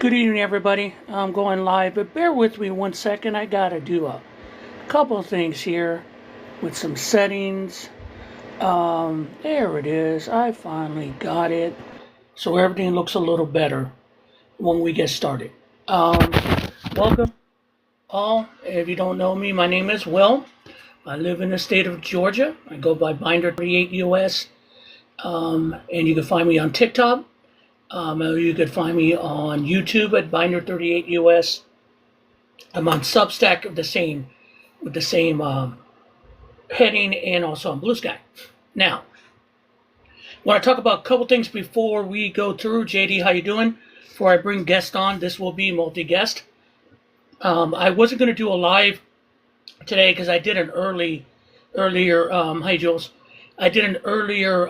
Good evening, everybody. I'm going live, but bear with me 1 second. I gotta do a couple things here with some settings. There it is. I finally got it. So everything looks a little better when we get started. Um, Welcome, all. If you don't know me, my name is Will. I live in the state of Georgia. I go by Binder38US. And you can find me on TikTok. You could find me on YouTube at Binder38US. I'm on Substack with the same heading, and also on Blue Sky. Now, I want to talk about a couple things before we go through. JD, how you doing? Before I bring guests on, this will be multi-guest. I wasn't going to do a live today because I did an earlier. Hi, Jules. I did an earlier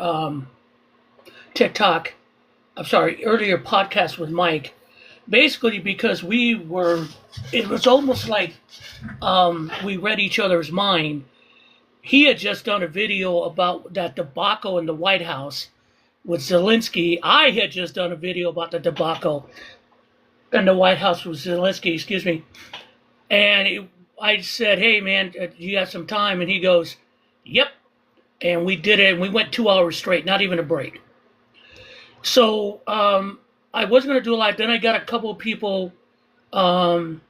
earlier podcast with Mike. Basically, because it was almost like we read each other's mind. He had just done a video about that debacle in the White House with Zelensky. I had just done a video about the debacle in the White House with Zelensky, excuse me. And I said, hey, man, you got some time? And he goes, yep. And we did it, and we went 2 hours straight, not even a break. So I was going to do a live. Then I got a couple of people who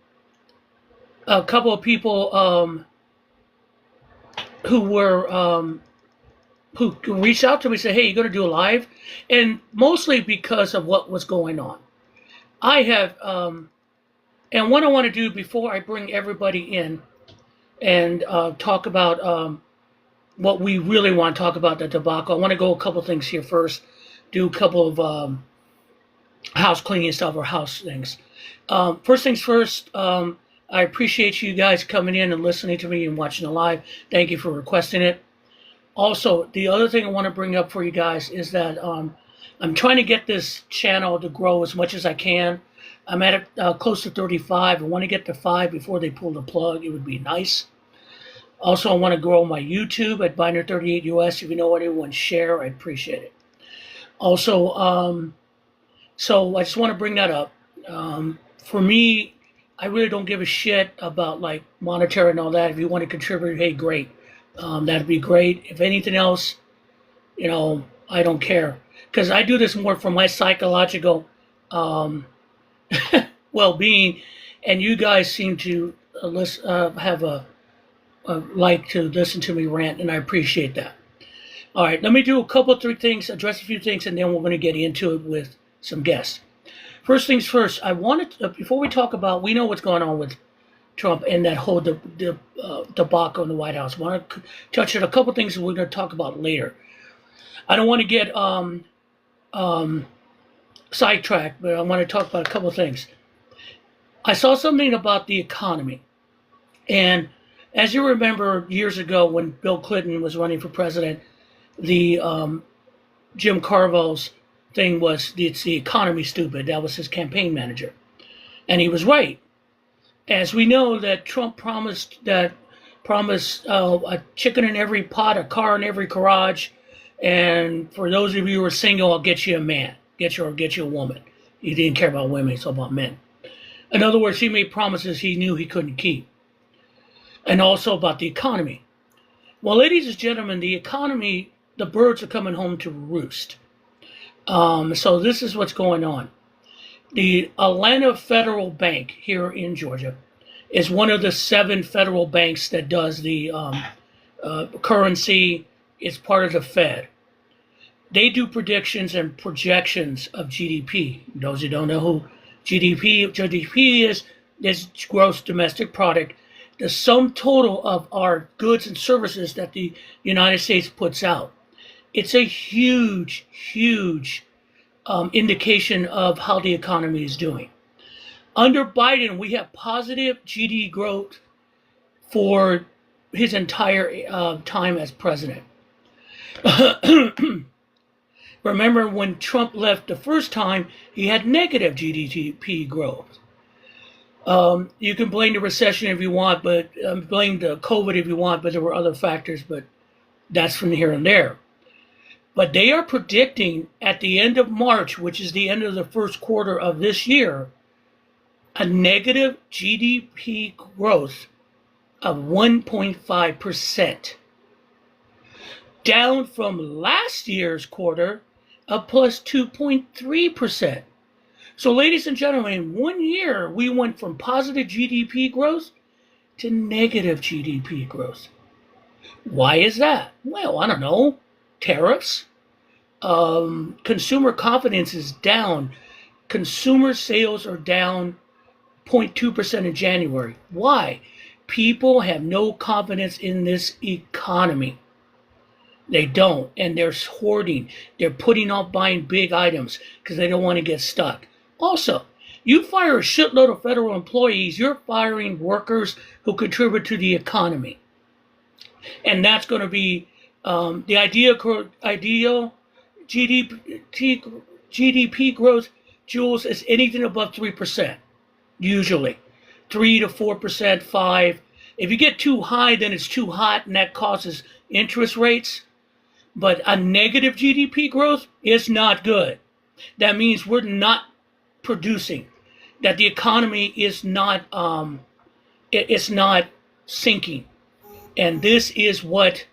reached out to me and said, hey, you're going to do a live? And mostly because of what was going on. I have, and what I want to do before I bring everybody in and talk about what we really want to talk about, the debacle, I want to go a couple things here first, do a couple of house cleaning stuff or house things. First things first, I appreciate you guys coming in and listening to me and watching the live. Thank you for requesting it. Also, the other thing I want to bring up for you guys is that I'm trying to get this channel to grow as much as I can. I'm at close to 35. I want to get to 5 before they pull the plug. It would be nice. Also, I want to grow my YouTube at Binder38US. If you know anyone, share. I'd appreciate it. Also, so I just want to bring that up. For me, I really don't give a shit about like monetary and all that. If you want to contribute, hey, great. That'd be great. If anything else, I don't care. Because I do this more for my psychological well-being, and you guys seem to have a like to listen to me rant, and I appreciate that. All right, let me do a couple, 3 things, address a few things, and then we're going to get into it with some guests. First things first, I wanted to, before we talk about, we know what's going on with Trump and that whole debacle in the White House. I want to touch on a couple things that we're going to talk about later. I don't want to get sidetracked, but I want to talk about a couple things. I saw something about the economy, and as you remember years ago when Bill Clinton was running for president, the Jim Carville's thing was, it's the economy, stupid. That was his campaign manager. And he was right. As we know that Trump promised a chicken in every pot, a car in every garage. And for those of you who are single, I'll get you a man, get you a woman. He didn't care about women, it's all about men. In other words, he made promises he knew he couldn't keep. And also about the economy. Well, ladies and gentlemen, the economy, the birds are coming home to roost. So this is what's going on. The Atlanta Federal Bank here in Georgia is one of the 7 federal banks that does the currency. It's part of the Fed. They do predictions and projections of GDP. Those who don't know who GDP is gross domestic product, the sum total of our goods and services that the United States puts out. It's a huge, huge indication of how the economy is doing. Under Biden, we have positive GDP growth for his entire time as president. Remember when Trump left the first time, he had negative GDP growth. You can blame the recession if you want, but blame the COVID if you want, but there were other factors, but that's from here and there. But they are predicting at the end of March, which is the end of the first quarter of this year, a negative GDP growth of 1.5%, down from last year's quarter of plus 2.3%. So, ladies and gentlemen, in 1 year, we went from positive GDP growth to negative GDP growth. Why is that? Well, I don't know. Tariffs. Consumer confidence is down. Consumer sales are down 0.2% in January. Why? People have no confidence in this economy. They don't, and they're hoarding. They're putting off buying big items because they don't want to get stuck. Also, you fire a shitload of federal employees, you're firing workers who contribute to the economy. And that's going to be the ideal GDP growth, Jules, is anything above 3%, usually. 3 to 4%, 5. If you get too high, then it's too hot, and that causes interest rates. But a negative GDP growth is not good. That means we're not producing, that the economy is not it's not sinking. And this is what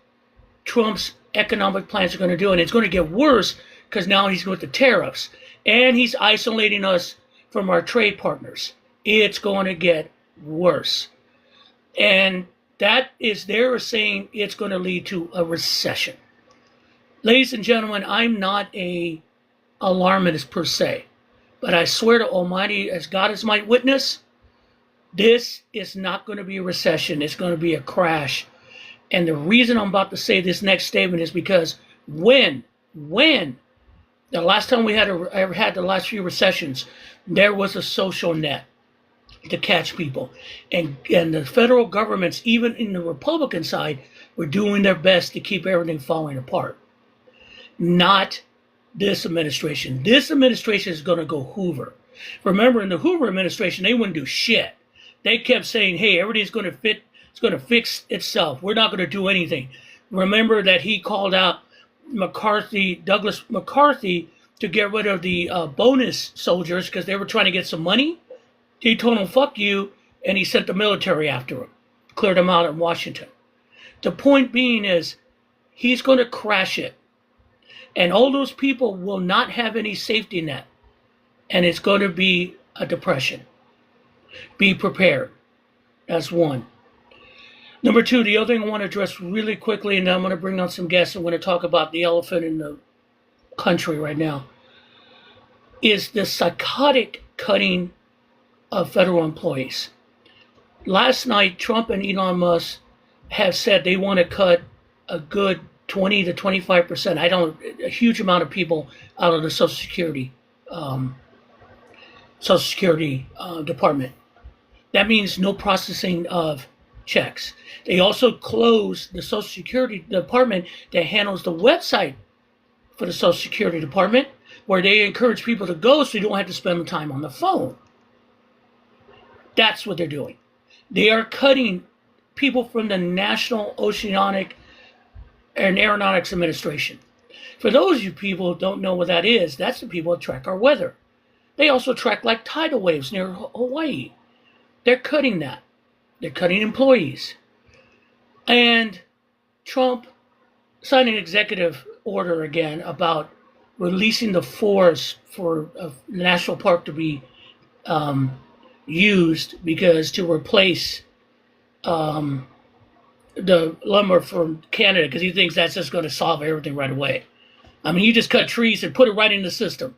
Trump's economic plans are going to do. And it's going to get worse because now he's with the tariffs. And he's isolating us from our trade partners. It's going to get worse. And that is, they're saying it's going to lead to a recession. Ladies and gentlemen, I'm not a alarmist per se. But I swear to Almighty, as God is my witness, this is not going to be a recession. It's going to be a crash. And the reason I'm about to say this next statement is because when the last time we ever had the last few recessions, there was a social net to catch people. And the federal governments, even in the Republican side, were doing their best to keep everything falling apart. Not this administration. This administration is going to go Hoover. Remember, in the Hoover administration, they wouldn't do shit. They kept saying, hey, everything's going to fit. It's going to fix itself. We're not going to do anything. Remember that he called out Douglas McCarthy, to get rid of the bonus soldiers because they were trying to get some money. He told them, fuck you, and he sent the military after him. Cleared them out in Washington. The point being is, he's going to crash it. And all those people will not have any safety net. And it's going to be a depression. Be prepared. That's one. Number two, the other thing I want to address really quickly, and then I'm going to bring on some guests, and I'm going to talk about the elephant in the country right now, is the psychotic cutting of federal employees. Last night, Trump and Elon Musk have said they want to cut a good 20 to 25%. A huge amount of people out of the Social Security department. That means no processing of checks. They also closed the Social Security department that handles the website for the Social Security department, where they encourage people to go so you don't have to spend the time on the phone. That's what they're doing. They are cutting people from the National Oceanic and Aeronautics Administration. For those of you people who don't know what that is, that's the people that track our weather. They also track like tidal waves near Hawaii. They're cutting that. They're cutting employees. And Trump signed an executive order again about releasing the forest for a national park to be used because to replace the lumber from Canada, because he thinks that's just going to solve everything right away. I mean, you just cut trees and put it right in the system.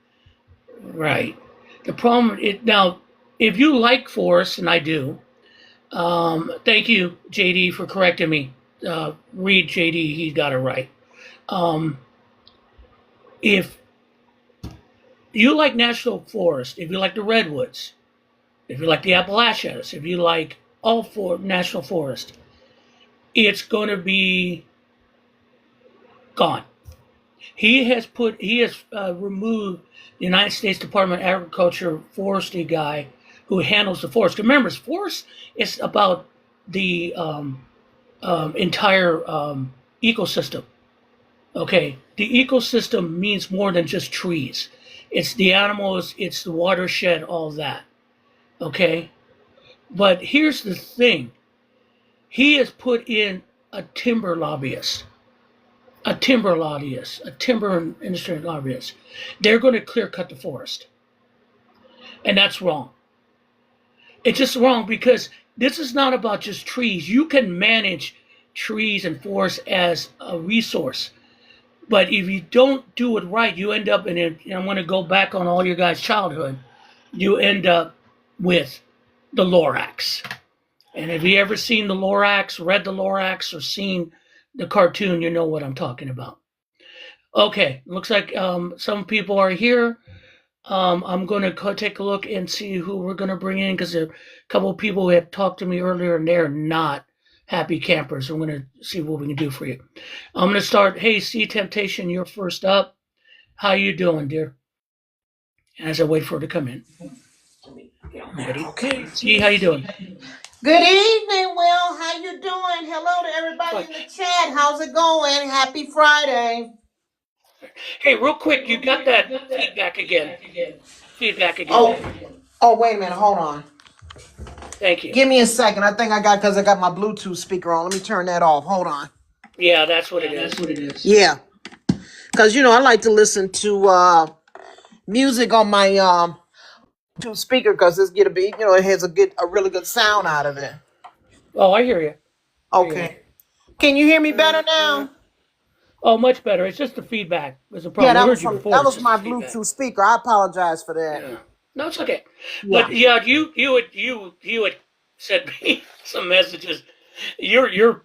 Right. The problem, now, if you like forests, and I do, thank you, JD, for correcting me. Read JD, he got it right. If you like national forest, if you like the redwoods, if you like the Appalachians, if you like all four national forests, it's going to be gone. He has removed the United States Department of Agriculture forestry guy who handles the forest. Remember, forest is about the entire ecosystem. Okay, the ecosystem means more than just trees. It's the animals, it's the watershed, all that. Okay? But here's the thing. He has put in a timber lobbyist, a timber industry lobbyist. They're going to clear cut the forest. And that's wrong. It's just wrong because this is not about just trees. You can manage trees and forests as a resource. But if you don't do it right, you end up in it. I'm going to go back on all your guys' childhood. You end up with the Lorax. And if you ever seen the Lorax, read the Lorax, or seen the cartoon, you know what I'm talking about. Okay, looks like some people are here. I'm going to take a look and see who we're going to bring in because there are a couple of people who have talked to me earlier and they're not happy campers. I'm going to see what we can do for you. I'm going to start. Hey, C Temptation, you're first up. How you doing, dear? As I wait for her to come in. Okay. C, how you doing? Good evening, Will. How you doing? Hello to everybody in the chat. How's it going? Happy Friday. Hey, real quick, you got that feedback again. Oh, wait a minute. Hold on. Thank you. Give me a second. I think because I got my Bluetooth speaker on. Let me turn that off. Hold on. Yeah, that's what it is. Yeah. Because, I like to listen to music on my Bluetooth speaker because it's get a bit, it has a really good sound out of it. Oh, I hear you. Okay. Can you hear me better now? Oh, much better. It's just the feedback was a Yeah, problem. that was my Bluetooth speaker. I apologize for that. Yeah. No, it's okay. Yeah. But yeah, you had sent me some messages. You're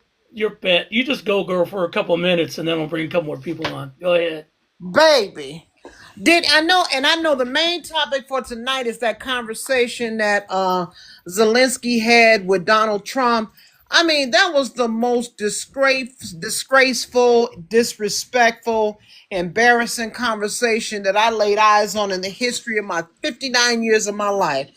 bet. You just go, girl, for a couple of minutes, and then I'll bring a couple more people on. Go ahead, baby. I know the main topic for tonight is that conversation that Zelensky had with Donald Trump. I mean, that was the most disgraceful, disrespectful, embarrassing conversation that I laid eyes on in the history of my 59 years of my life.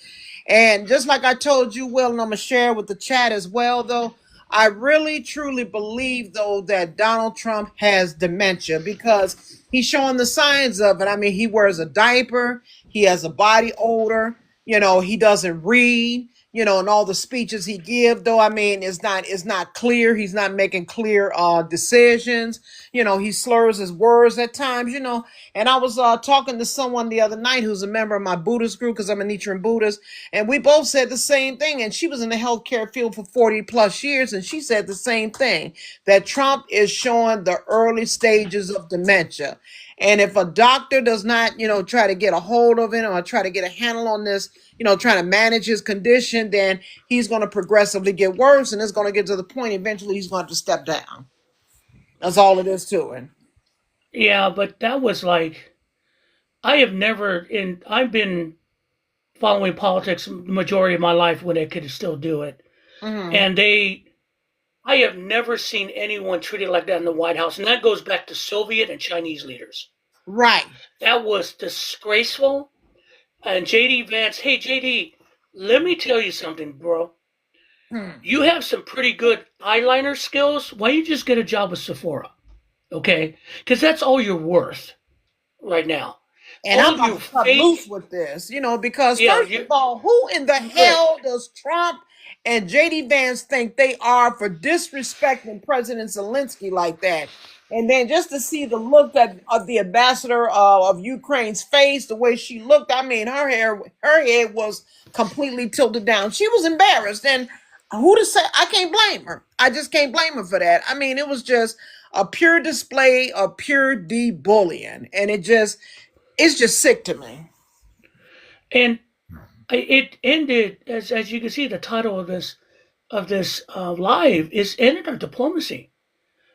And just like I told you, Will, and I'm going to share with the chat as well, though, I really truly believe, though, that Donald Trump has dementia because he's showing the signs of it. I mean, he wears a diaper, he has a body odor, he doesn't read, and all the speeches he gives, though, I mean, it's not clear. He's not making clear decisions. He slurs his words at times, And I was talking to someone the other night who's a member of my Buddhist group because I'm a Nichiren Buddhist, and we both said the same thing. And she was in the healthcare field for 40 plus years, and she said the same thing, that Trump is showing the early stages of dementia. And if a doctor does not, try to get a hold of it or try to get a handle on this, trying to manage his condition, then he's going to progressively get worse, and it's going to get to the point eventually he's going to have to step down. That's all it is to it. Yeah, but that was like, I've been following politics the majority of my life when they could still do it. Mhm. And I have never seen anyone treated like that in the White House. And that goes back to Soviet and Chinese leaders. Right. That was disgraceful. And JD Vance, hey, JD, let me tell you something, bro. You have some pretty good eyeliner skills. Why don't you just get a job with Sephora? Okay? Because that's all you're worth right now. And All I'm about you to cut fake- loose with this, because Yeah, first of all, who in the hell does Trump and JD Vance think they are for disrespecting President Zelensky like that? And then just to see the look of the ambassador of Ukraine's face, the way she looked, I mean, her head was completely tilted down. She was embarrassed. And who to say? I can't blame her. I just can't blame her for that. I mean, it was just a pure display of pure debullying. And it's just sick to me. And it ended, as you can see, the title of this live is ended on diplomacy.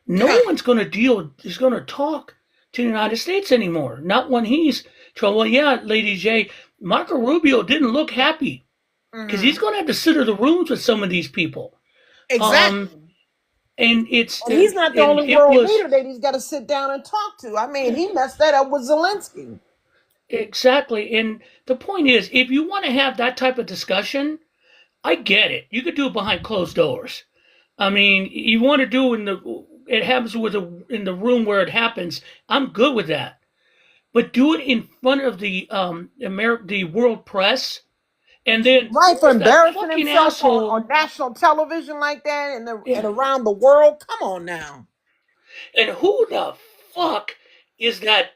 No one's going to talk to the United States anymore. Not when he's trouble. Yeah, Lady J, Marco Rubio didn't look happy because he's going to have to sit in the rooms with some of these people. Exactly. And he's not the only world leader that he's got to sit down and talk to. I mean, he messed that up with Zelensky. Exactly. And the point is, if you want to have that type of discussion, I get it. You could do it behind closed doors. I mean, you want to do it happens in the room where it happens. I'm good with that. But do it in front of the world press And then Right, who for is that embarrassing fucking himself asshole? on national television like that and Yeah. around the world. Come on now. And who the fuck is that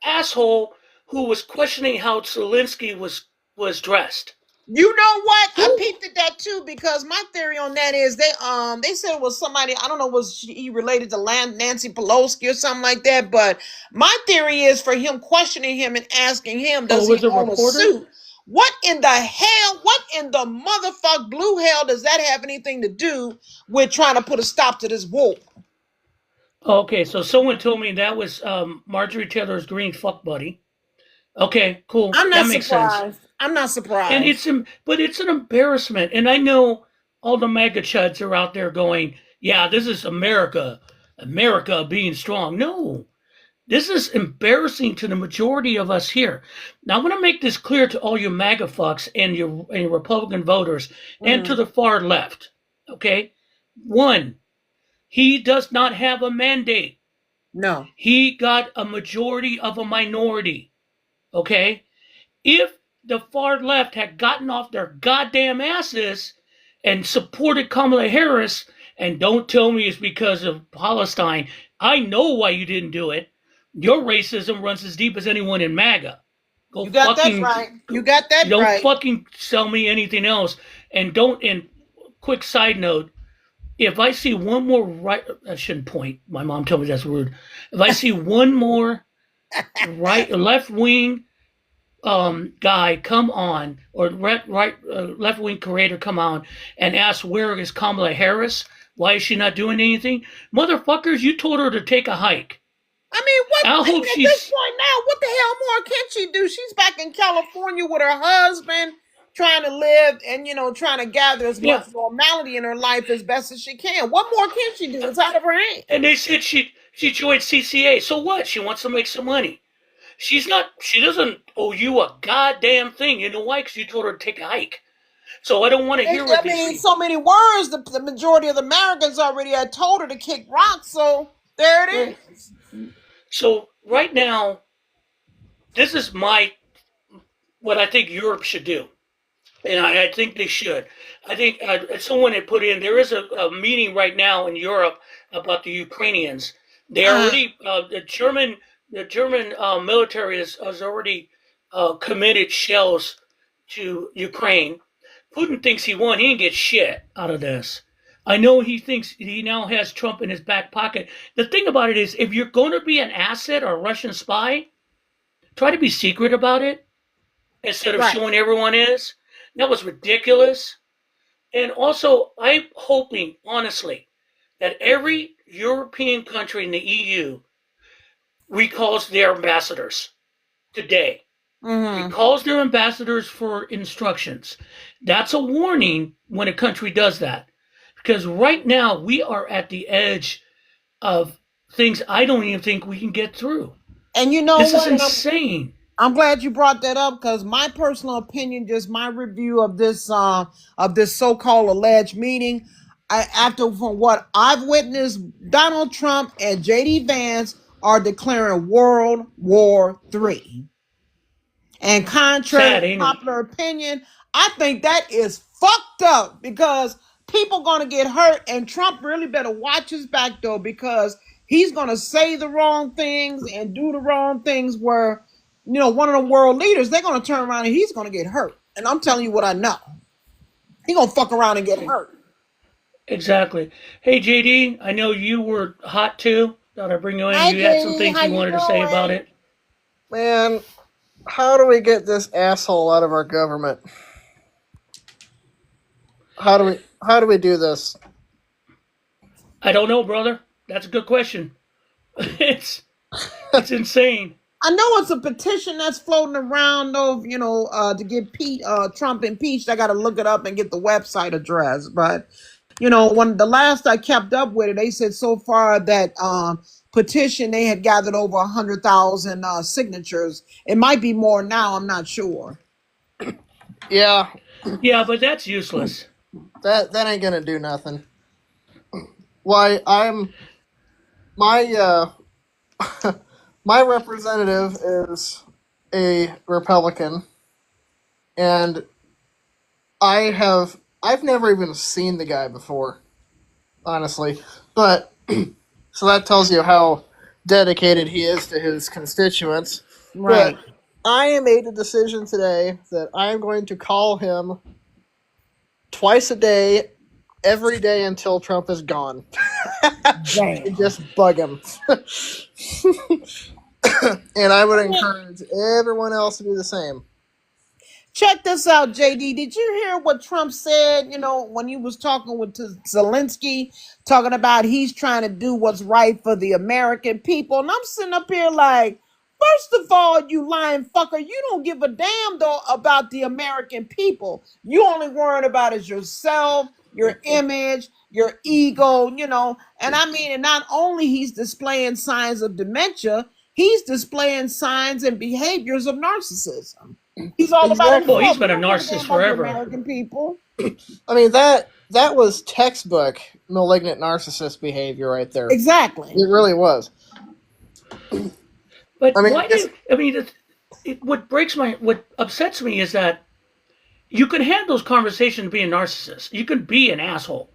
asshole who was questioning how Zelensky was dressed? You know what? I Who? peeped at that too because my theory on that is they said it was somebody, I don't know, was he related to Nancy Pelosi or something like that, but my theory is for him questioning him and asking him, Oh, does it he was a own a reporter? suit? What in the hell, what in the motherfuck blue hell does that have anything to do with trying to put a stop to this war? Okay, so someone told me that was Marjorie Taylor Greene's fuck buddy. Okay, cool. I'm That not makes sense. surprised. I'm not And surprised. but it's an embarrassment. And I know all the mega chuds are out there going, "Yeah, this is America, America being strong." No, this is embarrassing to the majority of us here. Now, I want to make this clear to all you MAGA fucks and your Republican voters and to Mm, the far left. Okay, one, he does not have a mandate. no. He got a majority of a minority. Okay, if the far left had gotten off their goddamn asses and supported Kamala Harris, and don't tell me it's because of Palestine. I know why you didn't do it. Your racism runs as deep as anyone in MAGA. Go You got that fucking, right. You got that don't right. fucking sell me anything else. And don't, and quick side note, if I see one more right, I shouldn't point. My mom told me that's rude. If I see one more left wing guy come on, or left wing creator come on and ask where is Kamala Harris? Why is she not doing anything? Motherfuckers, you told her to take a hike. I mean, what I hope at this she's point now, what the hell more can she do? She's back in California with her husband, trying to live and trying to gather as yeah. much normality in her life as best as she can. What more can she do? It's out of her hands. And they said she joined CCA. So what? She wants to make some money. She's not. She doesn't owe you a goddamn thing. You know why? Because you told her to take a hike. So I don't want to hear what I these mean, people. so many words. The majority of the Americans already had told her to kick rocks. So there it Right. is. So right now, this is what I think Europe should do. And I think they should. I think someone had put in there is a meeting right now in Europe about the Ukrainians. They Uh, already the German military has already committed shells to Ukraine. Putin thinks he won. He didn't get shit out of this. I know he thinks he now has Trump in his back pocket. The thing about it is, if you're going to be an asset or a Russian spy, try to be secret about it instead of right. showing everyone is. That was ridiculous. And also, I'm hoping, honestly, that every European country in the EU recalls their ambassadors today. Mm-hmm. Recalls their ambassadors for instructions. That's a warning when a country does that. Because right now, we are at the edge of things I don't even think we can get through. And you know This is what? insane. I'm glad you brought that up because my personal opinion, just my review of this so-called alleged meeting, after from what I've witnessed, Donald Trump and JD Vance are declaring World War III. And contrary Sad, to ain't it? popular opinion, I think that is fucked up because people gonna get hurt, and Trump really better watch his back though because he's gonna say the wrong things and do the wrong things where one of the world leaders they're gonna turn around and he's gonna get hurt. And I'm telling you what I know. He gonna fuck around and get hurt. Exactly. Hey, JD, I know you were hot too. Thought I'd bring you in. Hi You had some JD, things how you you wanted to say about doing? it. Man, how do we get this asshole out of our government? How do we do this? I don't know, brother. That's a good question. It's insane. I know it's a petition that's floating around of to get Trump impeached. I got to look it up and get the website address. But when the last I kept up with it, they said so far that petition they had gathered over 100,000 signatures. It might be more now. I'm not sure. Yeah, Yeah, but that's useless. that ain't gonna do nothing. Why my my representative is a Republican, and I've never even seen the guy before, honestly. But so that tells you how dedicated he is to his constituents. But Right. I made a decision today that I am going to call him twice a day, every day until Trump is gone. Damn. And just bug him. And I would encourage everyone else to do the same. Check this out, JD. Did you hear what Trump said, when he was talking with Zelensky, talking about he's trying to do what's right for the American people? And I'm sitting up here like, first of all, you lying fucker, you don't give a damn though about the American people. You only worrying about is yourself, your image, your ego, And I mean, and not only he's displaying signs of dementia, he's displaying signs and behaviors of narcissism. He's all about Exactly. Well, he's himself. been a He don't give narcissist damn about the forever. American people. I mean that was textbook malignant narcissist behavior right there. Exactly. It really was. But I mean, why it's- did I mean? What upsets me is that you can have those conversations being a narcissist. You can be an asshole.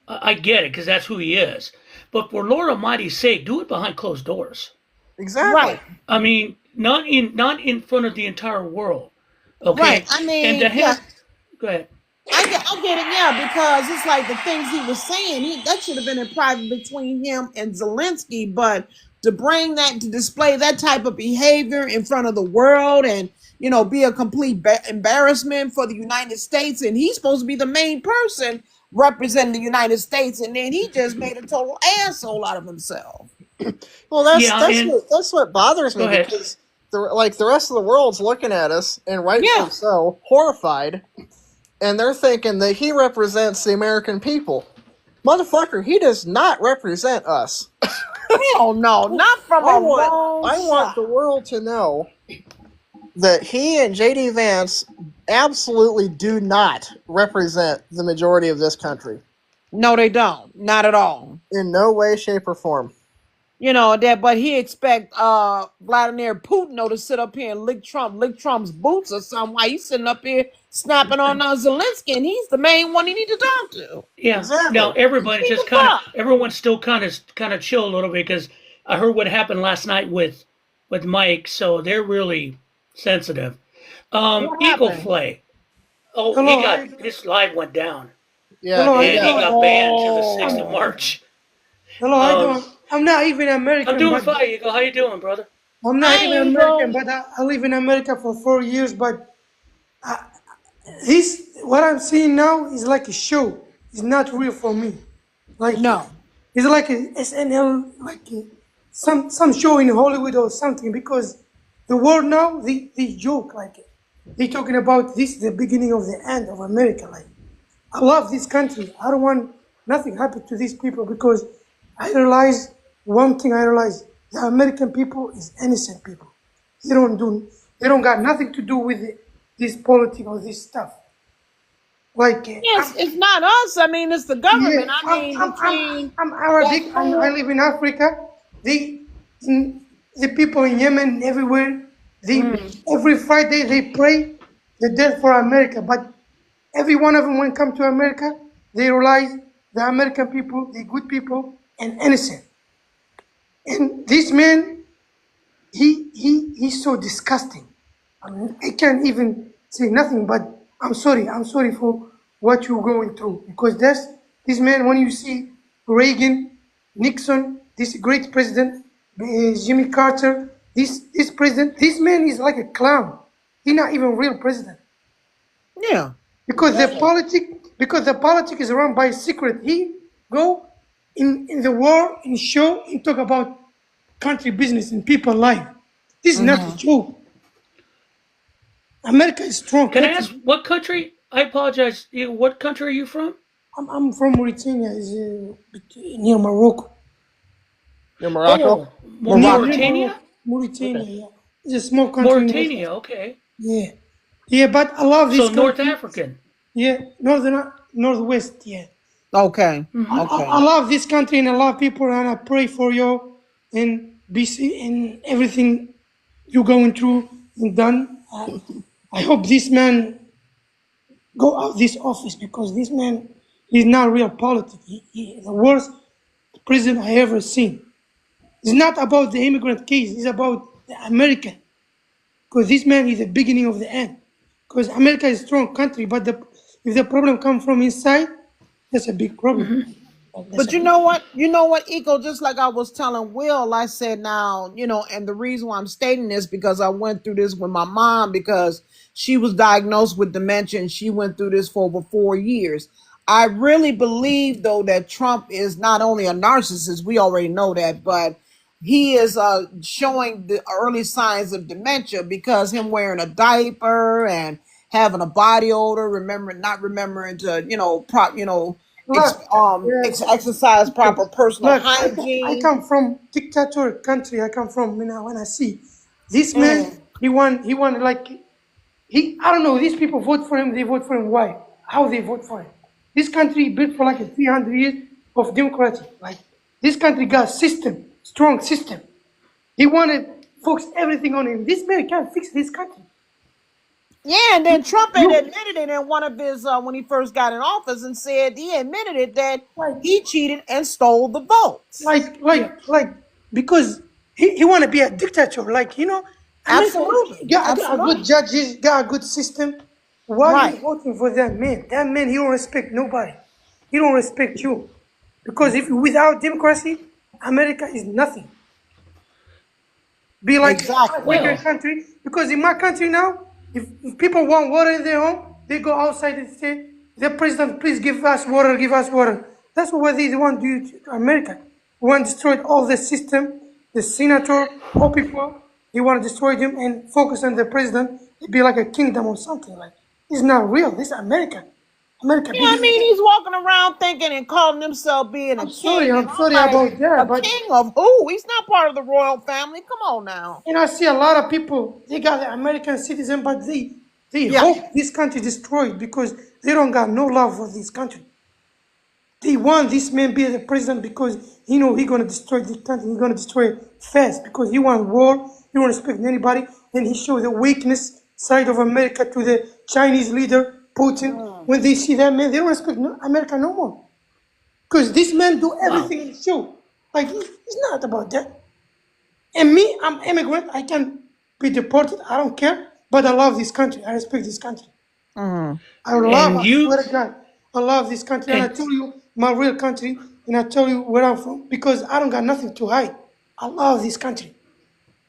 I get it because that's who he is. But for Lord Almighty's sake, do it behind closed doors. Exactly. Right. I mean, not in front of the entire world. Okay. Right. I mean, and to have, yeah. go ahead. I get it, yeah, because it's like the things he was saying, that should have been in private between him and Zelensky, but to display that type of behavior in front of the world and, be a complete embarrassment for the United States, and he's supposed to be the main person representing the United States, and then he just made a total asshole out of himself. Well, that's what bothers me Go ahead. because the rest of the world's looking at us, and rightfully Yeah. so, horrified, and they're thinking that he represents the American people. Motherfucker, he does not represent us. Hell no, not from I a long want shot. the world to know that he and JD Vance absolutely do not represent the majority of this country. No, they don't. Not at all. In no way, shape, or form. But he expect Vladimir Putin to sit up here and lick Trump's boots or something while he's sitting up here snapping on Zelensky, and he's the main one he need to talk to. Yeah. Exactly. Now everybody's just Fuck. everyone's still kind of chill a little bit because I heard what happened last night with Mike, so they're really sensitive. What Eagle happened? Flay. Oh, Hello. his live went down, Yeah, Hello, and he yeah. got banned till the 6th of March. Hello, how you doing? I'm not even American. I'm doing but fine, Eagle. How you doing, brother? I'm not Hi, even Eagle. American, but I live in America for 4 years. But what I'm seeing now is like a show. It's not real for me. Like No. it's like a SNL, like some show in Hollywood or something. Because the world now, they joke like they talking about this the beginning of the end of America. Like I love this country. I don't want nothing happen to these people because I realize one thing. I realize the American people is innocent people. They don't got nothing to do with this politics or this stuff. Like Yes, it's not us. I mean, it's the government. yeah, I mean, between I'm Arabic. I live in Africa. The people in Yemen everywhere. Every Friday they pray the death for America. But every one of them, when come to America, they realize the American people, the good people, and innocent. And this man, he's so disgusting. I mean, I can't even say nothing. But I'm sorry for what you're going through because this man. When you see Reagan, Nixon, this great president, Jimmy Carter, this president, this man is like a clown. He's not even real president. yeah. Because the politic is run by secret. He go in the war and show and talk about country business and people life. This is not a joke. America is strong. Can I country. ask what country? I apologize. What country are you from? I'm from Mauritania, is near Morocco. in Morocco. Mauritania. Mauritania, yeah. It's a small country. in West- Mauritania. Okay. Yeah, yeah, but I love this. So North country. African. Yeah, northwest. Yeah. Okay. I Okay. love this country and I love people and I pray for you and BC and everything you're going through and done. I hope this man go out this office because this man is not real politics. The worst president I ever seen. It's not about the immigrant case. It's about the American. Because this man is the beginning of the end. Because America is a strong country, but if the problem comes from inside, that's a big problem. That's But a you big, know what? You know what, Eco? Just like I was telling Will, I said now, and the reason why I'm stating this because I went through this with my mom because she was diagnosed with dementia and she went through this for over 4 years. I really believe though that Trump is not only a narcissist, we already know that, but he is showing the early signs of dementia because him wearing a diaper and having a body odor, not remembering to, look, exercise proper personal look, I hygiene. come from dictator country. I come from, when I see this man, Mm. he won like, I don't know, these people vote for him, they vote for him. Why? How they vote for him? This country built for like a 300 years of democracy. Like, this country got system, strong system. He wanted focus everything on him. This man can't fix this country. Yeah, and then Trump had You, admitted it in one of his when he first got in office and said he admitted it that like, he cheated and stole the votes. like, Yeah. like, like, because he want to be a dictator. Like, America Absolutely, got a good absolutely, judges, got a good system. Why are you right. voting for that man? That man, he don't respect nobody. He don't respect you. Because if without democracy, America is nothing. Be like Exactly. African Well, country. Because in my country now, if people want water in their home, they go outside and say, the president, please give us water, give us water. That's what they want to do to America. They want to destroy all the system, the senator, all people. They want to destroy them and focus on the president. It'd be like a kingdom or something. Like, it's not real. This is America. America Yeah, I bigger. mean he's walking around thinking and calling himself being a I'm sorry. king, and I'm I'm sorry like, about that, a but king of who? He's not part of the royal family. Come on now. I see a lot of people. They got the American citizen, but they Yeah. hope this country destroyed because they don't got no love for this country. They want this man be the president because he gonna destroy the country. He's gonna destroy it fast because he want war. He don't respect anybody, and he show the weakness side of America to the Chinese leader Putin. When they see that man, they don't respect America no more because this man do wow. everything in show. Like, it's not about that. And me, I'm immigrant. I can be deported. I don't care. But I love this country. I respect this country. Mhm. And I swear you to God, I love this country. And I and tell you my real country, and I tell you where I'm from because I don't got nothing to hide. I love this country.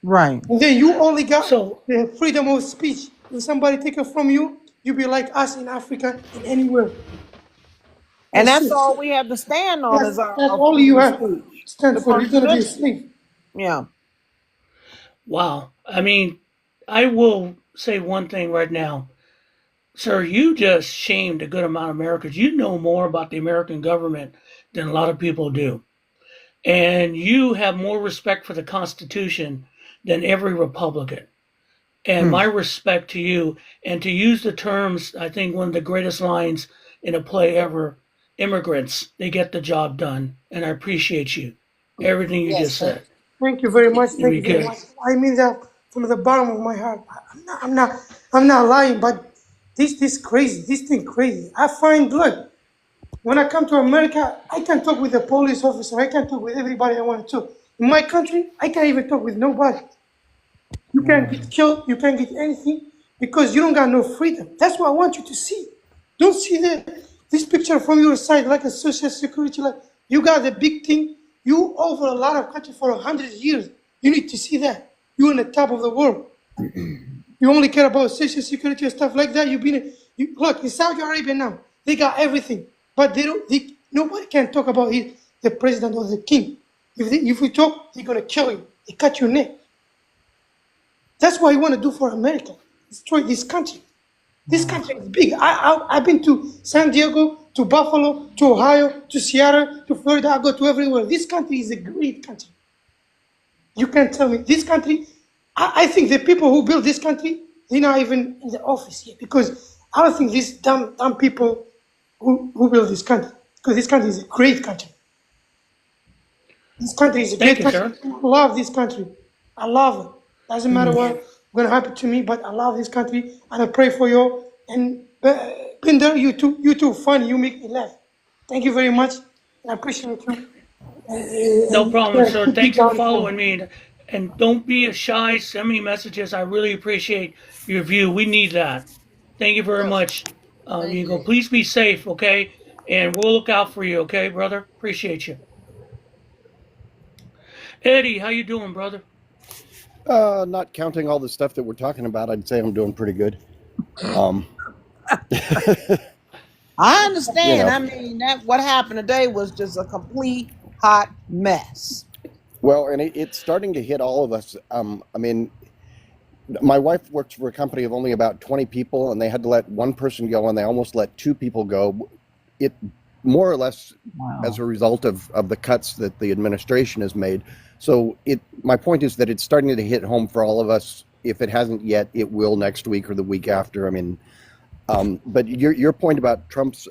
Right. And then you only got so the freedom of speech. If somebody take it from you, you be like us in Africa and anywhere. And That's that's it. all we have to stand on is That's our all you freedom of have to speech. stand The for. You're gonna be a Constitution. slave. Yeah. wow. I mean, I will say one thing right now. Sir, you just shamed a good amount of Americans. You know more about the American government than a lot of people do. And you have more respect for the Constitution than every Republican. And Hmm. my respect to you, and to use the terms, I think one of the greatest lines in a play ever, immigrants, they get the job done. And I appreciate you. Everything you Yes, just sir. said. Thank you very much. Thank you very much. Because, I mean that from the bottom of my heart. I'm not lying, but this crazy. This thing crazy. I find, look, when I come to America, I can talk with the police officer. I can talk with everybody I want to talk. In my country, I can't even talk with nobody. You can't get killed. You can't get anything because you don't got no freedom. That's what I want you to see. Don't see this picture from your side like a social security. Like, you got the big thing. You over a lot of country for 100 years. You need to see that. You're on the top of the world. You only care about social security and stuff like that. Look in Saudi Arabia now. They got everything, but they don't. Nobody can talk about the president or the king. If we talk, they're gonna kill you. They cut your neck. That's what I want to do for America. Destroy this country. This country is big. I've been to San Diego, to Buffalo, to Ohio, to Seattle, to Florida. I go to everywhere. This country is a great country. You can't tell me this country. I think the people who built this country, they're not even in the office yet because I don't think these dumb people who built this country, because this country is a great country. This country is a thank great you, country. sir. I love this country. I love it. Doesn't matter what's going to happen to me, but I love this country and I pray for you. And Binder, you too funny. You make me laugh. Thank you very much. I appreciate you. No And problem, yeah, sir. keep it Thanks for down for following me. And don't be shy. Send me messages. I really appreciate your view. We need that. Thank you very Yes. much. Thank You go. you. Please be safe, okay? And we'll look out for you, okay, brother? Appreciate you. Eddie, how you doing, brother? Not counting all the stuff that we're talking about, I'd say I'm doing pretty good. Um, I you understand. know, I mean, that what happened today was just a complete hot mess. well, and it's starting to hit all of us. I mean, my wife works for a company of only about 20 people, and they had to let one person go, and they almost let two people go. It more or less as Wow. a result of the cuts that the administration has made. So my point is that it's starting to hit home for all of us. If it hasn't yet, it will next week or the week after. I mean, but your point about Trump's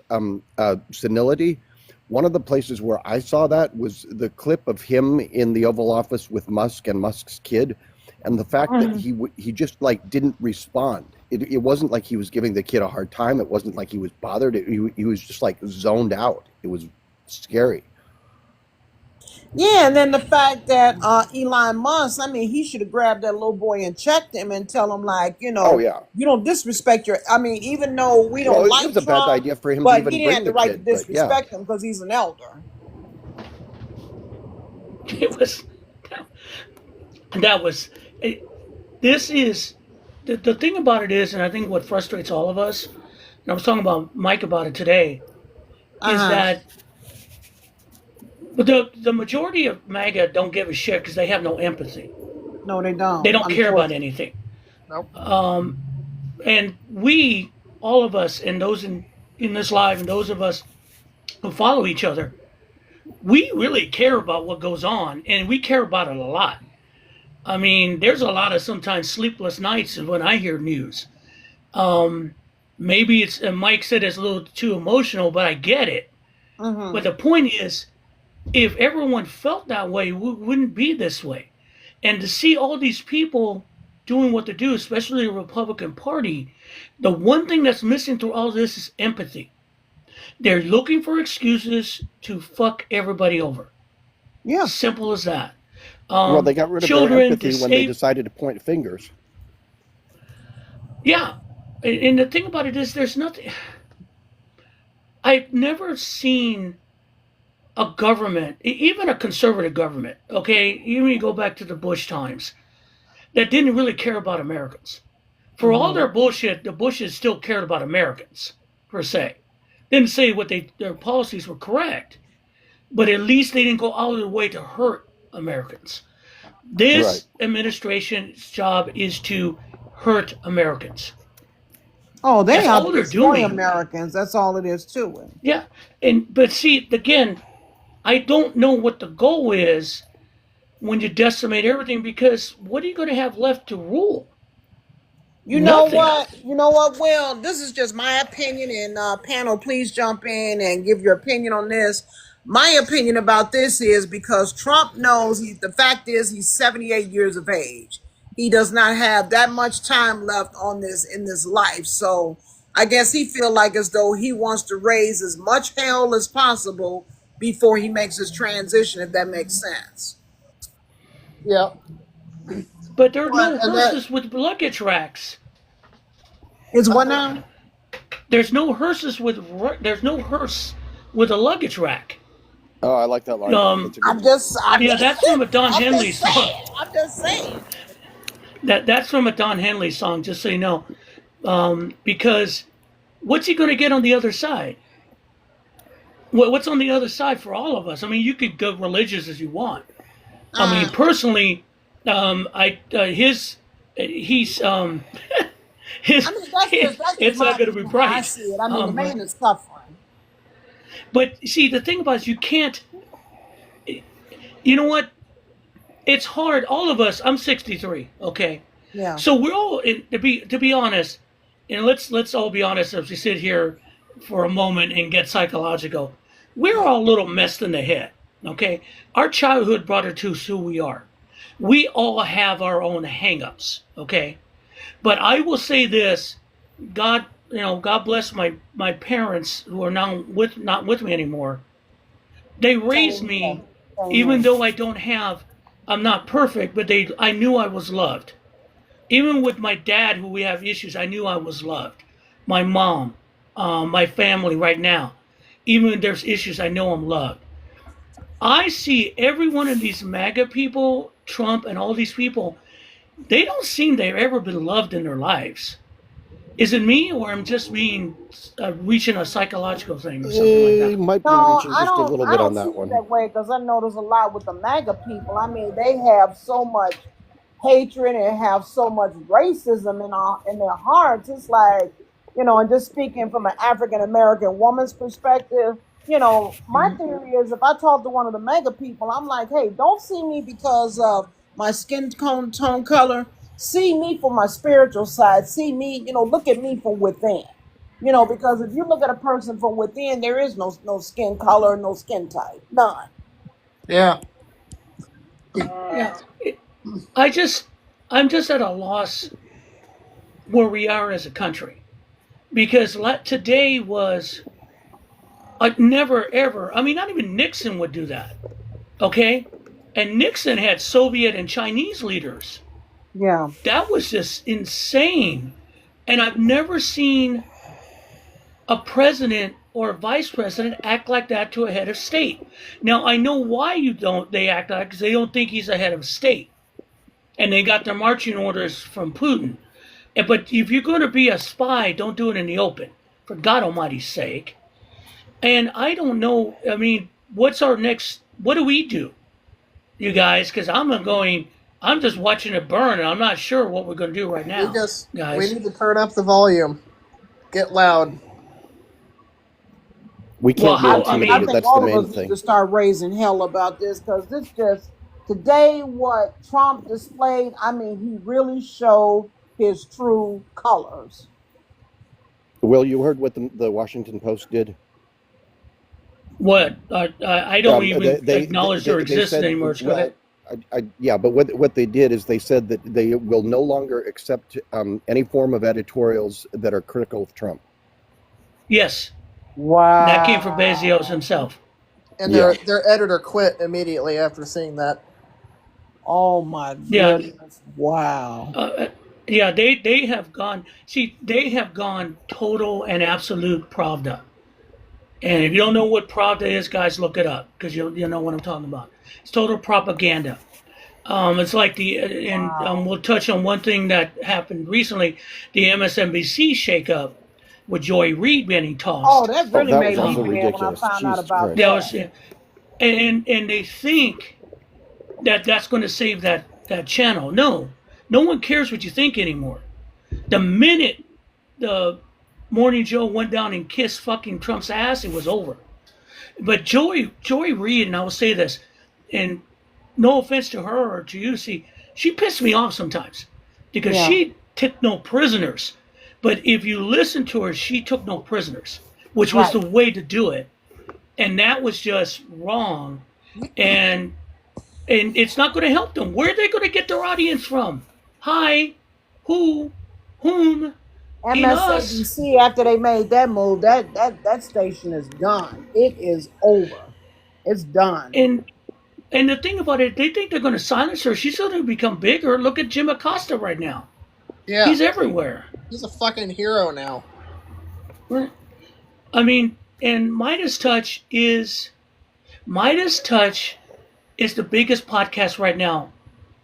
senility, one of the places where I saw that was the clip of him in the Oval Office with Musk and Musk's kid, and the fact that Mhm. he just like didn't respond. It wasn't like he was giving the kid a hard time. It wasn't like he was bothered. He was just like zoned out. It was scary. Yeah, and then the fact that Elon Musk, I mean, he should have grabbed that little boy and checked him and tell him, like, Oh yeah. you don't disrespect your. I mean, even though we Well, don't it was like a bad Trump, idea for him to but he even didn't bring have the the right to kid. But yeah, disrespect him because he's an elder. It was. That was. It, this is the thing about it is, and I think what frustrates all of us. And I was talking about Mike about it today. Uh Is huh. that but the majority of MAGA don't give a shit because they have no empathy. No, they They don't. don't care about Unfortunately. anything. Nope. And we, all of us, and those in this live, and those of us who follow each other, we really care about what goes on, and we care about it a lot. I mean, there's a lot of sometimes sleepless nights when I hear news. Maybe it's Mike said it's a little too emotional, but I get it. But Mm-hmm. the point is, if everyone felt that way, we wouldn't be this way. And to see all these people doing what they do, especially the Republican Party, the one thing that's missing through all this is empathy. They're looking for excuses to fuck everybody over. Yeah. Simple as that. well, they got rid of their Children, empathy when they disabled. decided to point fingers. Yeah. And the thing about it is, there's nothing. I've never seen a government, even a conservative government, okay, even you go back to the Bush times, that didn't really care about Americans. For all Mm-hmm. their bullshit, the Bushes still cared about Americans, per se. Didn't say their policies were correct, but at least they didn't go out of their way to hurt Americans. Right. This administration's job is to hurt Americans. Oh, they That's out all to they're destroy doing. Americans. That's all it is to it. Yeah, but see, again, I don't know what the goal is when you decimate everything, because what are you going to have left to rule? You know Nothing. what? You know what? Well, this is just my opinion, and panel, please jump in and give your opinion on this. My opinion about this is because Trump knows the fact is he's 78 years of age. He does not have that much time left on this in this life. So I guess he feel like as though he wants to raise as much hell as possible before he makes his transition, if that makes sense. Yeah. But there are Well, no and that hearses with luggage racks. Is what now? There's no hearses with there's no hearse with a luggage rack. Oh, I like that line. Um, That's a good I'm one. just, I'm yeah, just, that's from a Don I'm Henley just song. saying. I'm just saying. That's from a Don Henley song. Just so you know, because what's he going to get on the other side? What's on the other side for all of us? I mean, you could go religious as you want. I mean, Uh, personally, I his he's his I mean, that's just it's my not going to be opinion, how I right. see it. I mean, the But man is suffering. see, the thing about it is you can't. You know what? It's hard. All of us. I'm 63. Okay, Yeah. so we're all to be honest, and let's all be honest as we sit here for a moment and get psychological. We're all a little messed in the head. Okay, our childhood brought us to who we are. We all have our own hangups. Okay, but I will say this: God, God bless my parents who are now not with me anymore. They raised Same here. me, Same even here. though I'm not perfect, but I knew I was loved. Even with my dad, who we have issues, I knew I was loved. My mom, my family right now, even if there's issues, I know I'm loved. I see every one of these MAGA people, Trump and all these people, they don't seem they've ever been loved in their lives. Is it me, or I'm just reaching a psychological thing or something like You that? might be No, reaching just a little I bit don't on see that it one. that way because I know there's a lot with the MAGA people. I mean, they have so much hatred and have so much racism in their hearts. It's like, and just speaking from an African American woman's perspective, my theory is if I talk to one of the MAGA people, I'm like, hey, don't see me because of my skin tone color. See me for my spiritual side. See me, look at me from within. Because if you look at a person from within, there is no skin color, no skin type, none. Yeah. Yeah, I'm just at a loss where we are as a country because today was never ever. I mean, not even Nixon would do that. Okay, and Nixon had Soviet and Chinese leaders. Yeah. That was just insane, and I've never seen a president or a vice president act like that to a head of state. Now I know why they act like because they don't think he's a head of state, and they got their marching orders from Putin. But if you're going to be a spy, don't do it in the open, for God Almighty's sake. And I don't know. I mean, what's our next? What do we do, you guys? Because I'm just watching it burn, and I'm not sure what we're going to do right now, We guys. need to turn up the volume. Get loud. We Well, can't be how? I I intimidated. mean, think That's the all of main us need thing. to start raising hell about this because this just today what Trump displayed. I mean, he really showed his true colors. Will, you heard what the Washington Post did? what? I don't even They acknowledge their existence said, anymore. Go well, ahead. yeah, but what they did is they said that they will no longer accept any form of editorials that are critical of Trump. Yes, Wow. that came from Bezos himself. And Yeah. their editor quit immediately after seeing that. Oh my Yeah. goodness. Wow. Yeah, they have gone. See, they have gone total and absolute Pravda. And if you don't know what Pravda is, guys, look it up because you know what I'm talking about. It's total propaganda. It's like we'll touch on one thing that happened recently: the MSNBC shakeup with Joy Reid being tossed. Oh, that really that made was me also mad when I ridiculous. found out Jesus about Christ. That that. was, and they think that that's going to save that channel. No one cares what you think anymore. The minute the Morning Joe went down and kissed fucking Trump's ass, it was over. But Joy Reid, and I will say this, and no offense to her or to you, see, she pissed me off sometimes because Yeah. she took no prisoners. But if you listen to her, she took no prisoners, which was Right. the way to do it. And that was just wrong. And it's not going to help them. Where are they going to get their audience from? Hi, who, whom, in us. MSNBC, after they made that move, that station is gone. It is over. It's done. And the thing about it, they think they're going to silence her. She's going to become bigger. Look at Jim Acosta right now. Yeah. He's everywhere. He's a fucking hero now. I mean, and Midas Touch is the biggest podcast right now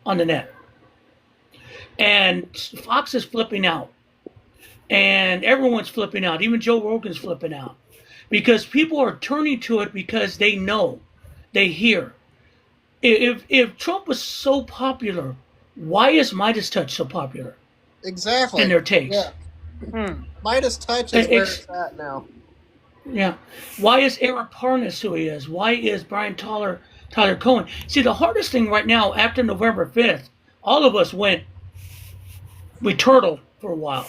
on the net. And Fox is flipping out. And everyone's flipping out. Even Joe Rogan's flipping out. Because people are turning to it because they know. They hear. If Trump was so popular, why is Midas Touch so popular Exactly. in their takes? Yeah. Midas Touch is where it's at now. Yeah. Why is Eric Parnas who he is? Why is Brian Tyler Cohen? See, the hardest thing right now, after November 5th, all of us we turtled for a while.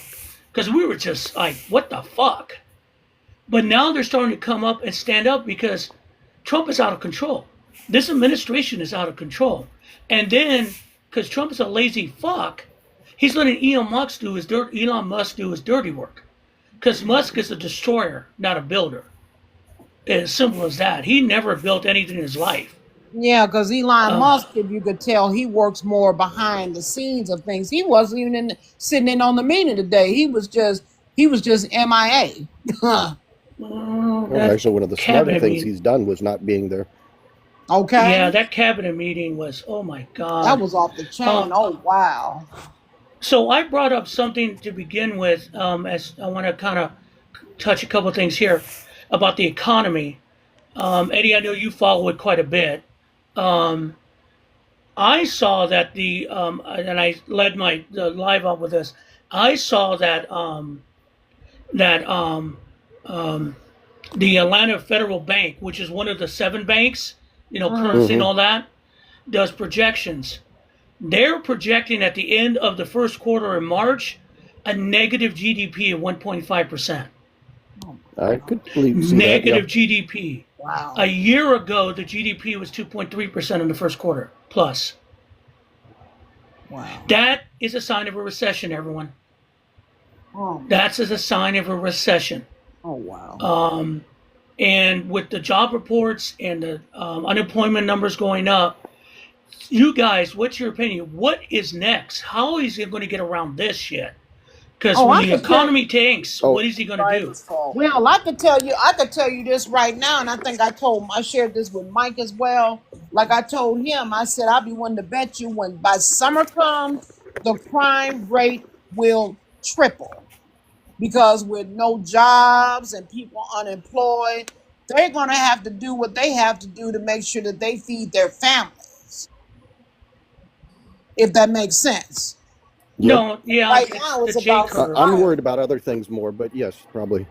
Because we were just like, what the fuck? But now they're starting to come up and stand up because Trump is out of control. This administration is out of control. And then, because Trump is a lazy fuck, he's letting Elon Musk do his dirty work. Because Musk is a destroyer, not a builder. As simple as that. He never built anything in his life. Yeah, because Elon Uh, Musk, if you could tell, he works more behind the scenes of things. He wasn't even sitting in on the meeting today. He was just MIA. well, Well, that actually, one of the smarter cabinet things meeting. he's done was not being there. Okay, Yeah, that cabinet meeting was, oh my that God. was off the chain. Um, Oh wow. so I brought up something to begin with, as I want to kind of touch a couple of things here about the economy. Eddie, I know you follow it quite a bit. Um, I saw that and I led the live up with this. I saw that the Atlanta Federal Bank, which is one of the 7 banks, currency and Hmm. all that, does projections. They're projecting at the end of the first quarter in March a negative GDP of 1.5%. I could believe see that. Yeah. Negative GDP. Wow. A year ago, the GDP was 2.3% in the first quarter plus. Wow. That is a sign of a recession, everyone. Oh, That's a sign of a recession. oh wow. And with the job reports and the unemployment numbers going up, you guys, what's your opinion? What is next? How is he going to get around this shit? Because Oh, when I the could tell. economy tanks, Oh, what is he going to do? Prices fall. Well, I could tell you this right now, and I think I shared this with Mike as well. Like I told him, I said I'll be one to bet you when by summer comes, the crime rate will triple because with no jobs and people unemployed, they're gonna have to do what they have to do to make sure that they feed their families, if that makes sense. Yep. No, yeah, Right it's now, the it's J about curve. I'm crime. worried about other things more, but yes, probably.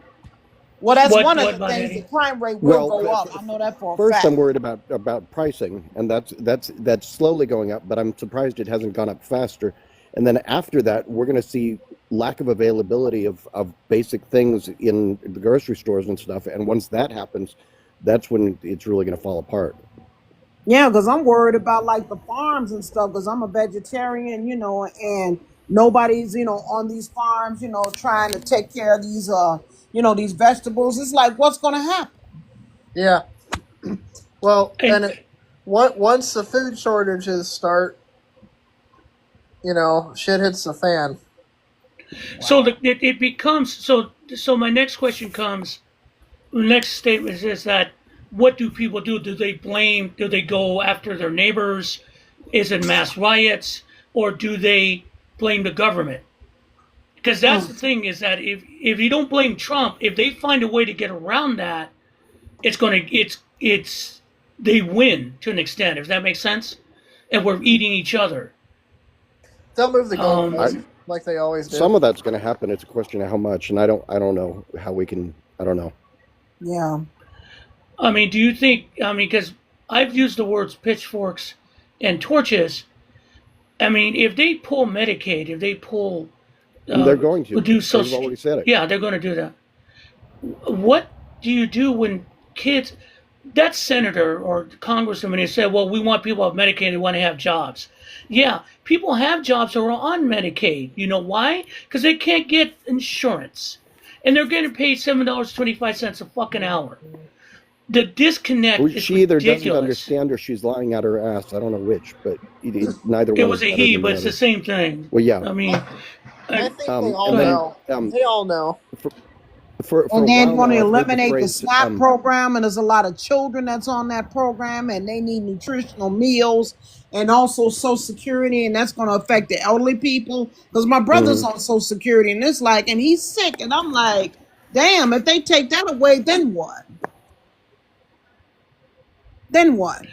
Well, that's What one of what the about things. The Eddie? crime rate will Well, go up. I know that for a first, I'm fact. worried about pricing, and that's slowly going up. But I'm surprised it hasn't gone up faster. And then after that, we're going to see lack of availability of basic things in the grocery stores and stuff. And once that happens, that's when it's really going to fall apart. Yeah, because I'm worried about like the farms and stuff. Because I'm a vegetarian, and nobody's, on these farms, trying to take care of these, these vegetables. It's like, what's going to happen? Yeah. Well, And and once the food shortages start, shit hits the fan. so it becomes so. So my next question comes. Next statement is that what do people do? Do they blame? Do they go after their neighbors? Is it mass riots, or do they blame the government? Because that's the thing is that if you don't blame Trump, if they find a way to get around that, it's they win to an extent. If that makes sense, and we're eating each other. They'll move the Um, goalposts like they always do. Some of that's going to happen. It's a question of how much, and I don't know how we can. I don't know. Yeah. I mean, do you think? I mean, because I've used the words pitchforks and torches. I mean, if they pull Medicaid, if they pull, And they're going to. do They've social, already said it. yeah, they're going to do that. What do you do when kids? That senator or congressman, they said, "Well, we want people to have Medicaid. They want to have jobs." Yeah, people have jobs who are on Medicaid. You know why? Because they can't get insurance, and they're getting paid $7.25 a fucking hour. The disconnect Well, is she either doesn't ridiculous. understand or she's lying out her ass. I don't know which, but neither It one. was is a better he, than but the it's the other. same thing. Well, yeah. I mean, I think they Um, all and then know. They all know. for And a then while want to now, I've heard the eliminate the phrase, SNAP program, and there's a lot of children that's on that program, and they need nutritional meals, and also Social Security, and that's going to affect the elderly people. Because my brother's on Social Security, and it's like, and he's sick, and I'm like, damn, if they take that away, then what? Then what?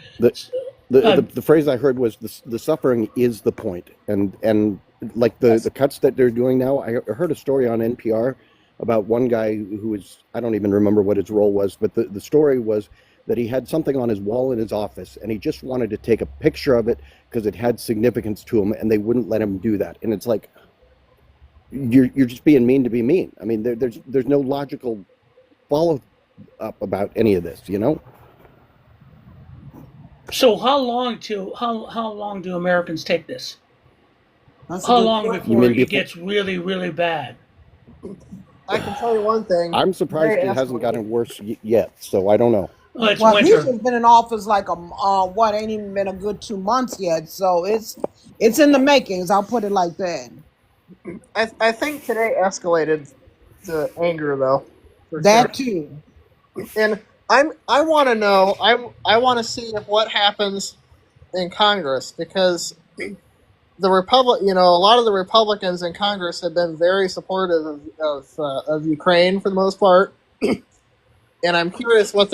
the phrase I heard was the suffering is the point, and like the cuts that they're doing now. I heard a story on NPR about one guy who was, I don't even remember what his role was, but the story was that he had something on his wall in his office, and he just wanted to take a picture of it because it had significance to him, and they wouldn't let him do that. And it's like, you're just being mean to be mean. I mean, there's no logical follow up about any of this, you know. so how long do Americans take this? That's a How good long question. before mean it before- gets really, really bad? I can tell you one thing. I'm surprised Today it hasn't escalated. gotten worse yet. So I don't know. It's Well, he's winter. just been in office like what ain't even been a good 2 months yet. So it's in the makings. I'll put it like that. I think today escalated the anger though. For That sure. too. And I want to know. I want to see if what happens in Congress, because the a lot of the Republicans in Congress have been very supportive of Ukraine for the most part, and I'm curious how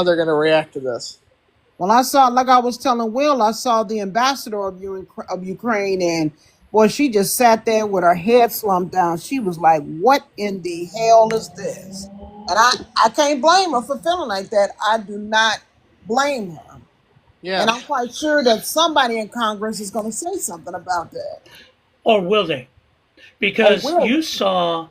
they're going to react to this. Well, I saw, like I was telling Will, I saw the ambassador of Ukraine, and boy, she just sat there with her head slumped down. She was like, "What in the hell is this?" And I can't blame her for feeling like that. I do not blame her. And I'm Yeah, quite sure that somebody in Congress is going to say something about that. Or will they? Or Because will. you saw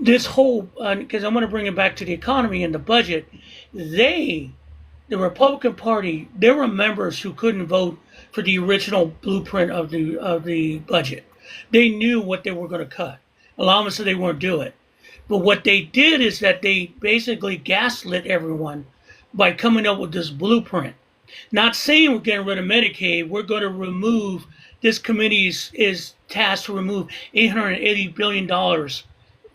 this whole, because I'm going to bring it back to the economy and the budget. The Republican Party, there were members who couldn't vote for the original blueprint of the budget. They knew what they were going to cut. A lot of them said they weren't do it. But what they did is that they basically gaslit everyone by coming up with this blueprint. Not saying we're getting rid of Medicaid. We're going to remove. This committee is tasked to remove $880 billion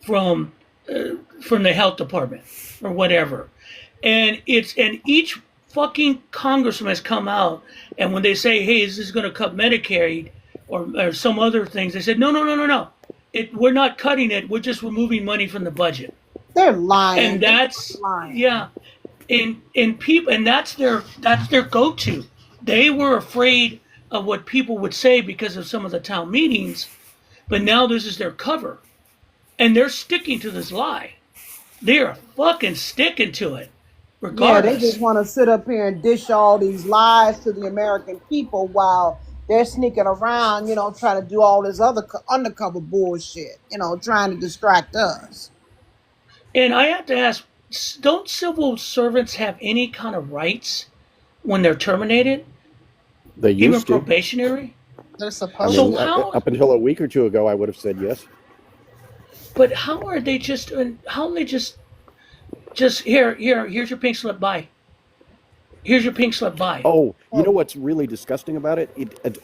from the health department or whatever. And each fucking congressman has come out, and when they say, "Hey, is this going to cut Medicaid or some other things?" they said, "No, no, no, no, no. We're not cutting it. We're just removing money from the budget." They're lying. And that's lying. yeah, and people, and that's their go-to. They were afraid of what people would say because of some of the town meetings, but now this is their cover, and they're sticking to this lie. They're fucking sticking to it, Yeah, they regardless. just want to sit up here and dish all these lies to the American people while they're sneaking around, trying to do all this other undercover bullshit, trying to distract us. And I have to ask, don't civil servants have any kind of rights when they're terminated, They even used to. probationary? they're I supposed So mean, to. how? up until a week or two ago, I would have said yes. But how are they just? How are they just here? Here's your pink slip. Bye. Here's your pink slip. Bye. Oh, you know what's really disgusting about it?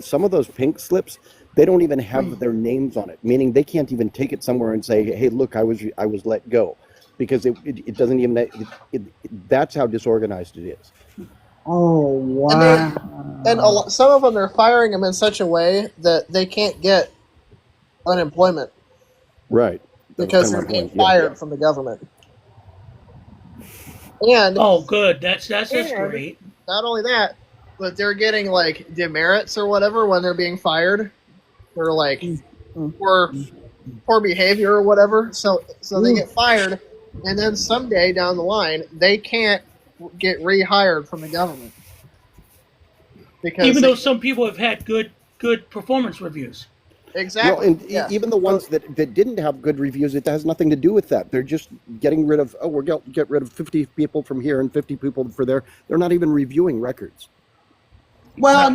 Some of those pink slips, they don't even have their names on it, meaning they can't even take it somewhere and say, "Hey, look, I was let go," because it doesn't even. That's how disorganized it is. Oh, And they wow. and some of them they're firing them in such a way that they can't get unemployment Right. That was because kind they're of my being point. Yeah. fired from the government. And Oh, good. That's and great. not only that, but they're getting like demerits or whatever when they're being fired for like poor behavior or whatever. So they get fired, and then someday down the line they can't get rehired from the government because Even though some people have had good performance reviews. Well, exactly. and Yeah. even the ones that didn't have good reviews, it has nothing to do with that. They're just getting rid of. Oh, we're going to get rid of 50 people from here and 50 people for there. They're not even reviewing records. Well,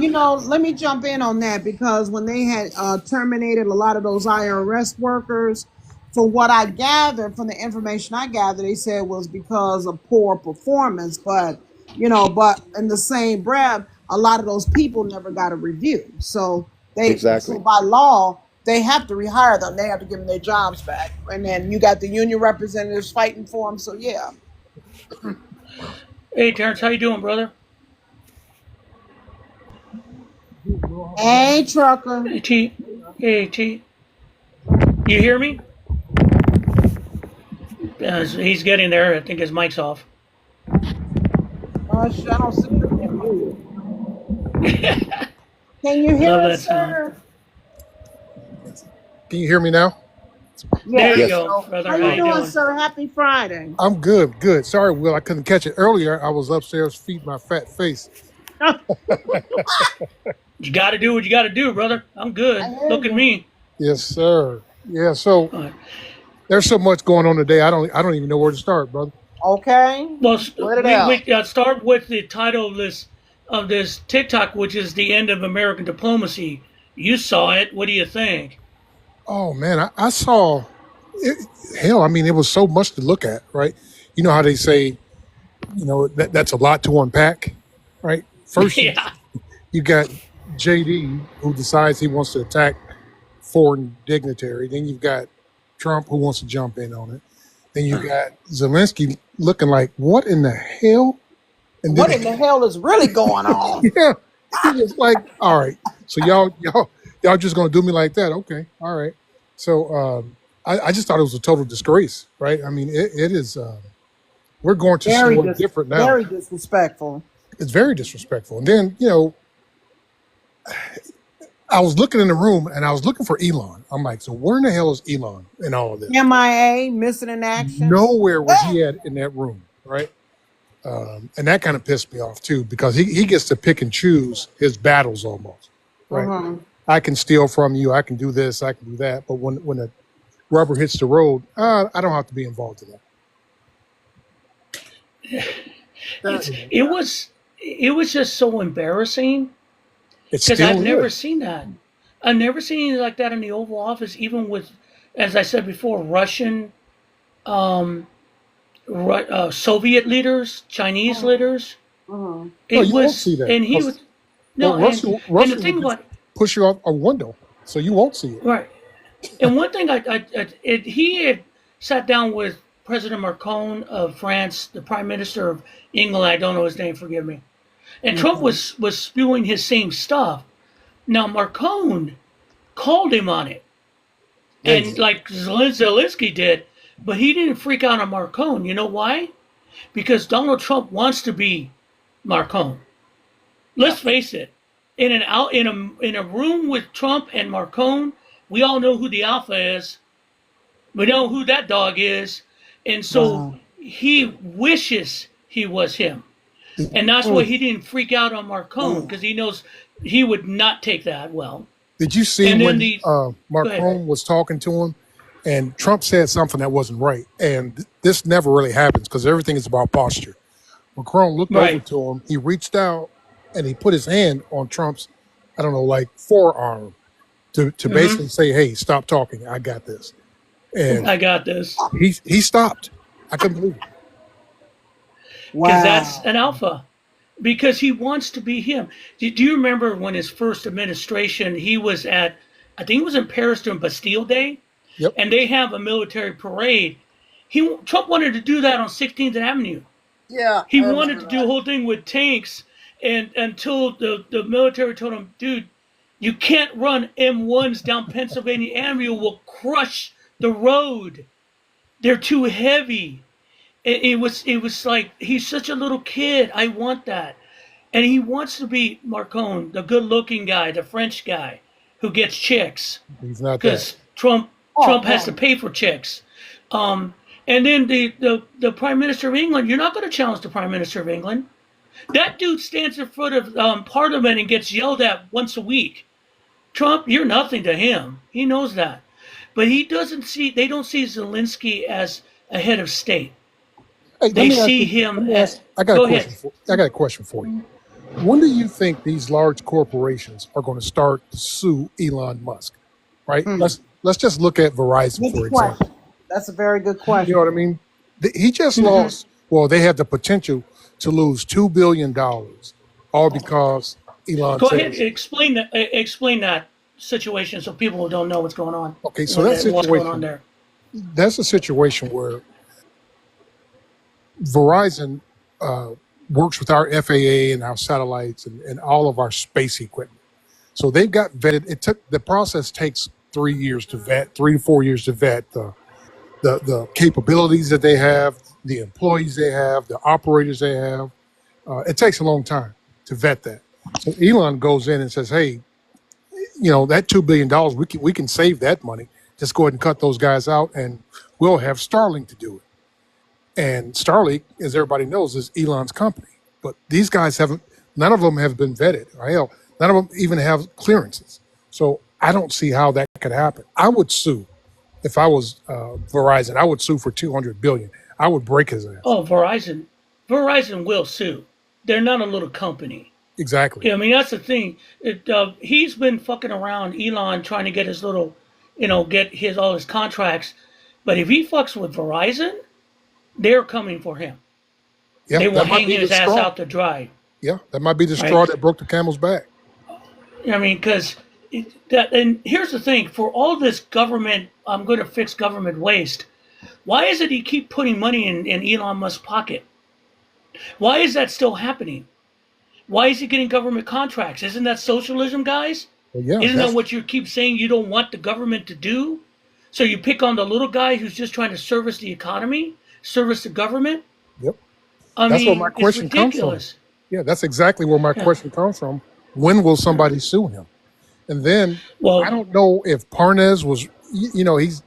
let me jump in on that because when they had terminated a lot of those IRS workers, from what I gathered, from the information I gathered, they said it was because of poor performance. But in the same breath, a lot of those people never got a review. So Exactly. by law, they have to rehire them. They have to give them their jobs back. And then you got the union representatives fighting for them. So yeah. Hey, Terrence, how you doing, brother? Hey, trucker. Hey, T. Hey, T. You hear me? He's getting there. I think his mic's off. Oh, shit, I don't see you. Can you hear Love us, that sound. sir? Can you hear me now? There you Yes. go, brother. How How you you doing, doing? sir? Happy Friday. I'm good, good. Sorry, Will, I couldn't catch it earlier. I was upstairs feeding my fat face. You got to do what you got to do, brother. I'm good. I hear Look at you. me. Yes, sir. Yeah, so All right. there's so much going on today. I don't even know where to start, brother. Okay. Well, Let it out. we start with the title of this TikTok, which is the end of American diplomacy. You saw it. What do you think? Oh man, I saw it, hell. I mean, it was so much to look at, right? You know how they say, that's a lot to unpack, right? First, Yeah. you got JD who decides he wants to attack foreign dignitary. Then you've got Trump who wants to jump in on it. Then you got Zelensky looking like, what in the hell? And What then in the hell is really going on? yeah, he was like, all right, so y'all just gonna do me like that? Okay, all right. So I just thought it was a total disgrace, right? I mean, it is. We're going to Very somewhere different now. very disrespectful. It's very disrespectful. And then I was looking in the room and I was looking for Elon. I'm like, so where in the hell is Elon in all of this? MIA, missing in action. Nowhere was he at in that room, right? And that kind of pissed me off too, because he gets to pick and choose his battles almost, right? Mhm. I can steal from you, I can do this, I can do that, but when the rubber hits the road, I don't have to be involved in that. It's That- it was just so embarrassing It's because still I've never is. seen that. I've never seen anything like that in the Oval Office, even with, as I said before, Russian, um, Soviet leaders, Chinese leaders. Mhm. No, It you won't was, see that. and he was no, Well, Russia and Russia the will thing just about push you out a window, so you won't see it. right, and one thing he had sat down with President Macron of France, the Prime Minister of England. I don't know his name, forgive me. And Trump was spewing his same stuff. Now Macron called him on it, and Ex- like Zelensky did, but he didn't freak out on Macron. You know why? Because Donald Trump wants to be Macron. Let's face it. In a room with Trump and Macron, we all know who the alpha is. We know who that dog is, and so Wow. he wishes he was him. And that's why he didn't freak out on Marcone because he knows he would not take that well. Did you see And then when the go ahead. Macron was talking to him, and Trump said something that wasn't right? And this never really happens because everything is about posture. Macron looked over Right. to him, he reached out, and he put his hand on Trump's, I don't know, like forearm to Hmm. basically say, "Hey, stop talking. I got this." And I got this he stopped. I couldn't believe it. because that's Wow. an alpha. Because he wants to be him. Do you remember when his first administration, he was at, I think it was in Paris during Bastille Day, Yep. and they have a military parade. Trump wanted to do that on 16th Avenue. Yeah, He I wanted remember to do a that. whole thing with tanks, and until the military told him, dude, you can't run M1s down Pennsylvania Avenue. Will crush the road. They're too heavy. It was like he's such a little kid. I want that, and he wants to be Marcone, the good-looking guy, the French guy who gets chicks He's not that. because Trump Oh, Trump has to man. pay for chicks. And then the Prime Minister of England, you're not going to challenge the Prime Minister of England. That dude stands in front of Parliament and gets yelled at once a week. Trump, you're nothing to him. He knows that, but he doesn't see. They don't see Zelensky as a head of state. Hey, let They me ask see you. him Let me as. ask. I got a Go question ahead. I got a question for you. When do you think these large corporations are going to start to sue Elon Musk? Right. Hmm. Let's just look at Verizon Good for question. example. That's a very good You know question. what I mean? He just Hmm. lost. Well, they have the potential to lose $2 billion, all because Elon Go ahead. says, Explain that situation so people who don't know what's going on, okay. So that what's going on situation, there. that's a situation where Verizon works with our FAA and our satellites and all of our space equipment. So they've got vetted. The process takes 3 years to vet, 3 to 4 years to vet the capabilities that they have, the employees they have, the operators they have. It takes a long time to vet that. So Elon goes in and says, "Hey, that $2 billion, we can save that money. Just go ahead and cut those guys out, and we'll have Starlink to do it." And Starlink, as everybody knows, is Elon's company. But these guys haven't. None of them have been vetted. Hell, none of them even have clearances. So I don't see how that could happen. I would sue if I was Verizon. I would sue for 200 billion. I would break his ass. Oh, Verizon. Verizon will sue. They're not a little company. Exactly. Yeah, I mean that's the thing. He's been fucking around Elon trying to get his little get his all his contracts. But if he fucks with Verizon, they're coming for him. Yeah, They will that might hang be the his ass straw. out to dry, Yeah, that might be the right? straw that broke the camel's back. I mean, because that. And here's the thing: for all this government, I'm going to fix government waste. Why is it he keep putting money in Elon Musk's pocket? Why is that still happening? Why is he getting government contracts? Isn't that socialism, guys? But yeah, Isn't that that's what you keep saying you don't want the government to do? So you pick on the little guy who's just trying to service the economy, service the government? yep. I That's where my mean, it's question comes from. ridiculous. Yeah, that's exactly where my Yeah. question comes from. When will somebody sue him? And then I Well, don't know if Parnes was, he's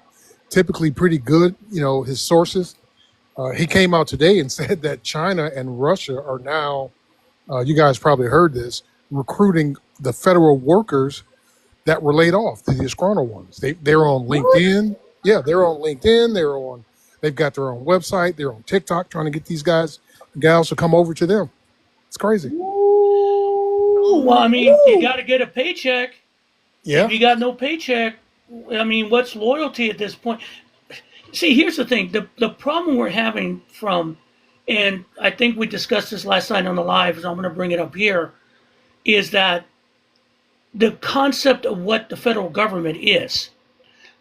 typically pretty good, his sources. He came out today and said that China and Russia are now, you guys probably heard this, recruiting the federal workers that were laid off, the disgruntled ones. They're on What? LinkedIn. Yeah, they're on LinkedIn. They've got their own website. They're on TikTok trying to get these guys and gals to come over to them. It's crazy. well, I mean, you Woo! got to get a paycheck. If Yeah. you got no paycheck, I mean, what's loyalty at this point? See, here's the thing: the problem we're having and I think we discussed this last night on the live, so I'm going to bring it up here, is that the concept of what the federal government is.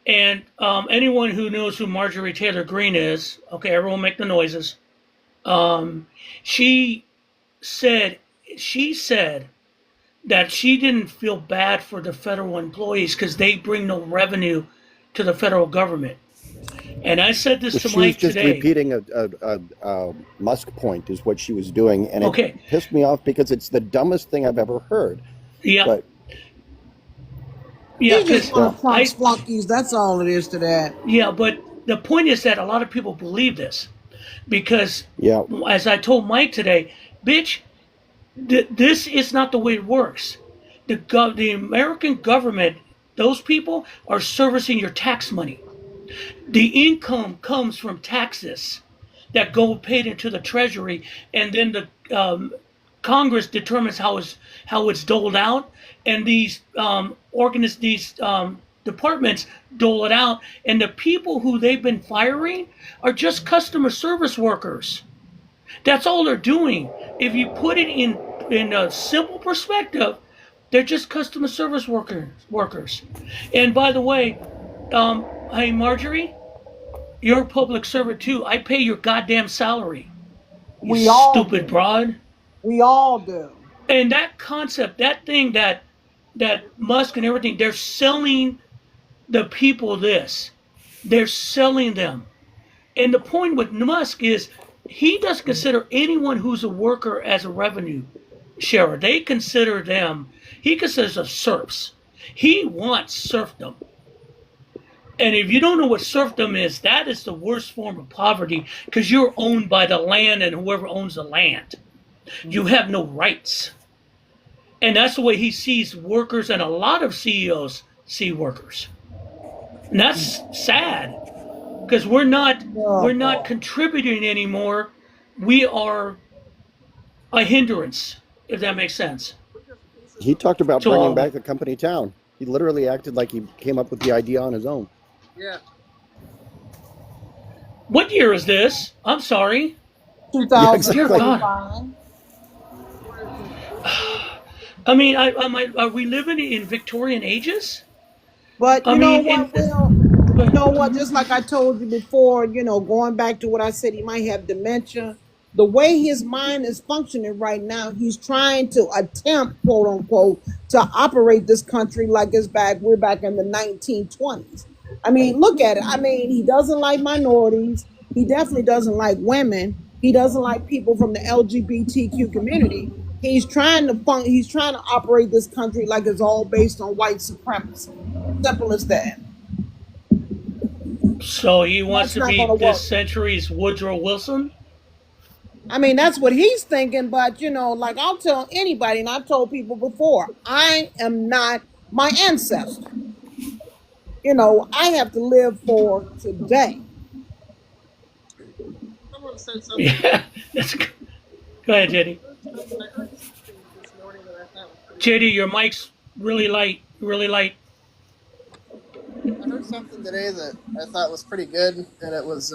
And anyone who knows who Marjorie Taylor Greene is, okay, everyone make the noises. Um, she said she said that she didn't feel bad for the federal employees because they bring no revenue to the federal government. And I said this to She was Mike just today. repeating a Musk point, is what she was doing, and it Okay, pissed me off because it's the dumbest thing I've ever heard. yeah, But yeah, He just because want to I, flunk flunkies. That's all it is to that. yeah, but the point is that a lot of people believe this because, yeah, as I told Mike today, bitch, this is not the way it works. The American government, those people are servicing your tax money. The income comes from taxes that go paid into the treasury, and then the Congress determines how it's doled out, and these departments dole it out, and the people who they've been firing are just customer service workers. That's all they're doing. If you put it in a simple perspective, they're just customer service workers. And by the way, hey Marjorie, you're a public servant too. I pay your goddamn salary. You We all stupid do. broad. We all do. And that concept, that thing that Musk and everything, they're selling the people this. They're selling them. And the point with Musk is he doesn't consider anyone who's a worker as a revenue sharer. They consider them, he considers them serfs. He wants serfdom. And if you don't know what serfdom is, that is the worst form of poverty because you're owned by the land and whoever owns the land. You have no rights. And that's the way he sees workers, and a lot of CEOs see workers. And that's sad because we're not Oh boy. contributing anymore. We are a hindrance, if that makes sense, he talked about to bringing all of back it. the company town. He literally acted like he came up with the idea on his own. Yeah. What year is this? I'm sorry. Yeah, exactly. Dear God. 2025. I mean, are we living in Victorian ages? But I you know mean, what, Will? You know what? Just like I told you before, going back to what I said, he might have dementia. The way his mind is functioning right now, he's trying to attempt, quote unquote, to operate this country like we're back in the 1920s. I mean, look at it. I mean, he doesn't like minorities. He definitely doesn't like women. He doesn't like people from the LGBTQ community. He's trying to operate this country like it's all based on white supremacy. Simple as that. so he wants That's to not be going to this work. century's Woodrow Wilson. I mean, that's what he's thinking, but like I'll tell anybody, and I've told people before, I am not my ancestor. I have to live for today. Someone said something. Yeah, that's good. Go ahead, JD. I heard something this morning that I thought was pretty. JD, your mic's really light, really light. I heard today that I thought was pretty good, and it was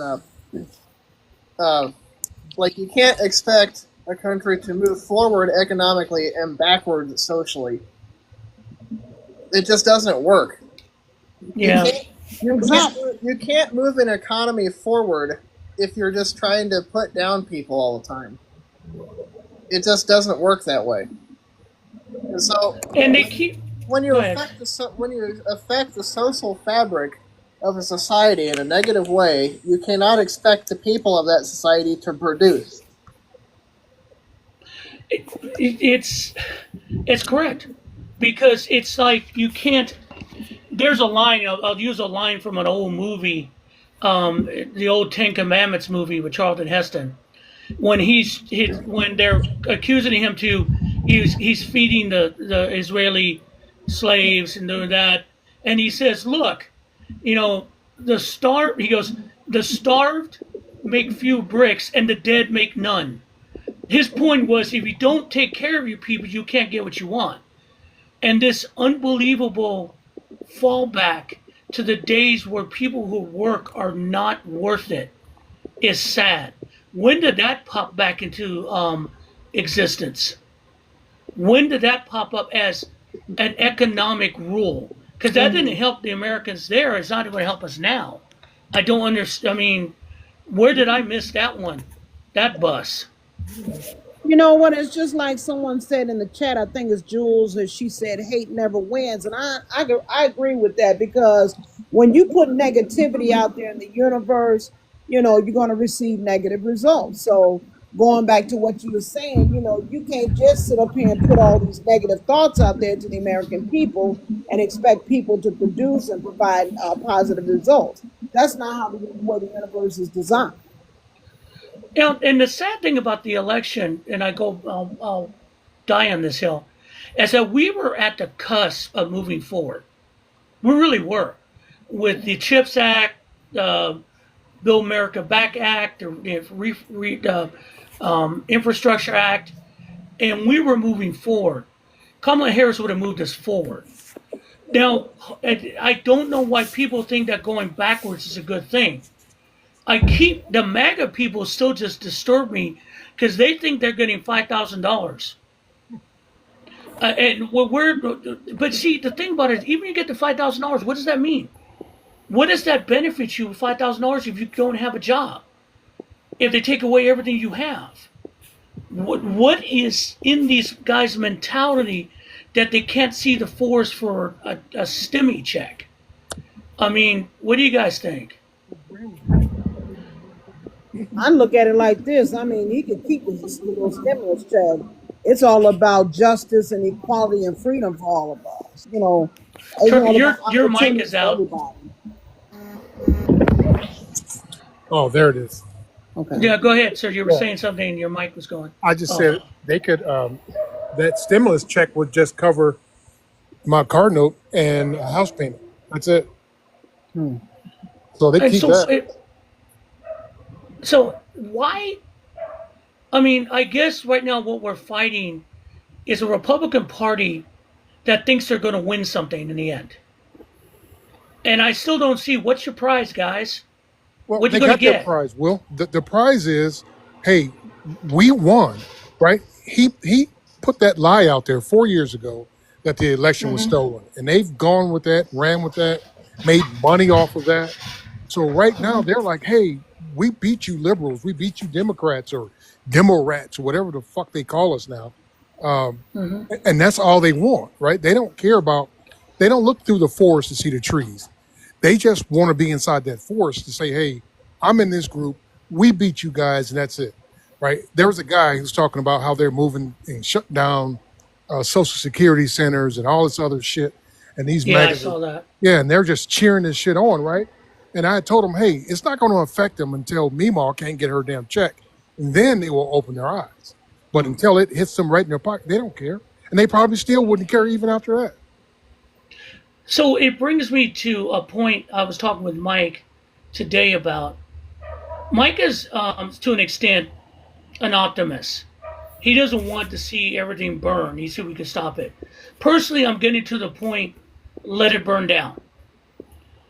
like you can't expect a country to move forward economically and backward socially. It just doesn't work. Yeah. You can't move an economy forward if you're just trying to put down people all the time. It just doesn't work that way. And so, And they keep. when you Go ahead. affect the social fabric of a society in a negative way, you cannot expect the people of that society to produce. It's correct, because it's like you can't. There's a line. I'll use a line from an old movie, the old Ten Commandments movie with Charlton Heston, when when they're accusing him to he's feeding the Israeli slaves and doing that, and he says, look, he goes, the starved make few bricks and the dead make none. His point was, if you don't take care of your people, you can't get what you want. And this unbelievable fallback to the days where people who work are not worth it is sad. When did that pop back into existence? When did that pop up as an economic rule? Because that didn't help the Americans there. It's not going to help us now. I don't understand. I mean, where did I miss that one? That bus. You know what? It's just like someone said in the chat. I think it's Jules, and she said, "Hate never wins," and I agree with that, because when you put negativity out there in the universe, you're going to receive negative results. So going back to what you were saying, you can't just sit up here and put all these negative thoughts out there to the American people and expect people to produce and provide positive results. That's not how the way the universe is designed. And the sad thing about the election, and I'll die on this hill, is that we were at the cusp of moving forward. We really were, with the CHIPS Act, Build America Back Act, the Infrastructure Act, and we were moving forward. Kamala Harris would have moved us forward. Now, I don't know why people think that going backwards is a good thing. The MAGA people still just disturb me, because they think they're getting $5,000. But see, the thing about it is, even if you get the $5,000, what does that mean? What does that benefit you with $5,000 if you don't have a job? If they take away everything you have? What is in these guys' mentality that they can't see the forest for a STEMI check? I mean, what do you guys think? I look at it like this. I mean, he could keep this little stimulus check. It's all about justice and equality and freedom for all of us. Your mic is out. Oh, there it is. Okay. Yeah, go ahead, sir. You were Yeah. saying something and your mic was going. I just said they could, that stimulus check would just cover my car note and a house payment. That's it. So they And keep so, that. so why? I mean, I guess right now what we're fighting is a Republican Party that thinks they're going to win something in the end. And I still don't see what's your prize, guys. Well, What they you gonna got their get? prize. Will the prize is, hey, we won, right? He put that lie out there 4 years ago that the election was stolen, and they've gone with that, ran with that, made money off of that. So right now they're like, hey, we beat you liberals, we beat you Democrats or Demorats or whatever the fuck they call us now, and that's all they want, right? They don't care about. They don't look through the forest to see the trees. They just want to be inside that forest to say, hey, I'm in this group. We beat you guys, and that's it, right? There was a guy who's talking about how they're moving and shut down Social Security centers and all this other shit. And these Yeah, I magazines, saw that. yeah, and they're just cheering this shit on, right? And I told them, hey, it's not going to affect them until Meemaw can't get her damn check. And then they will open their eyes. But until it hits them right in their pocket, they don't care. And they probably still wouldn't care even after that. So it brings me to a point I was talking with Mike today about. Mike is, to an extent, an optimist. He doesn't want to see everything burn. He said we could stop it. Personally, I'm getting to the point, let it burn down.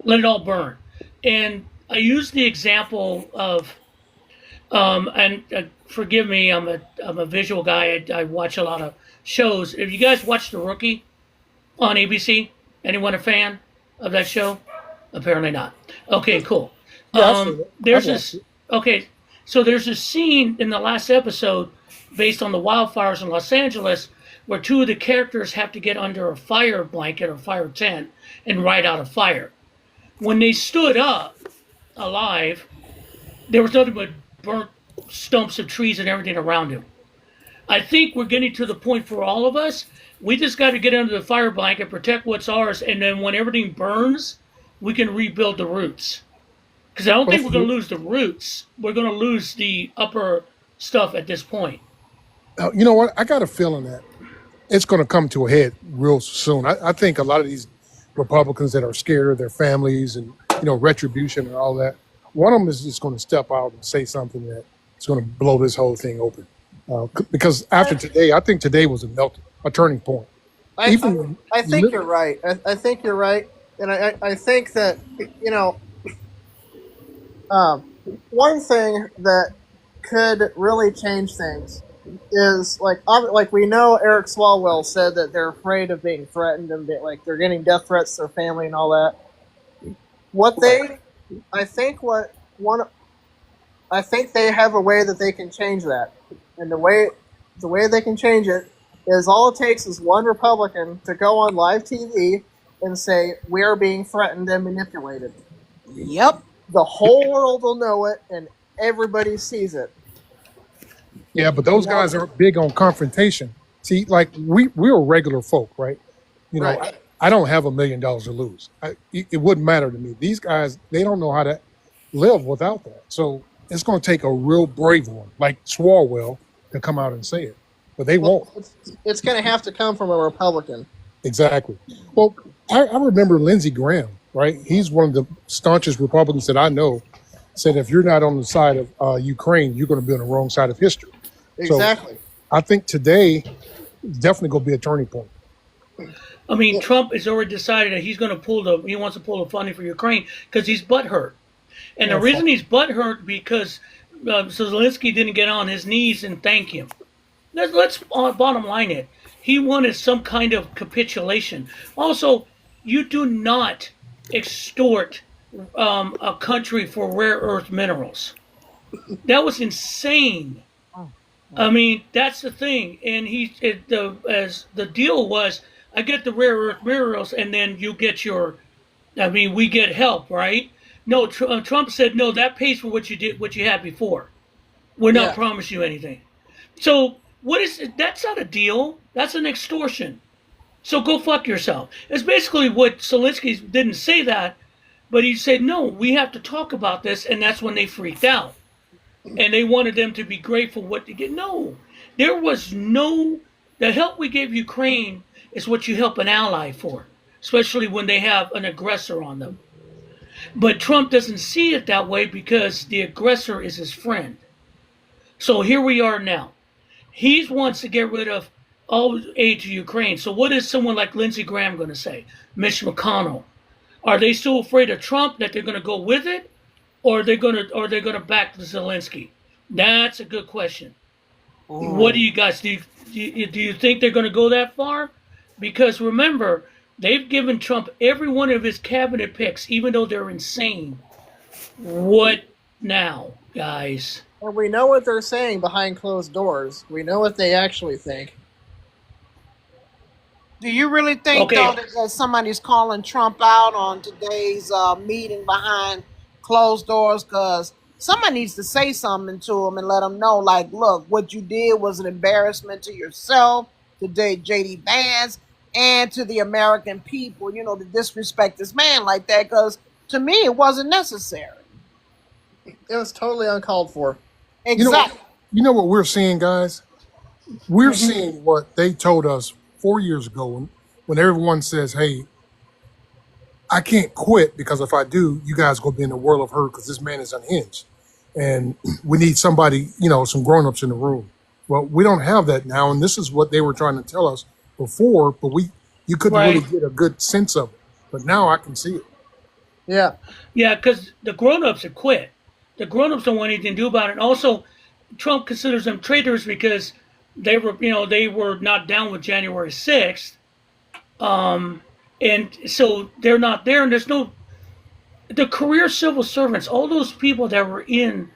let it all burn. And I use the example of, and forgive me, I'm a visual guy. I watch a lot of shows. If you guys watch The Rookie on ABC, anyone a fan of that show? Apparently not. Okay, cool. Yeah, I've seen it. I've There's watched this. it. Okay, so there's a scene in the last episode based on the wildfires in Los Angeles where two of the characters have to get under a fire blanket or fire tent and ride out a fire. When they stood up alive, there was nothing but burnt stumps of trees and everything around them. I think we're getting to the point for all of us. We just got to get under the fire blanket, protect what's ours, and then when everything burns, we can rebuild the roots. Because I don't think we're going to lose the roots. We're going to lose the upper stuff at this point. You know what? I got a feeling that it's going to come to a head real soon. I think a lot of these Republicans that are scared of their families and retribution and all that, one of them is just going to step out and say something that is going to blow this whole thing open. Because after today, I think today was a turning point. Even I think you're right. I think you're right, and I think that one thing that could really change things is like we know Eric Swalwell said that they're afraid of being threatened and like they're getting death threats to their family and all that. I think they have a way that they can change that, and the way they can change it is all it takes is one Republican to go on live TV and say we're being threatened and manipulated. Yep. The whole world will know it, and everybody sees it. Yeah, but those guys are big on confrontation. See, like we're regular folk, right? Right. I don't have $1 million to lose. It wouldn't matter to me. These guys, they don't know how to live without that. So it's going to take a real brave one, like Swalwell, to come out and say it. But they won't. It's going to have to come from a Republican. Exactly. Well, I remember Lindsey Graham, right? He's one of the staunchest Republicans that I know, said if you're not on the side of Ukraine, you're going to be on the wrong side of history. Exactly. So I think today is definitely going to be a turning point. I mean, Trump has already decided that he wants to pull the funding for Ukraine because he's butthurt. And the reason he's butthurt because Zelensky didn't get on his knees and thank him. Let's bottom line it. He wanted some kind of capitulation. Also, you do not extort a country for rare earth minerals. That was insane. I mean, that's the thing. And the deal was, I get the rare earth minerals, and then you get we get help, right? No, Trump said no. That pays for what you had before. We're not promising you anything. So what is it? That's not a deal. That's an extortion. So go fuck yourself. It's basically what Zelensky didn't say that, but he said no. We have to talk about this, and that's when they freaked out, and they wanted them to be grateful what they get. No, there was no. The help we gave Ukraine is what you help an ally for, especially when they have an aggressor on them. But Trump doesn't see it that way because the aggressor is his friend. So here we are now. He wants to get rid of all aid to Ukraine. So what is someone like Lindsey Graham going to say? Mitch McConnell. Are they still afraid of Trump that they're going to go with it? Or are they going to back Zelensky? That's a good question. What do you guys do? Do you think they're going to go that far? Because remember, they've given Trump every one of his cabinet picks, even though they're insane. What now, guys? And we know what they're saying behind closed doors. We know what they actually think. Do you really think, though, that somebody's calling Trump out on today's meeting behind closed doors? Because somebody needs to say something to him and let him know, like, look, what you did was an embarrassment to yourself, to J.D. Vance, and to the American people, to disrespect this man like that. Because to me, it wasn't necessary. It was totally uncalled for. Exactly. You know what we're seeing, guys? We're seeing what they told us 4 years ago when everyone says, hey, I can't quit because if I do, you guys going to be in a world of hurt because this man is unhinged. And we need somebody, some grown-ups in the room. Well, we don't have that now, and this is what they were trying to tell us before, but you couldn't really get a good sense of it. But now I can see it. Yeah. Yeah, because the grown-ups have quit. The grown-ups don't want anything to do about it. And also, Trump considers them traitors because they were not down with January 6th, and so they're not there. And there's no the career civil servants, all those people that were in,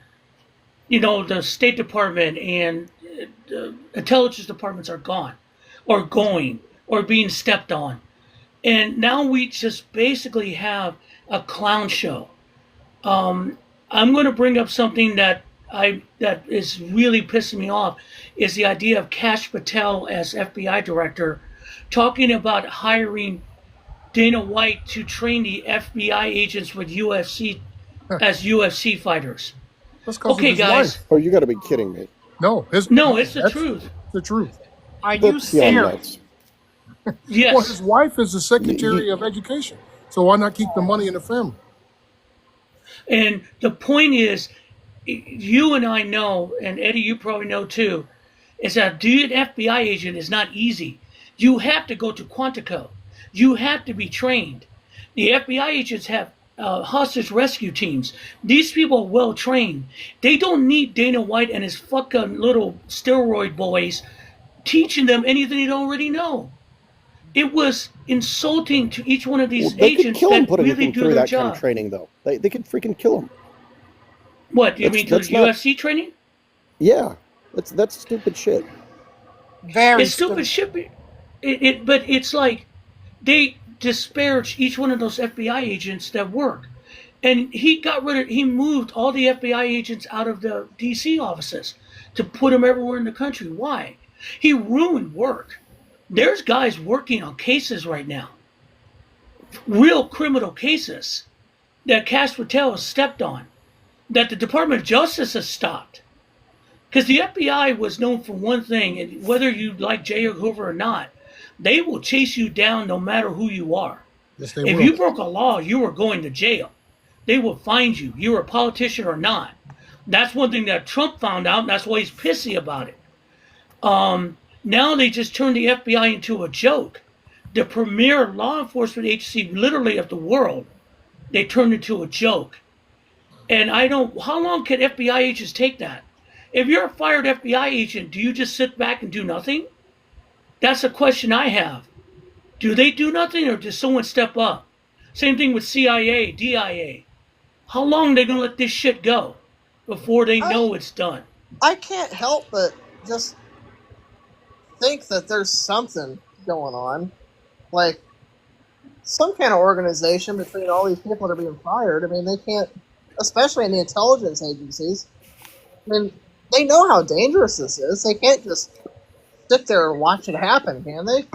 the State Department and the intelligence departments are gone, or going, or being stepped on, and now we just basically have a clown show. I'm going to bring up something that is really pissing me off is the idea of Kash Patel as FBI director, talking about hiring Dana White to train the FBI agents with UFC as UFC fighters. That's because Okay, of his guys. wife. Oh, you got to be kidding me. No, No, it's the that's truth. the truth. Are you That's beyond serious? nuts. Well, Yes. his wife is the Secretary of Education, so why not keep the money in the family? And the point is, you and I know, and Eddie, you probably know too, is that being an FBI agent is not easy. You have to go to Quantico. You have to be trained. The FBI agents have hostage rescue teams. These people are well trained. They don't need Dana White and his fucking little steroid boys teaching them anything they don't already know. It was insulting to each one of these Well, they could agents kill him that putting really him do through their that kind job. of training, though. They could freaking kill him. What, you mean to That's the not. UFC training? Yeah, that's stupid shit. Very It's stupid shit. But it's like they disparage each one of those FBI agents that work. And he moved all the FBI agents out of the DC offices to put them everywhere in the country. Why? He ruined work. There's guys working on cases right now, real criminal cases that Kash Patel has stepped on, that the Department of Justice has stopped. Because the FBI was known for one thing, and whether you like J. Edgar Hoover or not, they will chase you down no matter who you are. Yes, they If will. you broke a law, you were going to jail. They will find you. You were a politician or not. That's one thing that Trump found out, and that's why he's pissy about it. Now they just turned the FBI into a joke. The premier law enforcement agency, literally of the world, they turned into a joke. And how long can FBI agents take that? If you're a fired FBI agent, do you just sit back and do nothing? That's a question I have. Do they do nothing, or does someone step up? Same thing with CIA, DIA. How long are they going to let this shit go before they know it's done? I can't help but just think that there's something going on. Like, some kind of organization between all these people that are being fired. I mean, they can't, especially in the intelligence agencies. I mean, they know how dangerous this is. They can't just sit there and watch it happen, can they?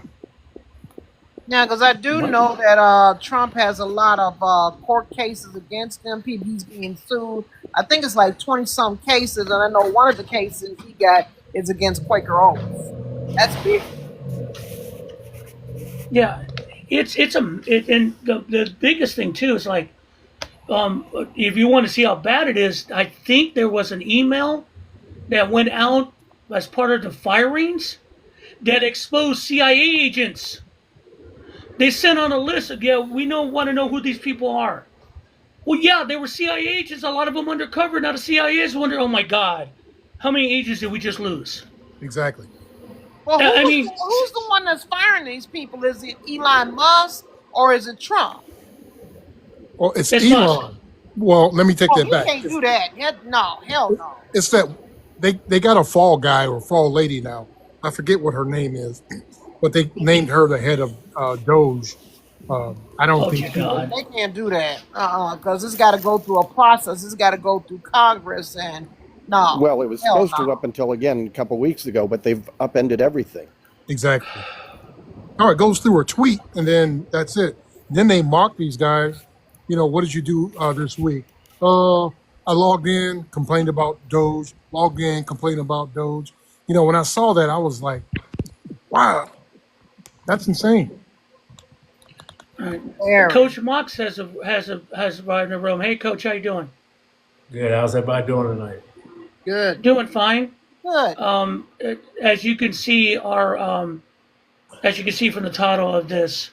Yeah, because I do know that Trump has a lot of court cases against him. He's being sued. I think it's like 20-some cases, and I know one of the cases he got is against Quaker Oats. That's big. Yeah, and the biggest thing too is like, if you want to see how bad it is, I think there was an email that went out as part of the firings that exposed CIA agents. They sent on a list of, want to know who these people are. Well, yeah, they were CIA agents, a lot of them undercover. Now the CIA is wondering, oh my God, how many agents did we just lose? Exactly. Well, I mean- who's the one that's firing these people? Is it Elon Musk or is it Trump? Well, it's It's Elon. Musk. Well, let me take Oh, that he back. can't do that. No, hell no. It's that they got a fall guy or fall lady now. I forget what her name is, but they named her the head of Doge. I don't Oh, think dear God. They can't do that. Because it's got to go through a process. It's got to go through Congress, and no. Well, it was hell supposed to no. up until again a couple weeks ago, but they've upended everything. exactly. No, it goes through a tweet and then that's it. Then they mock these guys. You know, what did you do this week? I logged in, complained about Doge. Logged in, complained about Doge. You know, when I saw that, I was like, wow, that's insane. Very. Coach Mox has arrived in the room. Hey, Coach, how you doing? Good. How's everybody doing tonight? Good. Doing fine. Good. As you can see, as you can see from the title of this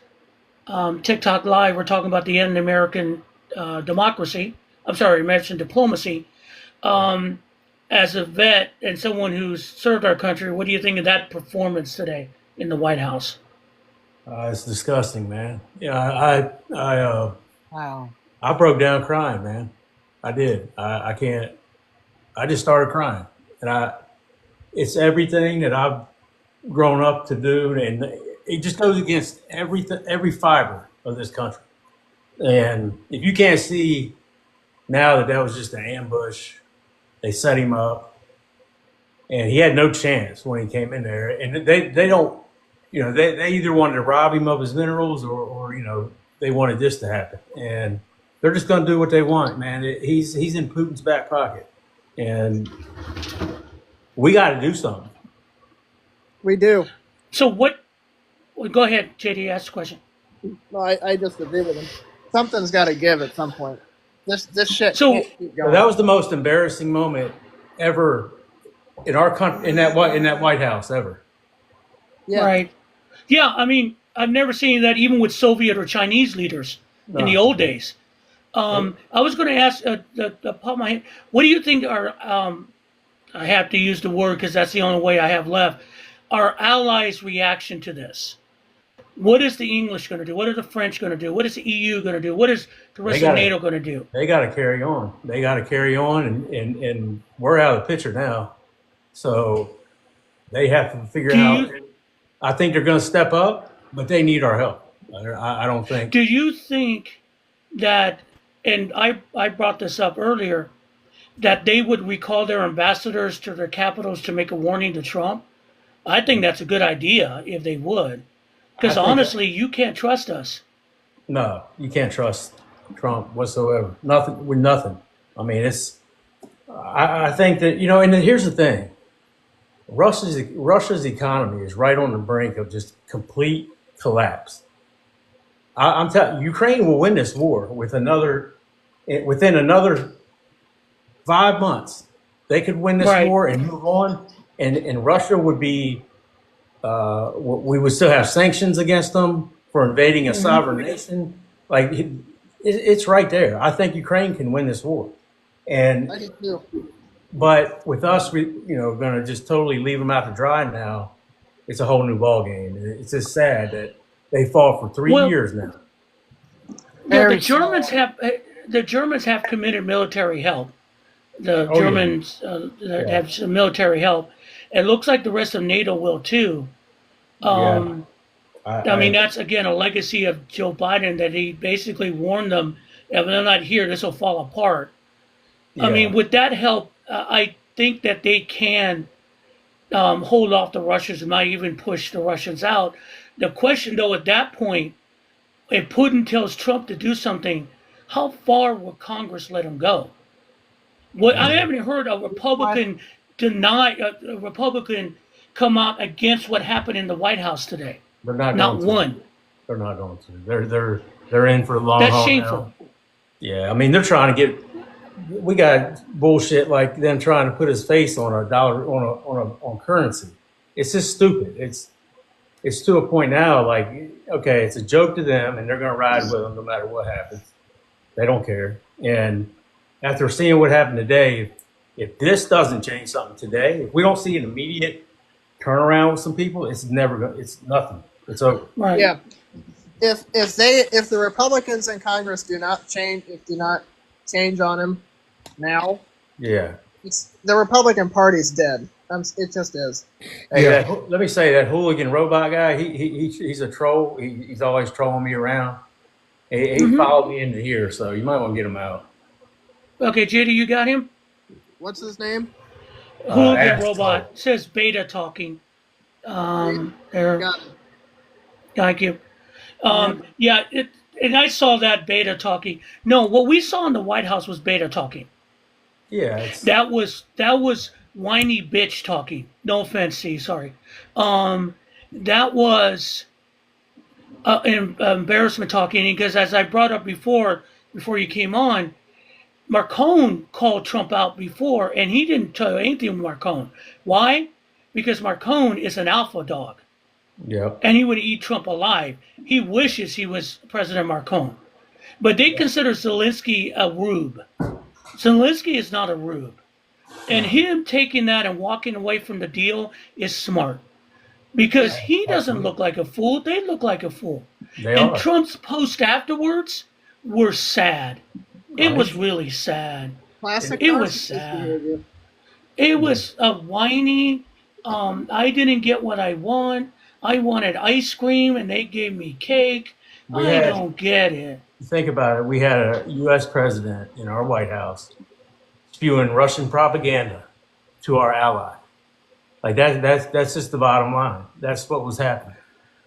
TikTok live, we're talking about the end American democracy. I'm sorry, American diplomacy. Um, as a vet and someone who's served our country, what do you think of that performance today in the White House? It's disgusting, man. Yeah, Wow. I broke down crying, man. I did. I can't. I just started crying, and it's everything that I've grown up to do, and it just goes against every fiber of this country. And if you can't see now that that was just an ambush, they set him up, and he had no chance when he came in there. And they don't, they either wanted to rob him of his minerals, or they wanted this to happen, and they're just going to do what they want, man. He's in Putin's back pocket, and we got to do something. We do. So what? Well, go ahead, JD. Ask the question. No, I just agree with him. Something's got to give at some point. This shit So can't keep So going. that was the most embarrassing moment ever in our country, in that White House ever. Yeah. right, yeah. I mean, I've never seen that even with Soviet or Chinese leaders in the No. old days. I was going to ask the pop my head. What do you think are? I have to use the word because that's the only way I have left. Our allies' reaction to this. What is the English going to do? What are the French going to do? What is the EU going to do? What is the rest of gotta- NATO going to do? They got to carry on. They got to carry on, and we're out of the picture now. So they have to figure Do out. you I think they're going to step up, but they need our help. I don't think. do you think that? And I brought this up earlier, that they would recall their ambassadors to their capitals to make a warning to Trump. I think that's a good idea if they would, because I think- honestly, you can't trust us. No, you can't trust Trump whatsoever. Nothing with nothing. I mean, it's. I think that and then here's the thing. Russia's economy is right on the brink of just complete collapse. I'm telling you, Ukraine will win this war within another 5 months. They could win this Right. war and move on, and Russia would be. We would still have sanctions against them for invading a sovereign nation. Like it's right there. I think Ukraine can win this war, and I do too. but with us, we going to just totally leave them out to dry now. It's a whole new ball game. It's just sad that they fought for 3 Well- years now. Yeah, Very the Germans have committed military help. The Oh, yeah. Germans have some military help. It looks like the rest of NATO will too. I mean, that's again a legacy of Joe Biden, that he basically warned them, if they're not here, this will fall apart. I mean, with that help, I think that they can hold off the Russians and might even push the Russians out. The question, though, at that point, if Putin tells Trump to do something, how far will Congress let him go? What I haven't heard a Republican a Republican come out against what happened in the White House today. They're not Not going to. one. They're not going to. They're in for the long That's haul shameful. now. Yeah, I mean they're trying to get. We got bullshit like them trying to put his face on a dollar on currency. It's just stupid. It's to a point now. Like, okay, it's a joke to them, and they're going to ride with them no matter what happens. They don't care. And after seeing what happened today, if this doesn't change something today, if we don't see an immediate turnaround with some people, it's nothing. It's over. Right. Yeah. If the Republicans in Congress do not change on him now, Yeah. the Republican Party's dead. It just is. Hey, Yeah. let me say that hooligan robot guy. He's a troll. He's always trolling me around. He followed me into here, so you might want to get him out. Okay, JD, you got him? What's his name? Hooligan Ask robot Troll. says beta talking. There. Got it. Thank you. Yeah, and I saw that beta talking. No, what we saw in the White House was beta talking. Yeah. That was whiny bitch talking. No offense, C. Sorry. That was embarrassment talking, because as I brought up before you came on, Marcone called Trump out before, and he didn't tell anything with Marcone. Why? Because Marcone is an alpha dog, Yep. and he would eat Trump alive. He wishes he was President Marcone. But they consider Zelensky a rube. Zelensky is not a rube. And him taking that and walking away from the deal is smart because he doesn't look like a fool. They look like a fool. They And are. Trump's post afterwards were sad. It Right. was really sad. Classic It was narcissist sad. behavior. It was a whiny. I didn't get what I want. I wanted ice cream and they gave me cake. We I had, don't get it. think about it, we had a U.S. president in our White House spewing Russian propaganda to our ally. Like that's just the bottom line. That's what was happening.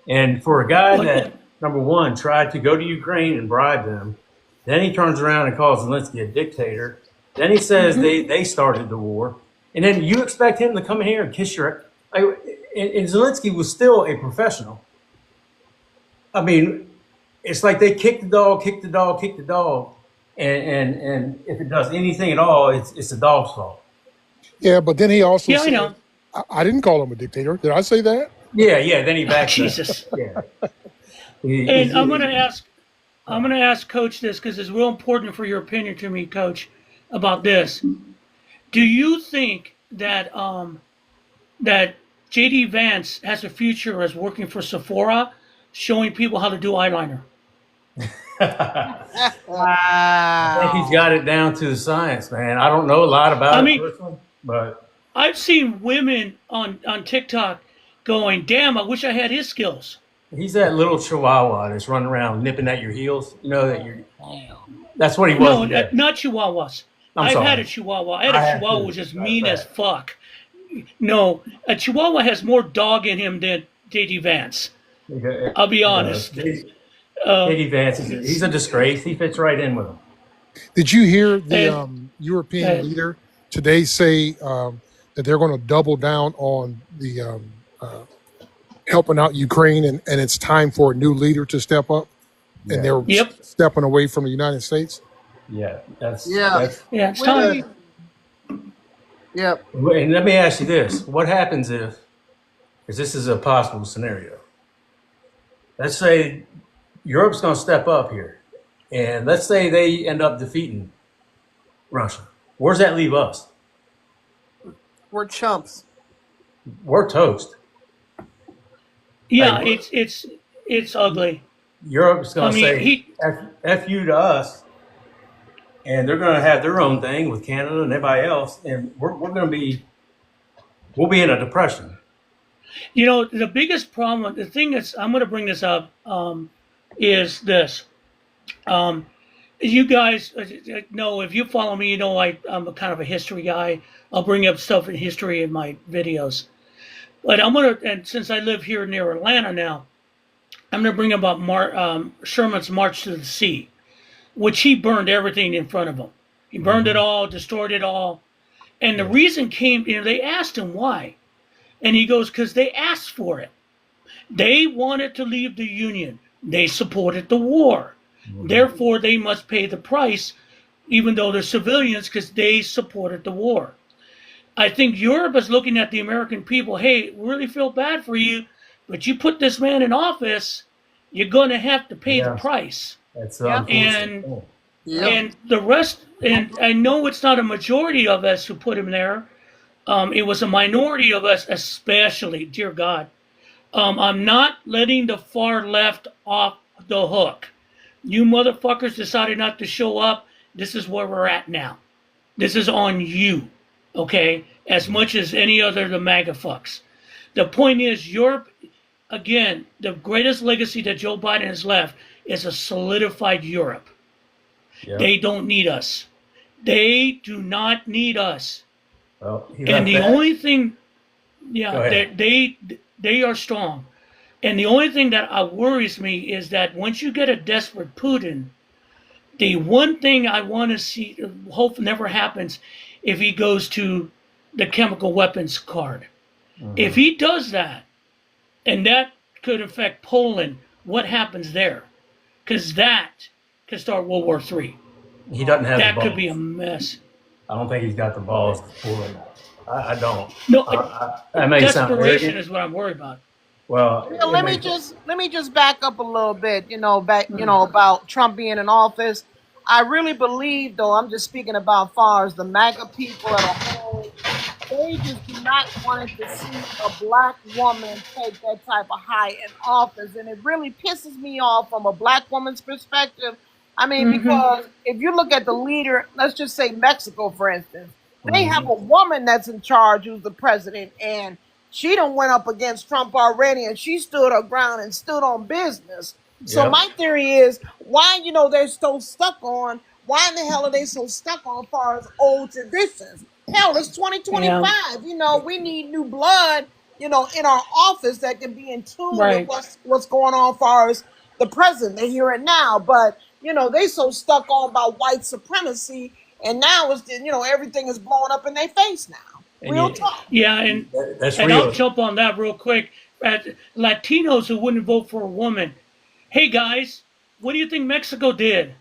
And for a guy that, number one, tried to go to Ukraine and bribe them, then he turns around and calls Zelensky a dictator. Then he says they started the war. And then you expect him to come in here and kiss your... And Zelensky was still a professional. I mean, it's like they kick the dog, kick the dog, kick the dog. And if it does anything at all, it's the dog's fault. Yeah, but then he also Yeah, I said, know. I didn't call him a dictator. Did I say that? Yeah, then he backs up. Jesus. Yeah. And I'm gonna ask Coach this because it's real important for your opinion to me, Coach, about this. Do you think that that JD Vance has a future as working for Sephora, showing people how to do eyeliner? I think Wow. he's got it down to the science, man. I don't know a lot about I it mean, personally, but I've seen women on TikTok going, "Damn, I wish I had his skills." he's that little chihuahua that's running around nipping at your heels. You know that you're. That's what he was. No, today. not Chihuahuas. I'm I've sorry. had a Chihuahua. I had I a have Chihuahua too. which is That's mean as bad. fuck. No, a Chihuahua has more dog in him than JD Vance. I'll be honest. JD Vance, he's a disgrace. He fits right in with him. Did you hear the And- European and- leader today say that they're going to double down on the helping out Ukraine, and it's time for a new leader to step up, and they're Yep. stepping away from the United States? Yeah, that's. Yeah. Yeah, it's Really? time. Yep. And let me ask you this: what happens if, because this is a possible scenario. Let's say Europe's going to step up here, and let's say they end up defeating Russia. Where's that leave us? We're chumps. We're toast. Yeah, Like, it's ugly. Europe's going I to mean, say F you to us, and they're going to have their own thing with Canada and everybody else, and we're going to be, we'll be in a depression. You know, the biggest problem, the thing that's, I'm going to bring this up, is this. You guys know, if you follow me, you know I'm a kind of a history guy. I'll bring up stuff in history in my videos. But and since I live here near Atlanta now, I'm going to bring about Sherman's March to the Sea, which he burned everything in front of him. He burned it all, destroyed it all. And the reason came, they asked him why. And he goes, because they asked for it. They wanted to leave the Union. They supported the war. Therefore, they must pay the price, even though they're civilians, because they supported the war. I think Europe is looking at the American people, hey, we really feel bad for you, but you put this man in office, you're going to have to pay the Yeah. price. That's Yep. And Yep. and the rest, and I know it's not a majority of us who put him there. It was a minority of us, especially, dear God. I'm not letting the far left off the hook. You motherfuckers decided not to show up. This is where we're at now. This is on you, okay? As much as any other of the MAGA fucks. The point is, Europe, again, the greatest legacy that Joe Biden has left is a solidified Europe. Yeah. They don't need us. They do not need us. Well, he And left the that. only thing, Go yeah, ahead. they are strong. And the only thing that worries me is that once you get a desperate Putin, the one thing I want to see, hope never happens, if he goes to the chemical weapons card. If he does that, and that could affect Poland, what happens there? Because that could start World War III. He doesn't have That the balls. could be a mess. I don't think he's got the balls to pull it out. I don't. No, That may sound desperation arrogant. is what I'm worried about. Well, Well, it let me makes just back up a little bit. About Trump being in office. I really believe, though, I'm just speaking about far as the MAGA people at a whole. They just do not want to see a black woman take that type of high in office, and it really pisses me off from a black woman's perspective. I mean, Mm-hmm. because if you look at the leader, let's just say Mexico, for instance, they have Mhm. a woman that's in charge who's the president, and she done went up against Trump already, and she stood her ground and stood on business. So Yep. my theory is why they're so stuck on why in the hell are they so stuck on far as old traditions? Hell, it's Yeah. 2025. We need new blood, in our office that can be in tune with Right. what's going on far as the present, the here and now. But they so stuck on about white supremacy, and now everything is blowing up in their face now. And Real talk. Yeah, and that's I'll real. jump on that real quick. Latinos who wouldn't vote for a woman. Hey guys, what do you think Mexico did?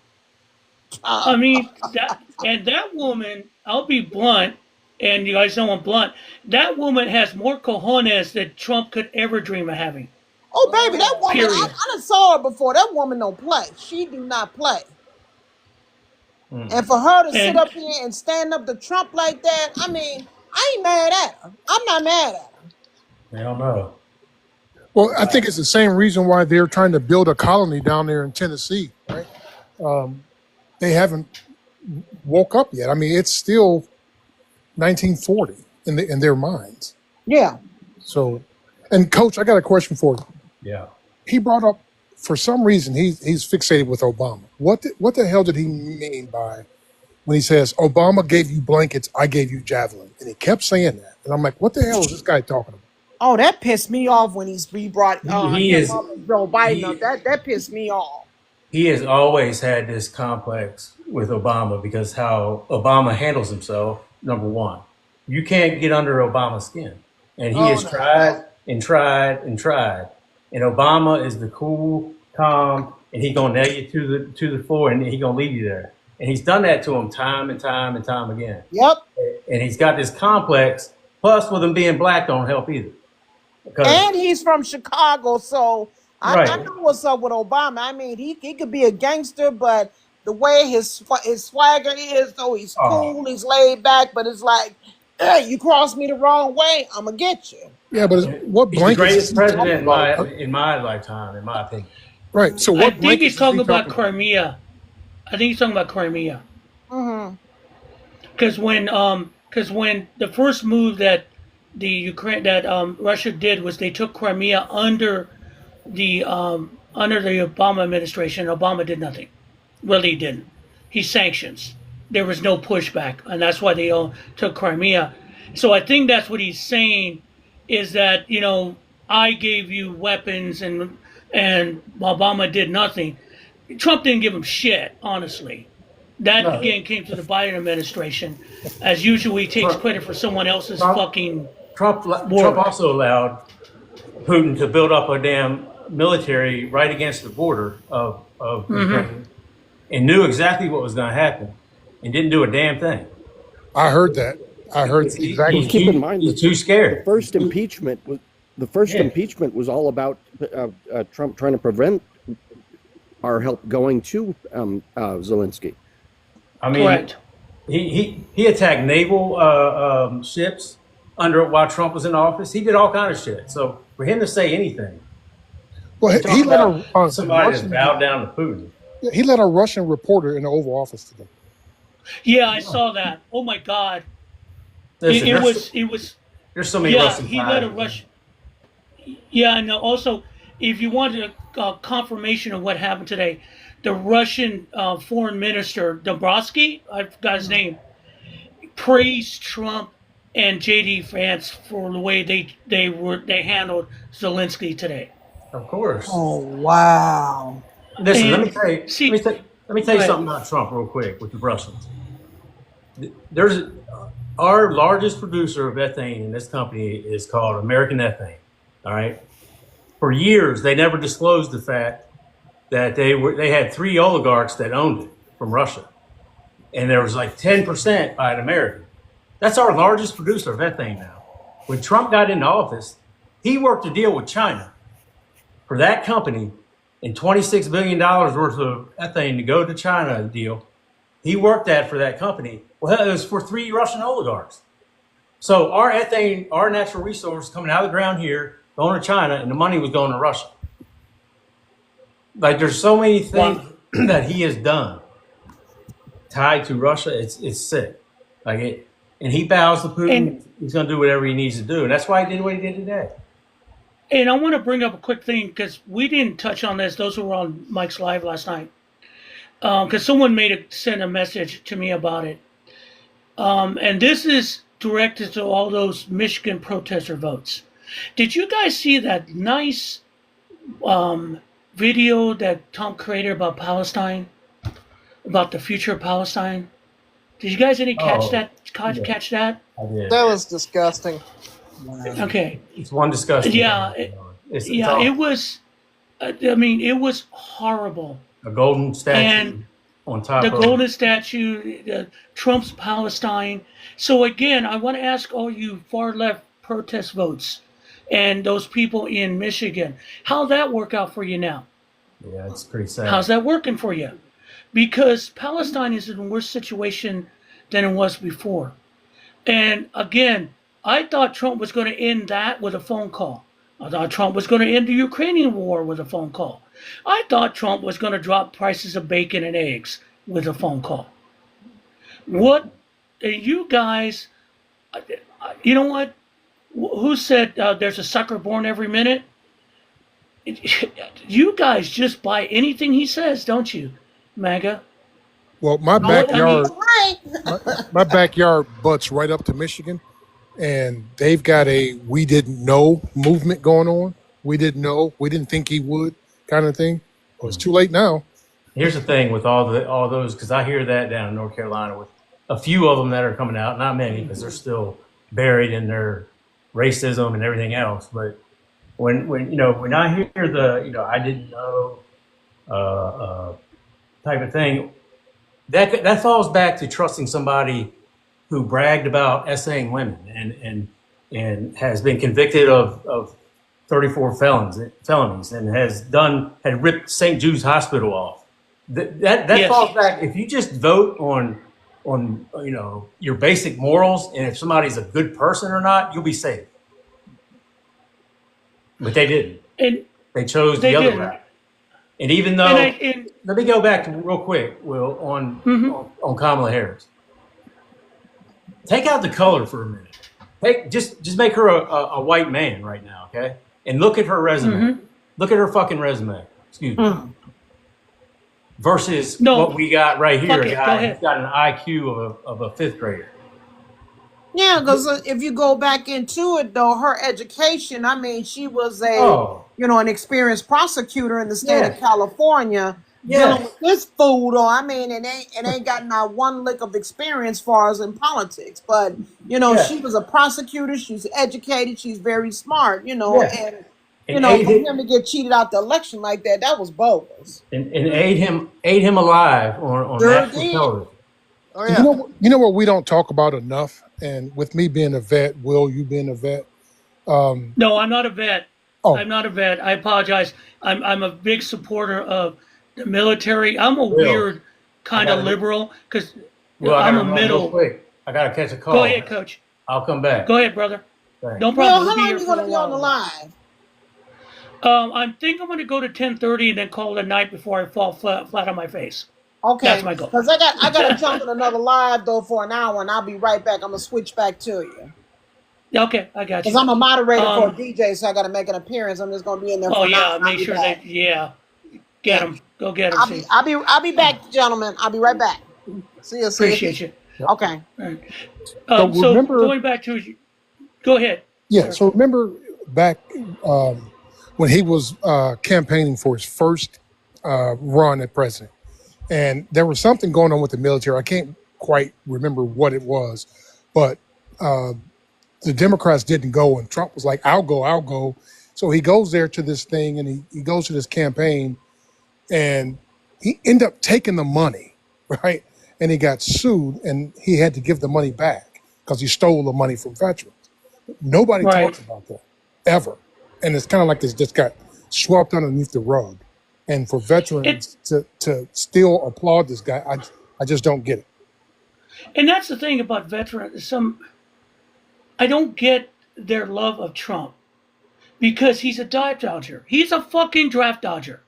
I Uh, mean that woman. I'll be blunt, and you guys know I'm blunt. That woman has more cojones than Trump could ever dream of having. oh baby, that woman, Period. I done saw her before. That woman don't play. She do not play. Mm. And for her to sit And up here and stand up to Trump like that, I mean, I ain't mad at her. I'm not mad at her. I don't know. Well, I think it's the same reason why they're trying to build a colony down there in Tennessee, right? They haven't woke up yet. I mean, it's still 1940 in their minds. Yeah. So, and Coach, I got a question for you. Yeah. He brought up, for some reason, he's fixated with Obama. What the hell did he mean by when he says Obama gave you blankets, I gave you javelin, and he kept saying that, and I'm like, what the hell is this guy talking about? Oh, that pissed me off when he brought He him is up and Joe Biden up. he That pissed me off. he has always had this complex with Obama because how Obama handles himself. Number one, you can't get under Obama's skin, and he Oh has no. tried and tried and tried. And Obama is the cool, calm, and he gonna nail you to the floor, and he gonna leave you there. And he's done that to him time and time and time again. Yep. And he's got this complex. Plus, with him being black, don't help either. Because And he's from Chicago, so I right, know what's up with Obama. I mean, he could be a gangster, but the way his swagger is, though, he's oh, cool, he's laid back, but it's like, hey, you cross me the wrong way, I'm gonna get you. Yeah, but what he's the blankets is greatest he talking president about? in my lifetime, in my opinion. Right. So I what think blankets he's is talking he about talking about? Crimea. I think he's talking about Crimea. Mm-hmm. Because when the first move that Russia did was they took Crimea under the Obama administration. Obama did nothing. Really didn't. He sanctions. There was no pushback, and that's why they all took Crimea. So I think that's what he's saying is that I gave you weapons and Obama did nothing. Trump didn't give him shit, honestly. That No, again came to the Biden administration. As usual, he takes Trump, credit for someone else's Trump, fucking Trump work. also allowed Putin to build up a damn military right against the border of Ukraine and knew exactly what was going to happen and didn't do a damn thing. I heard that. I heard Well, exactly. keep in mind He's that too the scared. first impeachment was Yeah. all about Trump trying to prevent our help going to Zelensky. I mean, Correct. he attacked naval ships while Trump was in office. He did all kind of shit. So for him to say anything, Well, you he talk let about a somebody that's Russian bowed down to Putin. he let a Russian reporter in the Oval Office today. Yeah, I saw that. Oh my God. Listen, It was. there's so many Yeah, Russian he let ties. a Russian. Yeah, and also, if you wanted a confirmation of what happened today, the Russian foreign minister Dombrovsky, I forgot his name, praised Trump and JD Vance for the way they handled Zelensky today. Of course. Oh wow. Listen, let me And tell you. see, Let me tell you go something ahead. about Trump real quick with the Russians. There's our largest producer of ethane in this company is called American Ethane. All right. For years, they never disclosed the fact that they had three oligarchs that owned it from Russia, and there was like 10% by an American. That's our largest producer of ethane now. When Trump got into office, He worked a deal with China for that company and $26 billion worth of ethane to go to China deal. He worked that for that company. Well, it was for 3 Russian oligarchs. So our ethane, our natural resource coming out of the ground here, going to China, and the money was going to Russia. Like there's so many things that he has done tied to Russia. It's sick. Like it, and he bows to Putin. And He's going to do whatever he needs to do, and that's why he did what he did today. and I want to bring up a quick thing because we didn't touch on this. Those who were on Mike's live last night, because someone sent a message to me about it, and this is directed to all those Michigan protester votes. Did you guys see that nice video that Tom created about Palestine, about the future of Palestine? Did you guys catch Oh, that? yeah, Catch that? I did. That was disgusting. Okay. It's one disgusting Yeah. thing. It's Yeah. It awful. was. I mean, it was horrible. A golden statue And on top the of golden statue, Trump's Palestine. So again, I want to ask all you far left protest votes and those people in Michigan, how'd that work out for you now? Yeah, it's pretty sad. How's that working for you? Because Palestine is in a worse situation than it was before. And again, I thought Trump was going to end that with a phone call. I thought Trump was going to end the Ukrainian war with a phone call. I thought Trump was going to drop prices of bacon and eggs with a phone call. What, you guys, you know what? Who said there's a sucker born every minute? You guys just buy anything he says, don't you, MAGA? Well, my No, I mean, backyard, Right. my backyard butts right up to Michigan, and they've got a "we didn't know" movement going on. We didn't know, we didn't think he would, kind of thing. Well, it's too late now. Here's the thing with all those, because I hear that down in North Carolina with a few of them that are coming out, not many, because they're still buried in their racism and everything else. But when I hear the I didn't know type of thing, that falls back to trusting somebody who bragged about essaying women and has been convicted of 34 felonies and had ripped St. Jude's Hospital off. That Yes. falls back. If you just vote on your basic morals and if somebody's a good person or not, you'll be safe. But they didn't. And They chose they the other didn't. route. And even though, And let me go back to real quick, Will, on Kamala Harris. Take out the color for a minute. Just make her a white man right now, okay? And look at her resume. Look at her fucking resume. Excuse me. Versus No. what we got right here, Fuck a it, go guy ahead. who's got an IQ of a 5th grader. Yeah, because if you go back into it, though, her education, I mean, she was Oh, an experienced prosecutor in the state of yes, California dealing yes. with this fool, though. I mean, it ain't got not one lick of experience far as in politics. But, Yeah, she was a prosecutor. She's educated. She's very smart, yeah. and, And for him to get cheated out the election like that, that was bogus. and ate him alive on Sure national did. television. Oh You yeah. know, you know what we don't talk about enough, and with me being a vet, Will, you being a vet. no, I'm not a vet. Oh, I'm not a vet. I apologize. I'm a big supporter of the military. I'm a Will, weird I kind of gotta liberal because Will, I I'm gotta a run real middle. quick. I gotta catch a Go call. ahead, Coach. I'll come back. Go ahead, brother. Thanks. No Well, problem. We'll how be long here you for going a to be on the while. live? I think I'm going to go to 10:30 and then call it a night before I fall flat on my face. That's Okay, my goal. because I got to jump in another live, though, for an hour, and I'll be right back. I'm going to switch back to you. Okay, I got Because you. I'm a moderator for a Um, DJ, so I got to make an appearance. I'm just going to be in there oh for an hour, yeah, and I'll make be sure back. that get them. Go get them, see. I'll be back, gentlemen. I'll be right back. See ya. Appreciate you. Okay. All right. so So remember, going back to, go ahead, yeah. sir. So remember back when he was campaigning for his first run at president, and there was something going on with the military. I can't quite remember what it was, but uh, the Democrats didn't go, and Trump was like, "I'll go, I'll go." So he goes there to this thing, and he goes to this campaign, and he ended up taking the money, right? And he got sued, and he had to give the money back because he stole the money from veterans. Nobody Right. talks about that ever. and it's kind of like it's just got swept underneath the rug. And for It veterans to still applaud this guy, I just don't get it. and that's the thing about veterans. I don't get their love of Trump because he's a draft dodger. He's a fucking draft dodger.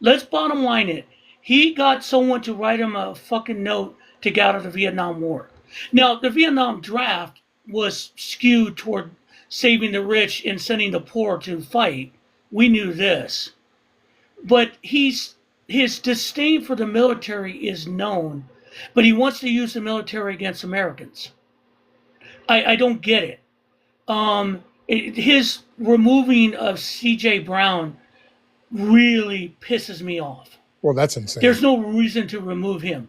Let's bottom line it. He got someone to write him a fucking note to get out of the Vietnam War. Now, the Vietnam draft was skewed toward saving the rich and sending the poor to fight. We knew this. But his disdain for the military is known, but he wants to use the military against Americans. I don't get it. His removing of C.J. Brown really pisses me off. Well, that's insane. There's no reason to remove him.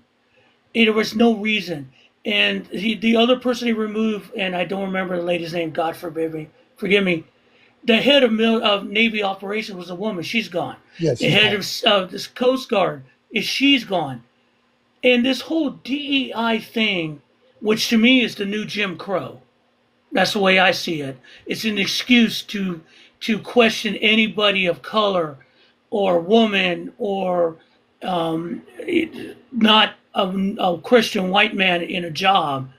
There was no reason. And the other person he removed, and I don't remember the lady's name, God forgive me. The head of Navy operations was a woman. She's gone. Yeah, The she's head gone. of this Coast Guard she's gone. And this whole DEI thing, which to me is the new Jim Crow. That's the way I see it. It's an excuse to question anybody of color or woman or not a Christian white man in a job.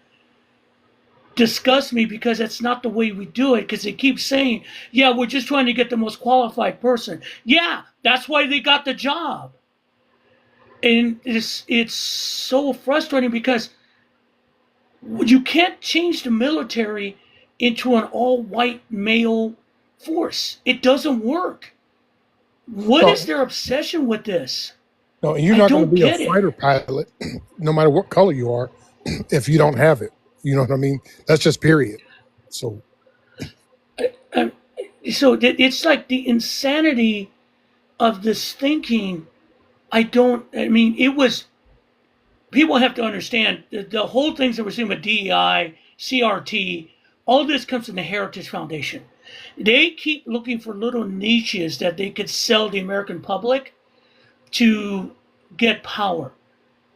Disgusts me because that's not the way we do it, because they keep saying, yeah, we're just trying to get the most qualified person. Yeah, that's why they got the job. And it's so frustrating because you can't change the military into an all-white male force. It doesn't work. What No, is their obsession with this? no, you're I not going to don't be a get it. fighter pilot, no matter what color you are, if you don't have it. You know what I mean? That's just period. So Um, so it's like the insanity of this thinking. It was, people have to understand the whole things that we're seeing with DEI, CRT, all this comes from the Heritage Foundation. They keep looking for little niches that they could sell the American public to get power,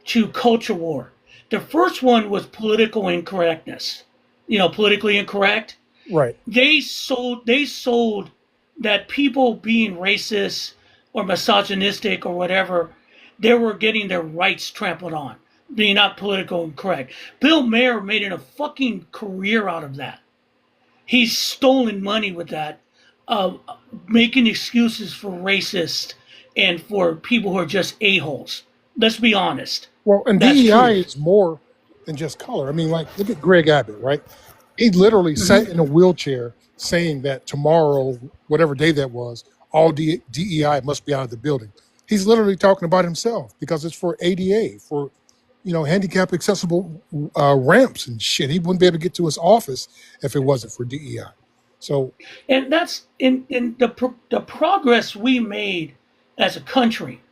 to culture war. The first one was political incorrectness. Politically incorrect. right. They sold that people being racist or misogynistic or whatever, they were getting their rights trampled on, being not political incorrect. Bill Maher made it a fucking career out of that. He's stolen money with that, making excuses for racists and for people who are just a-holes. Let's be honest. Well, and That's DEI true. is more than just color. I mean, like, look at Greg Abbott, right? He literally sat in a wheelchair saying that tomorrow, whatever day that was, all DEI must be out of the building. He's literally talking about himself because it's for ADA, for handicap accessible ramps and shit. He wouldn't be able to get to his office if it wasn't for DEI. So And that's in the progress we made as a country.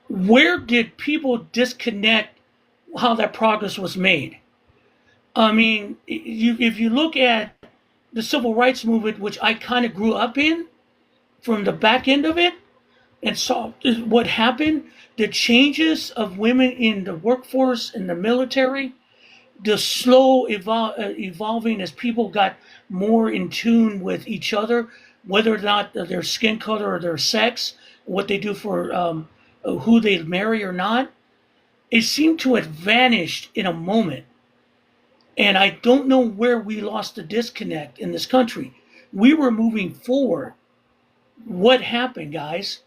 Where did people disconnect how that progress was made? I mean, if you look at the civil rights movement, which I kind of grew up in from the back end of it, and saw what happened, the changes of women in the workforce, in the military, the slow evolving as people got more in tune with each other, whether or not their skin color or their sex, what they do for who they marry or not, it seemed to have vanished in a moment. And I don't know where we lost the disconnect in this country. We were moving forward. What happened, guys?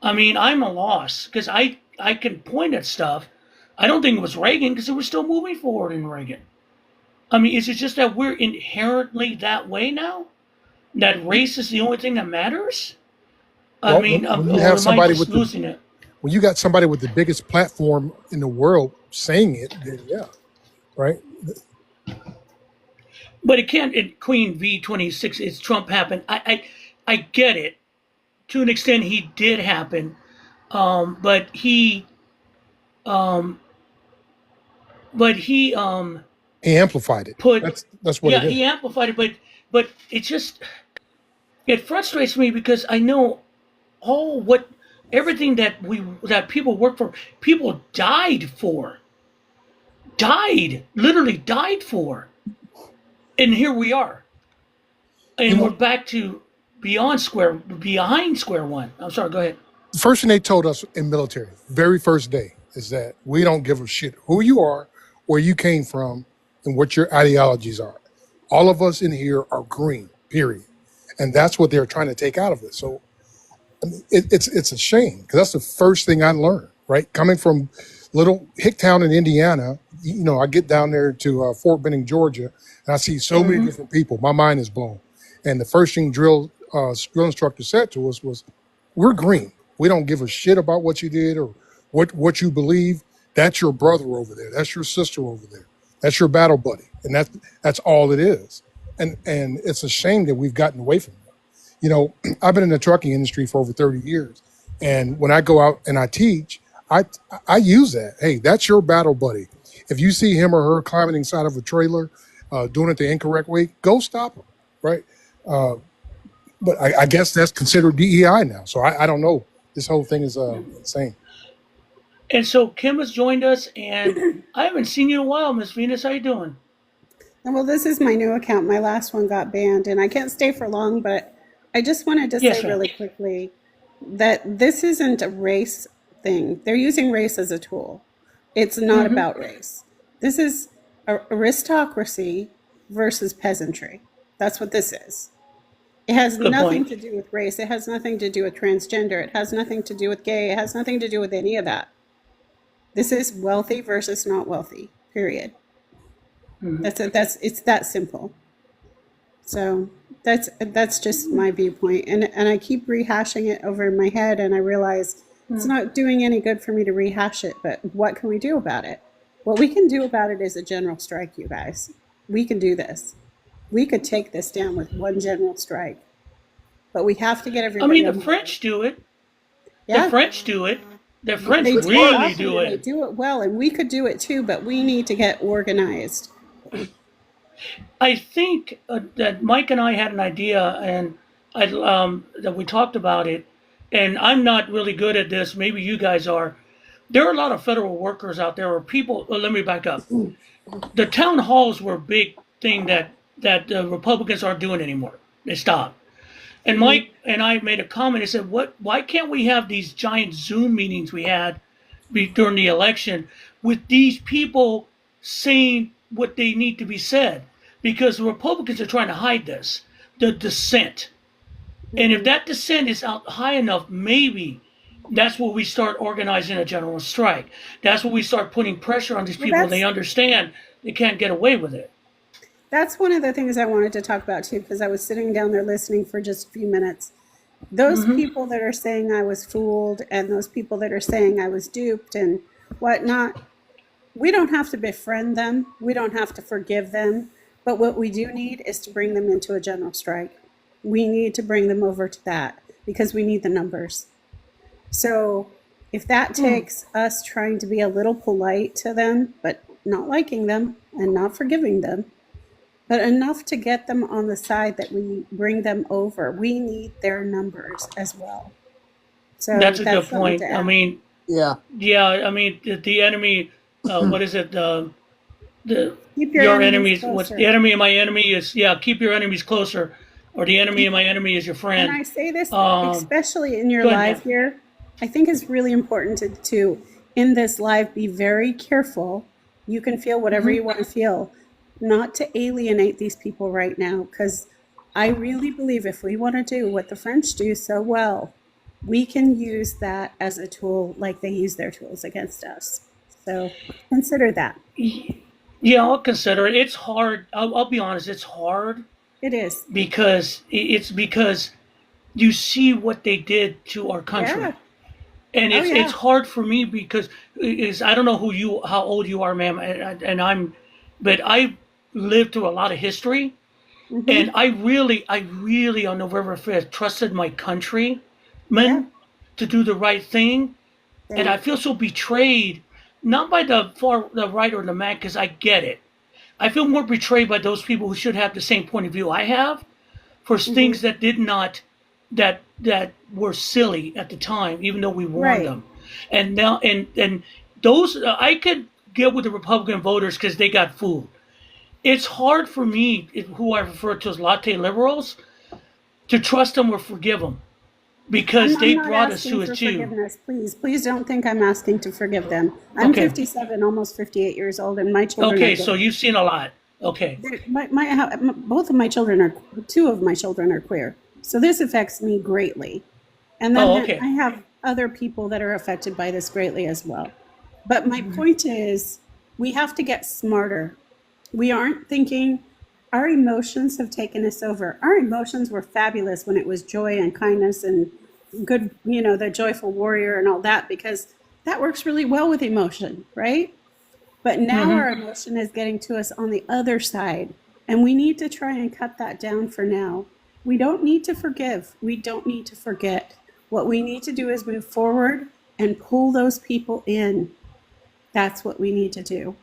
I mean, I'm a loss because I can point at stuff. I don't think it was Reagan because it was still moving forward in Reagan. I mean, is it just that we're inherently that way now? That race is the only thing that matters? I well, mean, when you or have am I somebody just with the losing it? when you got somebody with the biggest platform in the world saying it, then yeah, right? But it can't. Queen V26. It's Trump happened. I get it. To an extent, he did happen. But he um, He amplified it. put That's what yeah, it is. he amplified it. But it frustrates me because I know everything that people work for, people literally died for, and here we are. and we're back to behind square one. I'm sorry. Go ahead. The first thing they told us in military, very first day, is that we don't give a shit who you are, where you came from, and what your ideologies are. All of us in here are green, period. And that's what they're trying to take out of it. So I mean, it's a shame because that's the first thing I learned, right? Coming from little Hicktown in Indiana, I get down there to Fort Benning, Georgia, and I see so many different people. My mind is blown. And the first thing drill instructor said to us was, "We're green. We don't give a shit about what you did or what you believe. That's your brother over there. That's your sister over there. That's your battle buddy, and that's all it is." And it's a shame that we've gotten away from that. I've been in the trucking industry for over 30 years, and when I go out and I teach, I use that. Hey, that's your battle buddy. If you see him or her climbing inside of a trailer, doing it the incorrect way, go stop them, right? But I guess that's considered DEI now. So I don't know. This whole thing is insane. And so Kim has joined us, and I haven't seen you in a while, Miss Venus. How you doing? Well, this is my new account. My last one got banned, and I can't stay for long, but I just wanted to Yes, say ma'am. really quickly that this isn't a race thing. They're using race as a tool. It's not about race. This is aristocracy versus peasantry. That's what this is. It has Good nothing point. to do with race. It has nothing to do with transgender. It has nothing to do with gay. It has nothing to do with any of that. This is wealthy versus not wealthy, period. It's that simple. So that's just my viewpoint. And I keep rehashing it over in my head, and I realize it's not doing any good for me to rehash it, but what can we do about it? What we can do about it is a general strike, you guys. We can do this. We could take this down with one general strike. But we have to get I everybody mean, the on board. French do it. The Yeah. French do it. The French They do it really often, do and they it. do it well, and we could do it too, but we need to get organized. I think that Mike and I had an idea, and that we talked about it. And I'm not really good at this. Maybe you guys are. There are a lot of federal workers out there, or people. Let me back up. The town halls were a big thing that the Republicans aren't doing anymore. They stopped. And Mike and I made a comment. He said, Why can't we have these giant Zoom meetings we had during the election with these people saying what they need to be said? Because the Republicans are trying to hide this, the dissent. And if that dissent is out high enough, maybe that's where we start organizing a general strike. That's where we start putting pressure on these people, and they understand they can't get away with it. That's one of the things I wanted to talk about too, because I was sitting down there listening for just a few minutes. Those people that are saying I was fooled, and those people that are saying I was duped and whatnot, we don't have to befriend them. We don't have to forgive them. But what we do need is to bring them into a general strike. We need to bring them over to that because we need the numbers. So if that takes us trying to be a little polite to them, but not liking them and not forgiving them, but enough to get them on the side that we bring them over, we need their numbers as well. So That's a good something point. to I add. mean, Yeah. I mean, the enemy, what is it? The Keep your enemies, what's closer. the enemy of my enemy is, keep your enemies closer, or the enemy of my enemy is your And I friend. say this Um, especially in your go ahead, live here. I think it's really important to in this live be very careful. You can feel whatever you want to feel, not to alienate these people right now, because I really believe if we want to do what the French do so well, we can use that as a tool like they use their tools against us. So consider that. Yeah, I'll consider it. It's hard. I'll be honest. It's hard It is. because you see what they did to our country. Yeah. And Oh, it's yeah. hard for me because I don't know how old you are, ma'am, but I lived through a lot of history, and I really on November 5th trusted my countrymen to do the right thing, and I feel so betrayed, not by the right or the MAG, because I get it. I feel more betrayed by those people who should have the same point of view I have, for things that did not that were silly at the time, even though we warned Right. them. And now, and those I could get with the Republican voters because they got fooled. it's hard for me, who I refer to as latte liberals, to trust them or forgive them because I'm they not brought us asking to a for Jew. forgiveness. Please don't think I'm asking to forgive them. I'm Okay. 57, almost 58 years old, and my children are Okay, so gay. you've seen a lot. Okay. Both of my children are, two of my children are queer. So this affects me greatly. And then Oh, okay. I have other people that are affected by this greatly as well. But my point is, we have to get smarter. We aren't thinking, our emotions have taken us over. Our emotions were fabulous when it was joy and kindness and good, the joyful warrior and all that, because that works really well with emotion, right? But now Mm-hmm. our emotion is getting to us on the other side, and we need to try and cut that down for now. We don't need to forgive. We don't need to forget. What we need to do is move forward and pull those people in. That's what we need to do.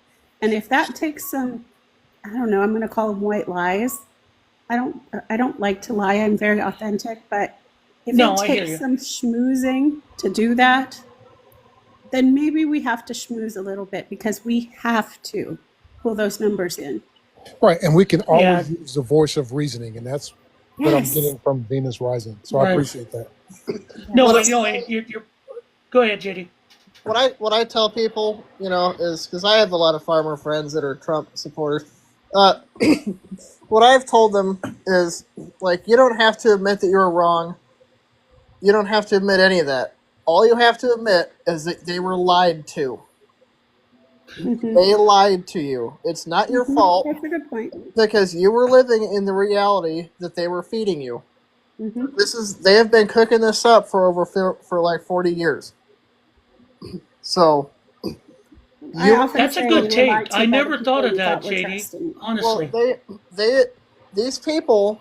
And if that takes some, I don't know, I'm going to call them white lies. I don't like to lie. I'm very authentic, but if No, it I hear takes you. some schmoozing to do that, then maybe we have to schmooze a little bit, because we have to pull those numbers in. Right, and we can Yeah. always use the voice of reasoning, and that's what I'm Yes. getting from Venus Rising. So I Right. appreciate that. No, What but you're. Go ahead, JD. what I tell people, is because I have a lot of farmer friends that are Trump supporters. What I've told them is, like, you don't have to admit that you're wrong. You don't have to admit any of that. All you have to admit is that they were lied to. Mhm. They lied to you. It's not your fault That's a good point. because you were living in the reality that they were feeding you. Hmm. They have been cooking this up for like 40 years. So I you often That's a say good we're take. lied to I by the never people thought of we that, thought were JD. trusting. Honestly. these people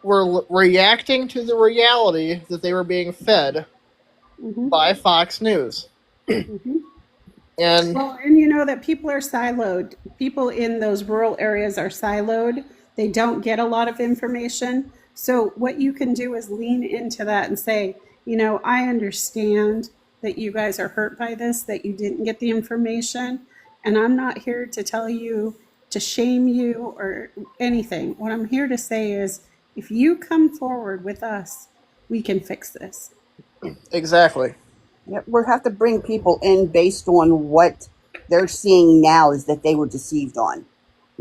were reacting to the reality that they were being fed Hmm. by Fox News. Hmm. And Well, and you know that people are siloed. People in those rural areas are siloed. They don't get a lot of information. So what you can do is lean into that and say, I understand that you guys are hurt by this, that you didn't get the information. And I'm not here to tell you to shame you or anything. What I'm here to say is, if you come forward with us, we can fix this. exactly. Yeah, we have to bring people in based on what they're seeing now is that they were deceived on.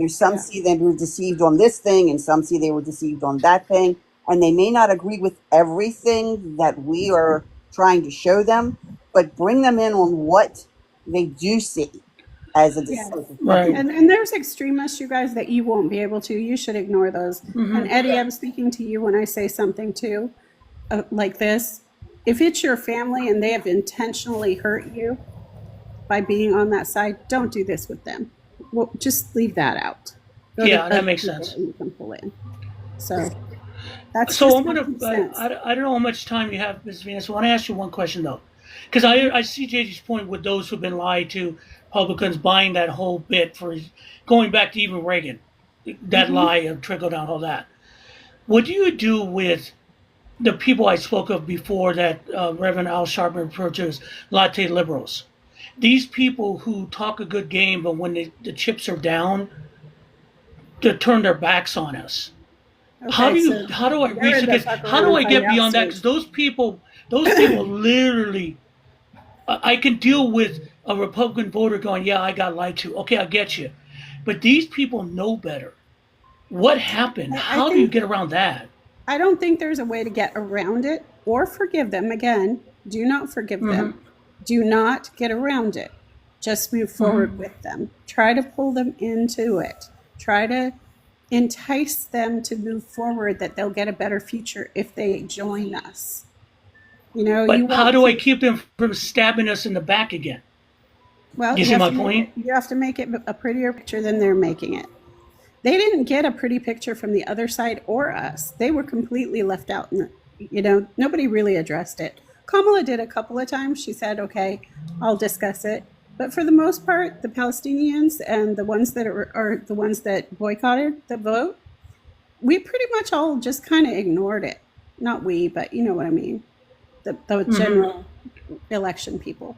Some Yeah. see they were deceived on this thing, and some see they were deceived on that thing, and they may not agree with everything that we are trying to show them, but bring them in on what they do see as a Yes. Right. And there's extremists, you guys, that you won't be able to. You should ignore those. And Eddie, I'm speaking to you when I say something too, like this. If it's your family and they have intentionally hurt you by being on that side, don't do this with them. Well, just leave that out. Go to Yeah, that other makes people sense. that you can pull in. So that's So just I'm gonna. common sense. I don't know how much time you have, Ms. Venus. I want to ask you one question though, because I see JD's point with those who've been lied to, Republicans buying that whole bit for going back to even Reagan, that lie of trickle down, all that. What do you do with the people I spoke of before that Reverend Al Sharpton referred to as latte liberals? These people who talk a good game, but when the chips are down, to turn their backs on us. How Okay, do so how do I they're reach in the against? fuck How do around, I find get out beyond that? stage. Because those people literally, I can deal with a Republican voter going, "Yeah, I got lied to." Okay, I get you, but these people know better. What happened? I How do you think get around that? I don't think there's a way to get around it or forgive them. Again, do not forgive them. Do not get around it. Just move forward with them. Try to pull them into it. Try to entice them to move forward, that they'll get a better future if they join us. You But how want do I to, keep them from stabbing us in the back again? well, You see my point? you have to make it a prettier picture than they're making it. They didn't get a pretty picture from the other side or us. They were completely left out. Nobody really addressed it. Kamala did a couple of times. She said, okay, I'll discuss it. But for the most part, the Palestinians and the ones that are the ones that boycotted the vote, we pretty much all just kind of ignored it. Not we, but you know what I mean. The general election people.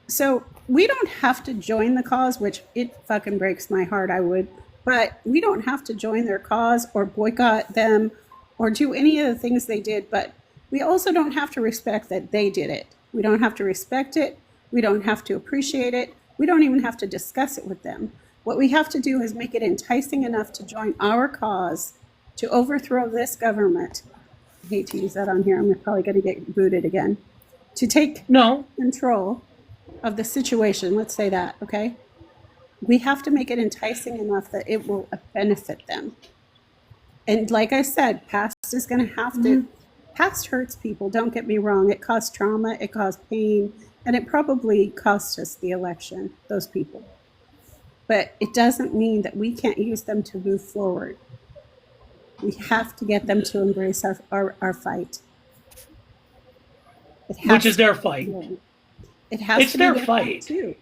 So we don't have to join the cause, which it fucking breaks my heart. I would, But we don't have to join their cause or boycott them or do any of the things they did. But we also don't have to respect that they did it. We don't have to respect it. We don't have to appreciate it. We don't even have to discuss it with them. What we have to do is make it enticing enough to join our cause to overthrow this government. I hate to use that on here. I'm probably going to get booted again. To take No, control of the situation. Let's say that, okay? We have to make it enticing enough that it will benefit them. And like I said, past is going to have to, past hurts people, don't get me wrong. It caused trauma, it caused pain, and it probably cost us the election, those people. But it doesn't mean that we can't use them to move forward. We have to get them to embrace our fight. It has which is to their be fight. them. It has It's to be their their fight fight. too.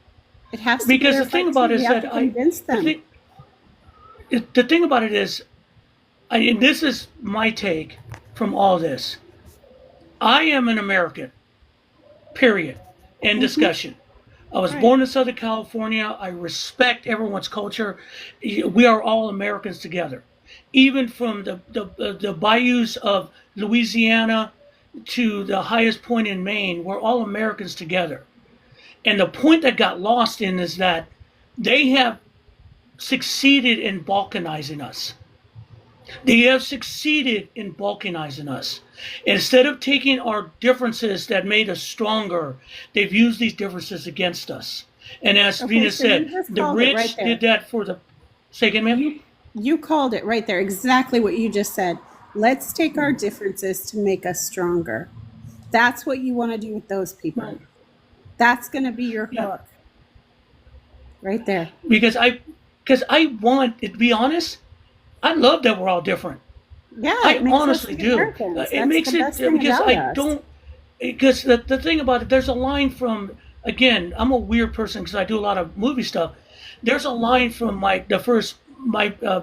It has to be Because their the thing fight about too. it We is have that to convince them. the thing about it is, and this is my take from all this. I am an American, period. End discussion. I was Right. born in Southern California. I respect everyone's culture. We are all Americans together. Even from the bayous of Louisiana to the highest point in Maine, we're all Americans together. And the point that got lost in is that they have succeeded in balkanizing us. They have succeeded in balkanizing us. Instead of taking our differences that made us stronger, they've used these differences against us. And as Okay, Venus so you said, just the called it right rich there. did that for the. Say again, ma'am? You called it right there. Exactly what you just said. Let's take our differences to make us stronger. That's what you want to do with those people. Right. That's going to be your Yeah. hook. Right there. Because I want, to be honest, I love that we're all different. Yeah, I it makes us honestly the do. Americans. It That's makes the it best thing because about I us. don't. Because the thing about it, there's a line from, again, I'm a weird person because I do a lot of movie stuff. There's a line from my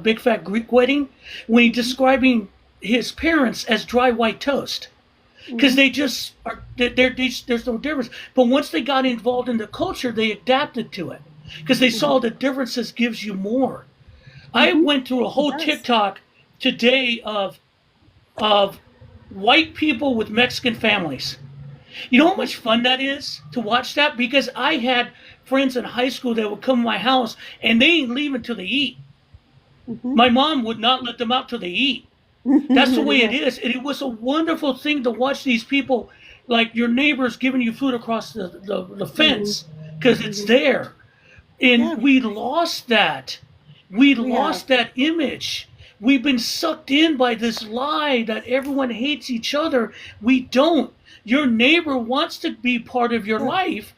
Big Fat Greek Wedding when he's describing his parents as dry white toast because they just are. There's no difference. But once they got involved in the culture, they adapted to it because they saw the differences gives you more. I went through a whole does. TikTok today of white people with Mexican families. You know how much fun that is to watch that? Because I had friends in high school that would come to my house and they ain't leaving till they eat. My mom would not let them out till they eat. That's the way it is. And it was a wonderful thing to watch these people, like your neighbors giving you food across the fence because it's there. And Yeah. we lost that. We We lost have. that image. We've been sucked in by this lie that everyone hates each other. We don't. Your neighbor wants to be part of your life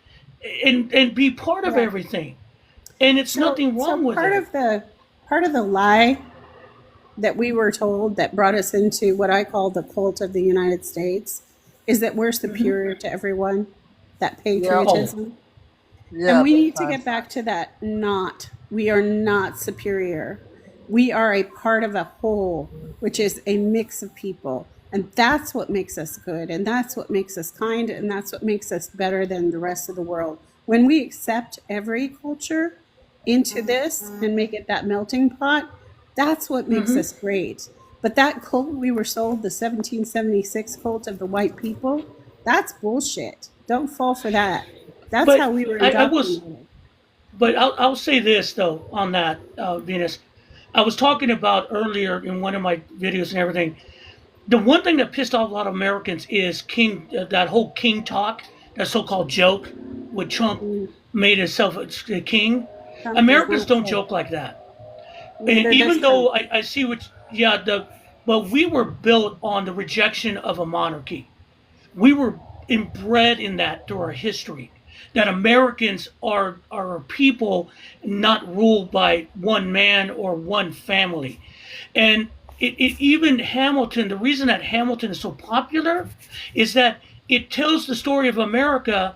and be part of Yeah. everything. And it's nothing wrong with part it. of the lie that we were told that brought us into what I call the cult of the United States is that we're superior to everyone. That patriotism. Yeah, And we big need to time. get back to that. We are not superior. We are a part of a whole, which is a mix of people. And that's what makes us good. And that's what makes us kind. And that's what makes us better than the rest of the world. When we accept every culture into this and make it that melting pot, that's what makes us great. But that cult we were sold, the 1776 cult of the white people, that's bullshit. Don't fall for that. That's But how we were I was, indoctrinated. but I'll say this though on that, Venus. I was talking about earlier in one of my videos and everything. The one thing that pissed off a lot of Americans is that whole king talk, that so-called joke, with Trump made himself a king. Trump Americans does not don't say. joke like that. Neither And does even though Trump. I see but we were built on the rejection of a monarchy. We were inbred in that through our history. That Americans are a people not ruled by one man or one family. And even Hamilton, the reason that Hamilton is so popular is that it tells the story of America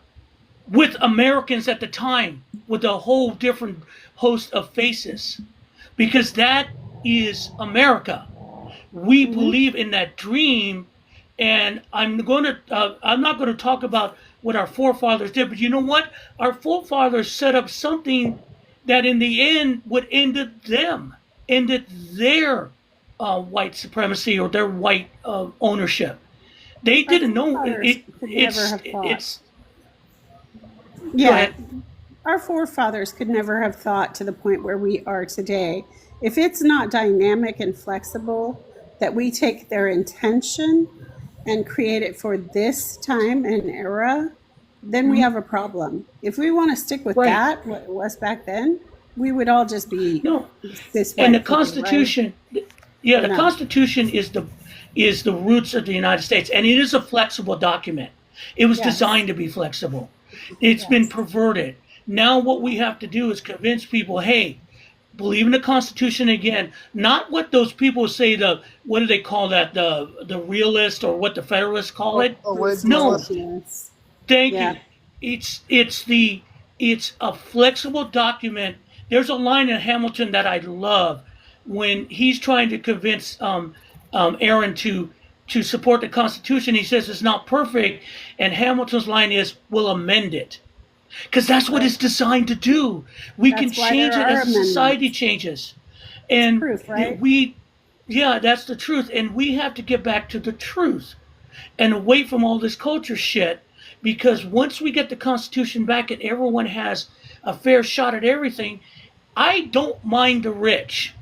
with Americans at the time, with a whole different host of faces, because that is America. We believe in that dream, and I'm not going to talk about what our forefathers did, but you know what? Our forefathers set up something that in the end would end them. ended their white supremacy or their white ownership. They Our didn't know forefathers could never have thought. it's. Go Yeah, ahead. our forefathers could never have thought to the point where we are today. If it's not dynamic and flexible, that we take their intention and create it for this time and era, then we have a problem. If we want to stick with Right. that, what it was back then, we would all just be No, this and the way, right? Constitution, yeah, the No. Constitution is the roots of the United States, and it is a flexible document. It was Yes. designed to be flexible. It's been Yes. perverted. Now what we have to do is convince people, hey, believe in the Constitution again. Not what those people say. What do they call that? The realist, or what the Federalists call it? No, Yes. thank Yeah. you. It's a flexible document. There's a line in Hamilton that I love when he's trying to convince Aaron to support the Constitution. He says it's not perfect, and Hamilton's line is, "We'll amend it," because that's what it's designed to do. We can That's why change it there are as society amendments. changes, and Proof, right? yeah, that's the truth, and we have to get back to the truth and away from all this culture shit. Because once we get the Constitution back and everyone has a fair shot at everything, I don't mind the rich.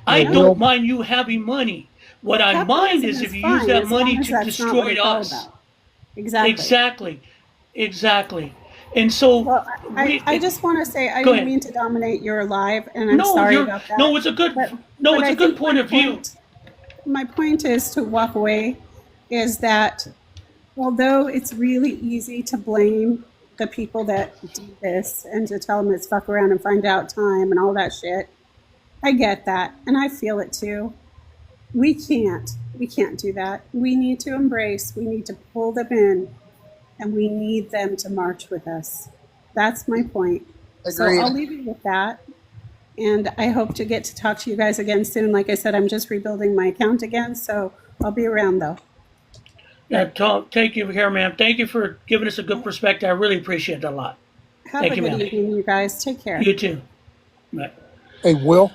I Hey, don't Will, mind you having money. What I mind Capitalism is if is you use fine that as long money as to that's not what destroy it's all us. about. Exactly. Exactly. Exactly. And so Well, we I just want to say I go didn't ahead. mean to dominate your live, and I'm No, sorry you're about that. no, it's a good But no, but it's I a good think point of view. my point is to walk away is that although it's really easy to blame the people that do this and to tell them it's fuck around and find out time and all that shit, I get that and I feel it too. We can't do that. We need to embrace, we need to pull them in, and we need them to march with us. That's my point. So Agreed. I'll leave you with that. And I hope to get to talk to you guys again soon. Like I said, I'm just rebuilding my account again, so I'll be around though. Thank you here, ma'am. Thank you for giving us a good perspective. I really appreciate it a lot. Have Thank a you, good ma'am. evening, you guys. Take care. You too. Right. hey, Will,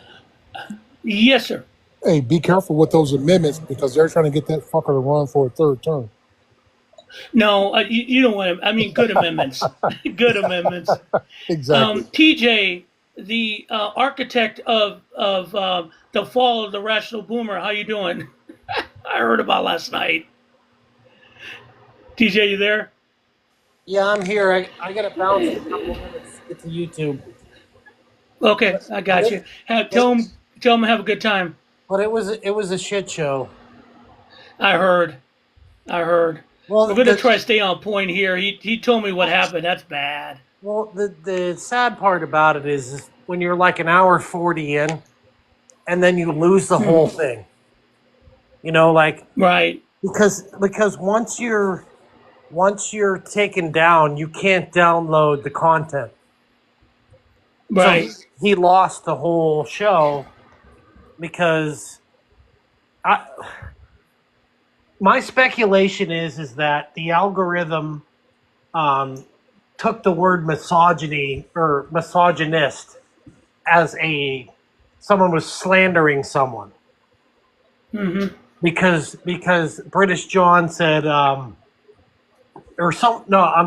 Yes, sir. hey, be careful with those amendments because they're trying to get that fucker to run for a third term. No, you don't want to. I mean, good amendments. Good amendments. Exactly. TJ, the architect of the fall of the rational boomer, how you doing? I heard about last night. TJ, you there? Yeah, I'm here. I got to bounce in a couple of minutes. Get to YouTube. Okay, I got you. Tell him have a good time. But it was a shit show. I heard. Well, We're gonna try to stay on point here. He told me what happened. That's bad. well, the sad part about it is when you're like an hour 40 in, and then you lose the whole thing. You know, like Right. because once you're taken down, you can't download the content. Right. So he lost the whole show because my speculation is that the algorithm took the word misogyny or misogynist as someone was slandering someone because British John said I'm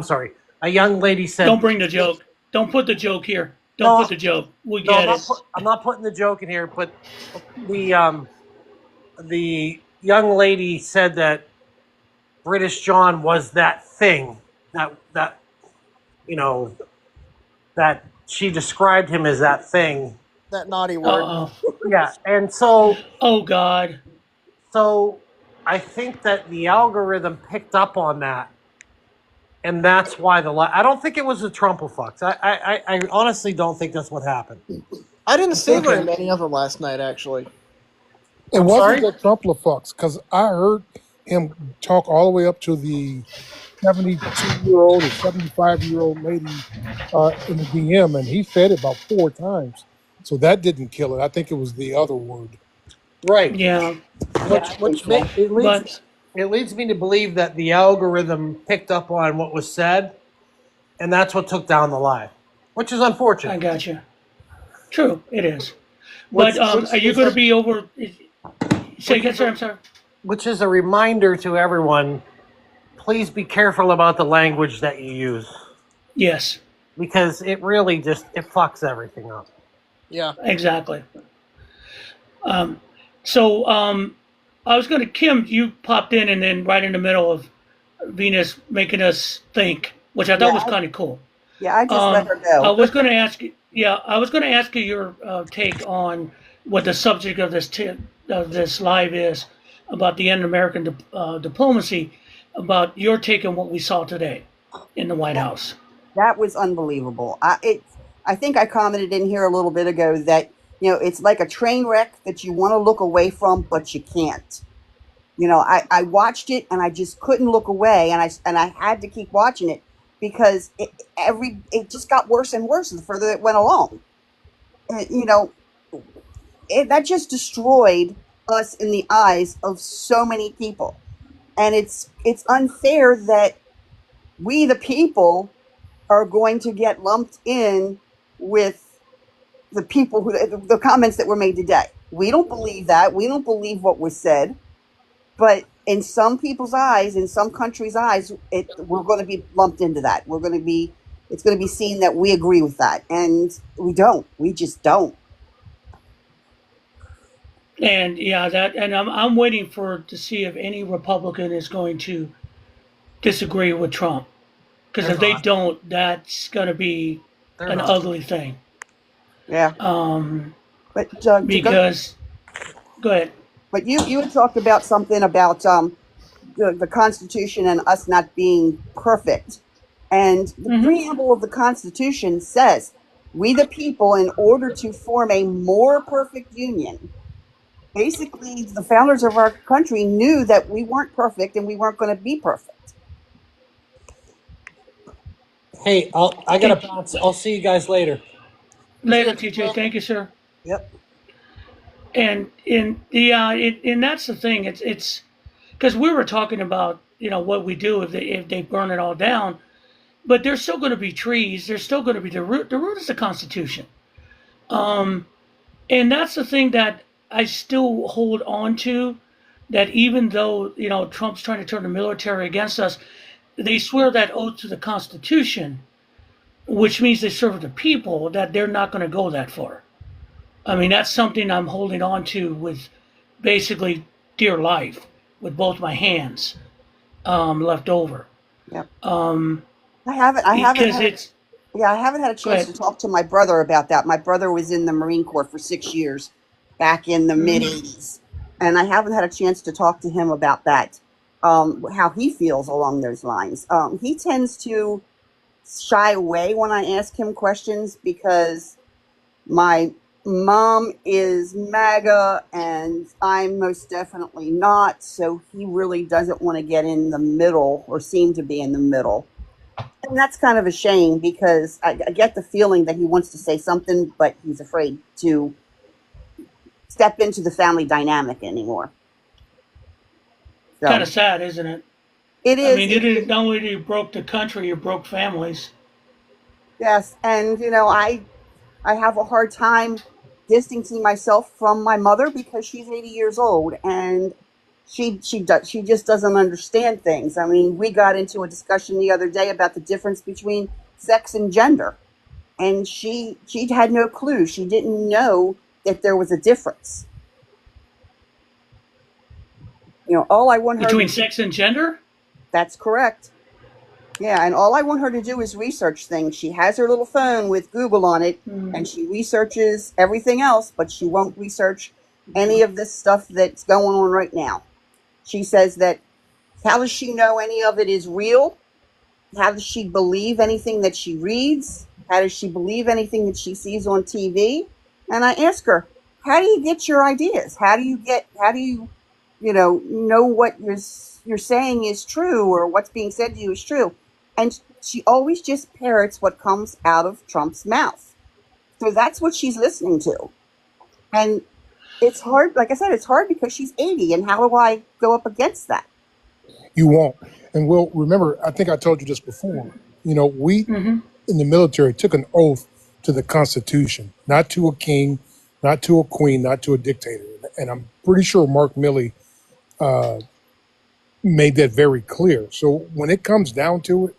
sorry, a young lady said Don't bring the joke. Don't put the joke here. No, Don't put the joke. We no, get it. I'm not putting the joke in here, but the young lady said that British John was that thing that that she described him as that thing. That naughty word. Uh-oh. Yeah, and so Oh God. I think that the algorithm picked up on that, and that's why I don't think it was a Trumplefucks. I honestly don't think that's what happened. I didn't see Okay. very many of them last night, actually. It I'm wasn't sorry? that Trumplefucks because I heard him talk all the way up to the 72-year-old or 75-year-old lady in the DM, and he said it about 4 times. So that didn't kill it. I think it was the other word. Right. Yeah. Which But it leads me to believe that the algorithm picked up on what was said, and that's what took down the live, which is I unfortunate. got you. True, it is. Which, But which are you is going to a, be over? Say which again, is sir. a, I'm sorry. which is a reminder to everyone. Please be careful about the language that you use Yes, because it really just it fucks everything up. Yeah. exactly. Um, so I was going to Kim. You popped in and then right in the middle of Venus making us think, which I Yeah, thought was kind of cool. yeah, I just let her I go. was going to ask you. Yeah, I was going to ask you your take on what the subject of this live is about the end of American diplomacy, about your take on what we saw today in the White House. That was unbelievable. I think I commented in here a little bit ago that it's like a train wreck that you want to look away from, but you can't. I watched it and I just couldn't look away, and I had to keep watching it because it just got worse and worse the further it went along. And, that just destroyed us in the eyes of so many people, and it's unfair that we the people are going to get lumped in with the people the comments that were made today. We don't believe that. We don't believe what was said. But in some people's eyes, in some countries' eyes, we're going to be lumped into that. It's going to be seen that we agree with that, and we don't. We just don't. And yeah, and I'm waiting to see if any Republican is going to disagree with Trump, because They're if they not. don't, that's going to be They're an not. ugly thing. Yeah. Um, But to go, because go ahead. but you had talked about something about the Constitution and us not being perfect, and the Hmm. preamble of the Constitution says, "We the people, in order to form a more perfect union." Basically, the founders of our country knew that we weren't perfect and we weren't going to be perfect. Hey, I gotta bounce. I'll see you guys later. Later, TJ. Thank you, sir. Yep. And and that's the thing. It's because we were talking about what we do if they burn it all down, but there's still going to be trees. There's still going to be the root. The root is the Constitution. And that's the thing that I still hold on to. That even though Trump's trying to turn the military against us, they swear that oath to the Constitution, which means they serve the people. That they're not going to go that far. I mean, that's something I'm holding on to with basically dear life, with both my hands left over. Yep. Um, I haven't because had it's yeah, I haven't had a go chance to ahead. talk to my brother about that. My brother was in the Marine Corps for 6 years back in the mid Mhm. 80s. And I haven't had a chance to talk to him about that, how he feels along those lines. He tends to shy away when I ask him questions because my mom is MAGA and I'm most definitely not. So he really doesn't want to get in the middle or seem to be in the middle. And that's kind of a shame because I get the feeling that he wants to say something, but he's afraid to step into the family dynamic anymore. Kind So of sad, isn't it? it I is, mean, it is, not only do you broke the country, you broke families. yes. And I have a hard time distancing myself from my mother because she's 80 years old and she just doesn't understand things. I mean, we got into a discussion the other day about the difference between sex and gender, and she had no clue. She didn't know that there was a difference. All I want her to Between do, sex and gender? that's correct. Yeah, and all I want her to do is research things. She has her little phone with Google on it, and she researches everything else, but she won't research any of this stuff that's going on right now. She says that, how does she know any of it is real? How does she believe anything that she reads? How does she believe anything that she sees on TV? And I ask her, how do you get your ideas? How do you know what you're saying is true or what's being said to you is true? And she always just parrots what comes out of Trump's mouth. So that's what she's listening to. And it's hard, like I said, it's hard because she's 80, and how do I go up against that? You won't. And Will, remember, I think I told you this before. We Mm-hmm. in the military took an oath to the Constitution, not to a king, not to a queen, not to a dictator. And I'm pretty sure Mark Milley made that very clear. So when it comes down to it,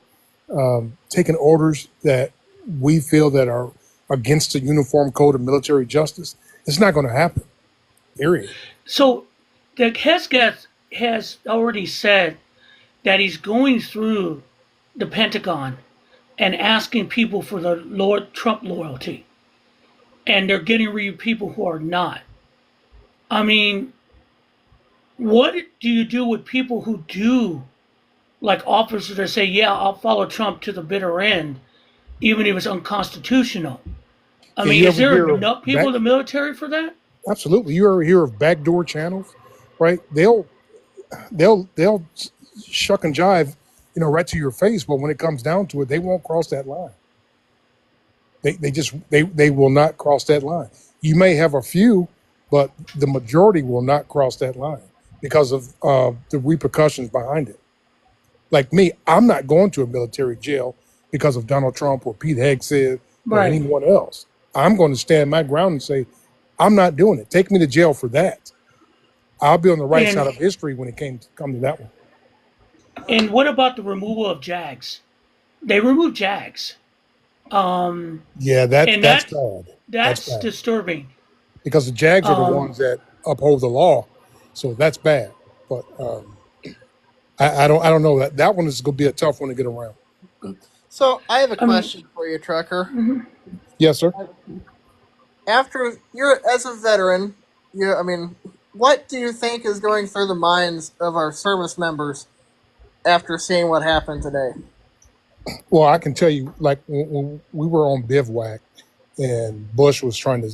taking orders that we feel that are against the Uniform Code of Military Justice, it's not going to happen. Period. So the Hesketh has already said that he's going through the Pentagon and asking people for the Lord Trump loyalty, and they're getting rid of people who are not. I mean, what do you do with people who do, like officers that say, "Yeah, I'll follow Trump to the bitter end, even if it's unconstitutional"? I Yeah, mean, you is ever there hear of enough people in the military for that? Absolutely. You ever hear of backdoor channels, right? They'll shuck and jive, right to your face. But when it comes down to it, they won't cross that line. They will not cross that line. You may have a few, but the majority will not cross that line because of the repercussions behind it. Like me, I'm not going to a military jail because of Donald Trump or Pete Hegseth or Right. anyone else. I'm going to stand my ground and say, I'm not doing it. Take me to jail for that. I'll be on the right side And of history when it come to that one. and what about the removal of JAGs? They removed JAGs. Yeah, that's And bad. That's that's bad disturbing. because the Jags are the Um, ones that uphold the law, so that's bad. But I don't know that one is going to be a tough one to get around. So I have a I mean, question for you, Trucker. Yes, sir. After you're as a veteran, what do you think is going through the minds of our service members after seeing what happened today? Well, I can tell you, like when we were on bivouac and Bush was trying to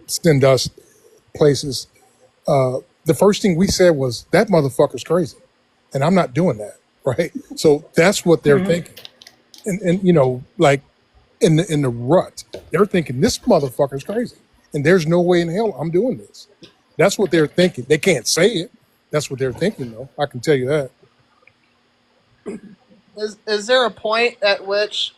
send us places, the first thing we said was, "That motherfucker's crazy," and I'm not doing that, right? So that's what they're thinking, and like in the rut, they're thinking this motherfucker's crazy, and there's no way in hell I'm doing this. That's what they're thinking. They can't say it. That's what they're thinking, though. I can tell you that. Is there a point at which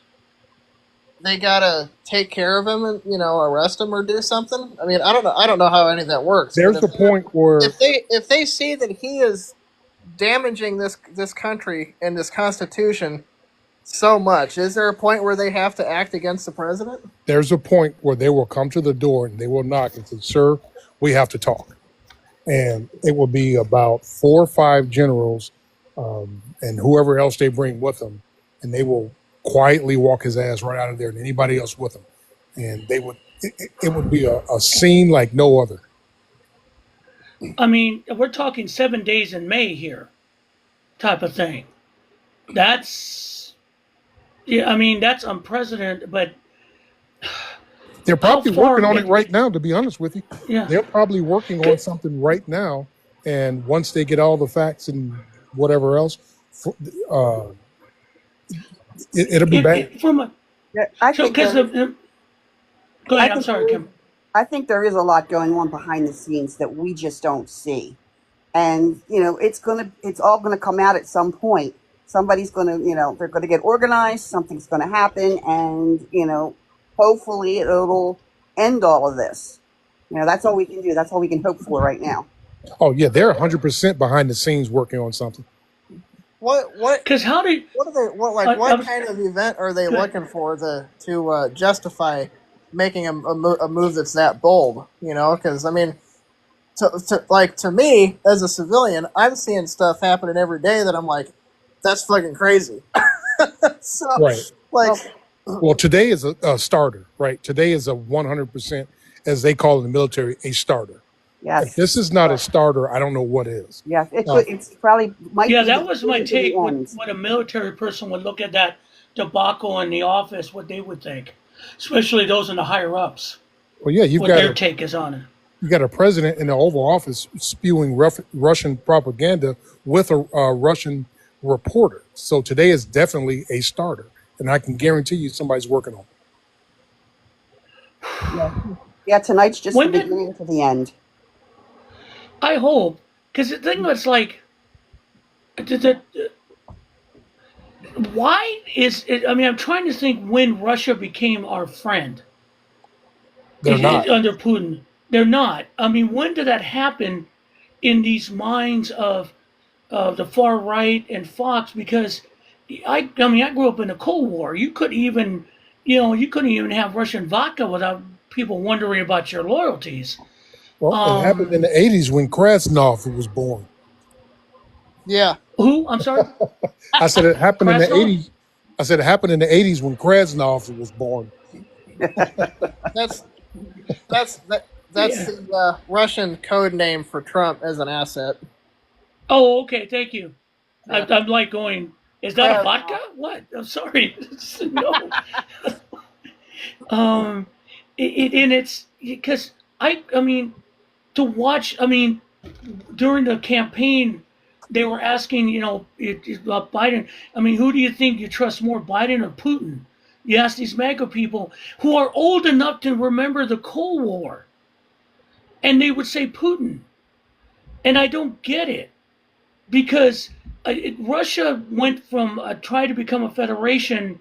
they gotta take care of him and arrest him or do something? I mean, I don't know how any of that works. But There's the point where if they see that he is damaging this country and this Constitution so much, is there a point where they have to act against the president? there's a point where they will come to the door and they will knock and say, "Sir, we have to talk." And it will be about 4 or 5 generals and whoever else they bring with them, and they will quietly walk his ass right out of there and anybody else with him. And it would be a scene like no other. I mean, we're talking 7 days in May here, type of thing. That's, yeah, I mean, that's unprecedented. But They're how probably far? working on it right now, to be honest with you. Yeah. They're probably working on something right now. And once they get all the facts and whatever else, uh, it'll be bad. From a Yeah, I so think because go I ahead. I'm think sorry, Kim. I think there is a lot going on behind the scenes that we just don't see. And, it's all gonna come out at some point. Somebody's gonna, they're gonna get organized, something's gonna happen, and, hopefully it'll end all of this. That's all we can do. That's all we can hope for right now. Oh, yeah, they're 100% behind the scenes working on something. What Because how do what are they what I what was kind of event are they good. looking for to justify making a move that's that bold? Because I mean, to me as a civilian, I'm seeing stuff happening every day that I'm like, that's fucking crazy. So Right. like, Well, today is a starter, right? Today is a 100%, as they call it in the military, a starter. If Yes. this is not a starter, I don't know what is. Yes. Uh, It's probably might Yeah, be that the was my beginning to the take. end. What a military person would look at that debacle in the office, what they would think, especially those in the higher ups, well, yeah, what their take is on it. you got a president in the Oval Office spewing Russian propaganda with a Russian reporter. So today is definitely a starter, and I can guarantee you somebody's working on it. Yeah. Yeah. Tonight's just the When did beginning to the end. I hope? Because the thing was like, why is it? I mean, I'm trying to think when Russia became our friend. They're not. under Putin. They're not. I mean, when did that happen in these minds of the far right and Fox? Because I mean, I grew up in the Cold War. You couldn't even, you couldn't even have Russian vodka without people wondering about your loyalties. Well, it happened in the 80s when Krasnov was born. Yeah. Who? I'm sorry. I said it happened in the Krasnov? 80s. I said it happened in the 80s when Krasnov was born. That's Yeah. the Russian code name for Trump as an asset. Oh, okay. Thank you. Yeah. I'm like going, is that a Well, vodka? What? I'm sorry. No. And it's because I mean, to watch, I mean, during the campaign, they were asking, about Biden. I mean, who do you think you trust more, Biden or Putin? You ask these MAGA people who are old enough to remember the Cold War, and they would say Putin. And I don't get it because Russia went from trying to become a federation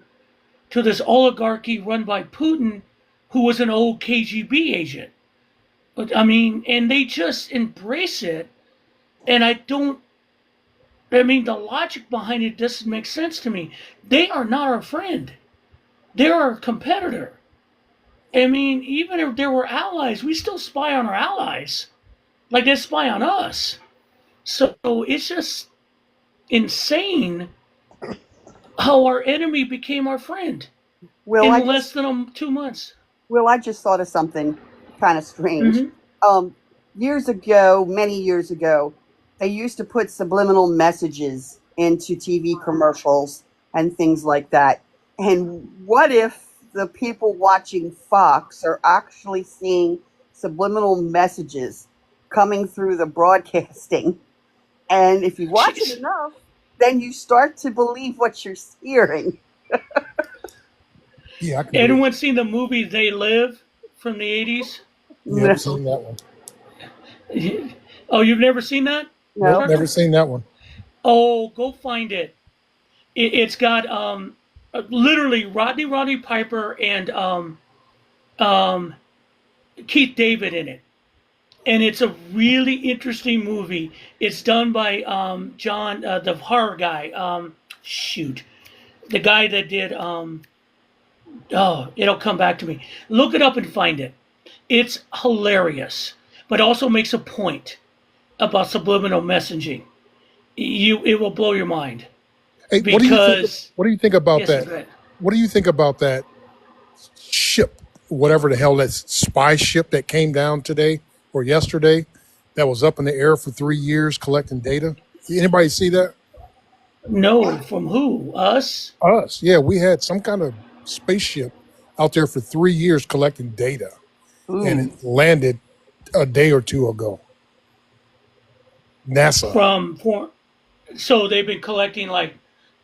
to this oligarchy run by Putin, who was an old KGB agent. But I mean, and they just embrace it. And I mean, the logic behind it doesn't make sense to me. They are not our friend. They're our competitor. I mean, even if there were allies, we still spy on our allies. Like they spy on us. So it's just insane how our enemy became our friend Will, in I less just than 2 months. Will, I just thought of something kind of strange. Hmm. Years ago, many years ago, they used to put subliminal messages into TV commercials and things like that. And what if the people watching Fox are actually seeing subliminal messages coming through the broadcasting? And if you watch it Jeez. enough, then you start to believe what you're hearing. Yeah, I can believe Anyone seen the movie They Live from the 80s? Never No, seen that one. Oh, you've never seen that? Nope, no. never seen that one. Oh, go find it. It's got literally Rodney Piper and Keith David in it. And it's a really interesting movie. It's done by John, the horror guy. Shoot. The guy that did, it'll come back to me. Look it up and find it. It's hilarious, but also makes a point about subliminal messaging. It will blow your mind. Hey, Because, what do you think about yes, that? go ahead. What do you think about that ship, whatever the hell that spy ship that came down today or yesterday that was up in the air for 3 years collecting data? Anybody see that? No, from who? Us? Us. Yeah, we had some kind of spaceship out there for 3 years collecting data, and Ooh. it landed a day or two ago. NASA, So they've been collecting like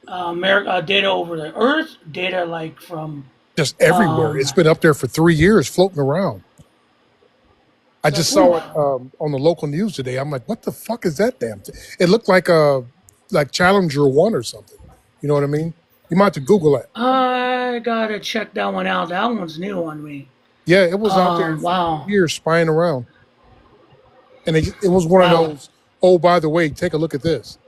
data over the Earth, data like from. just everywhere. It's been up there for 3 years, floating around. I just saw it on the local news today. I'm like, what the fuck is that damn thing? It looked like Challenger 1 or something. You know what I mean? You might have to Google it. I gotta check that one out. That one's new on me. Yeah, it was out there for Wow. years spying around. And it was one of Wow. those, oh, by the way, take a look at this.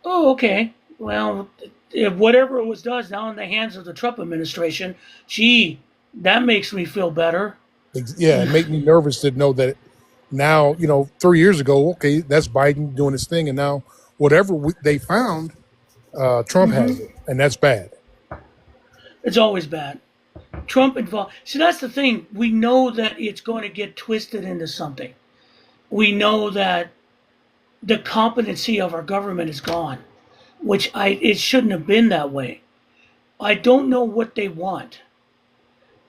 Oh, okay. Well, if whatever it was now in the hands of the Trump administration, gee, that makes me feel better. Yeah, it made me nervous to know that now, 3 years ago, okay, that's Biden doing his thing. And now whatever they found, Trump has it. And that's bad. It's always bad. Trump involved. See, that's the thing. We know that it's going to get twisted into something. We know that the competency of our government is gone, which it shouldn't have been that way. I don't know what they want.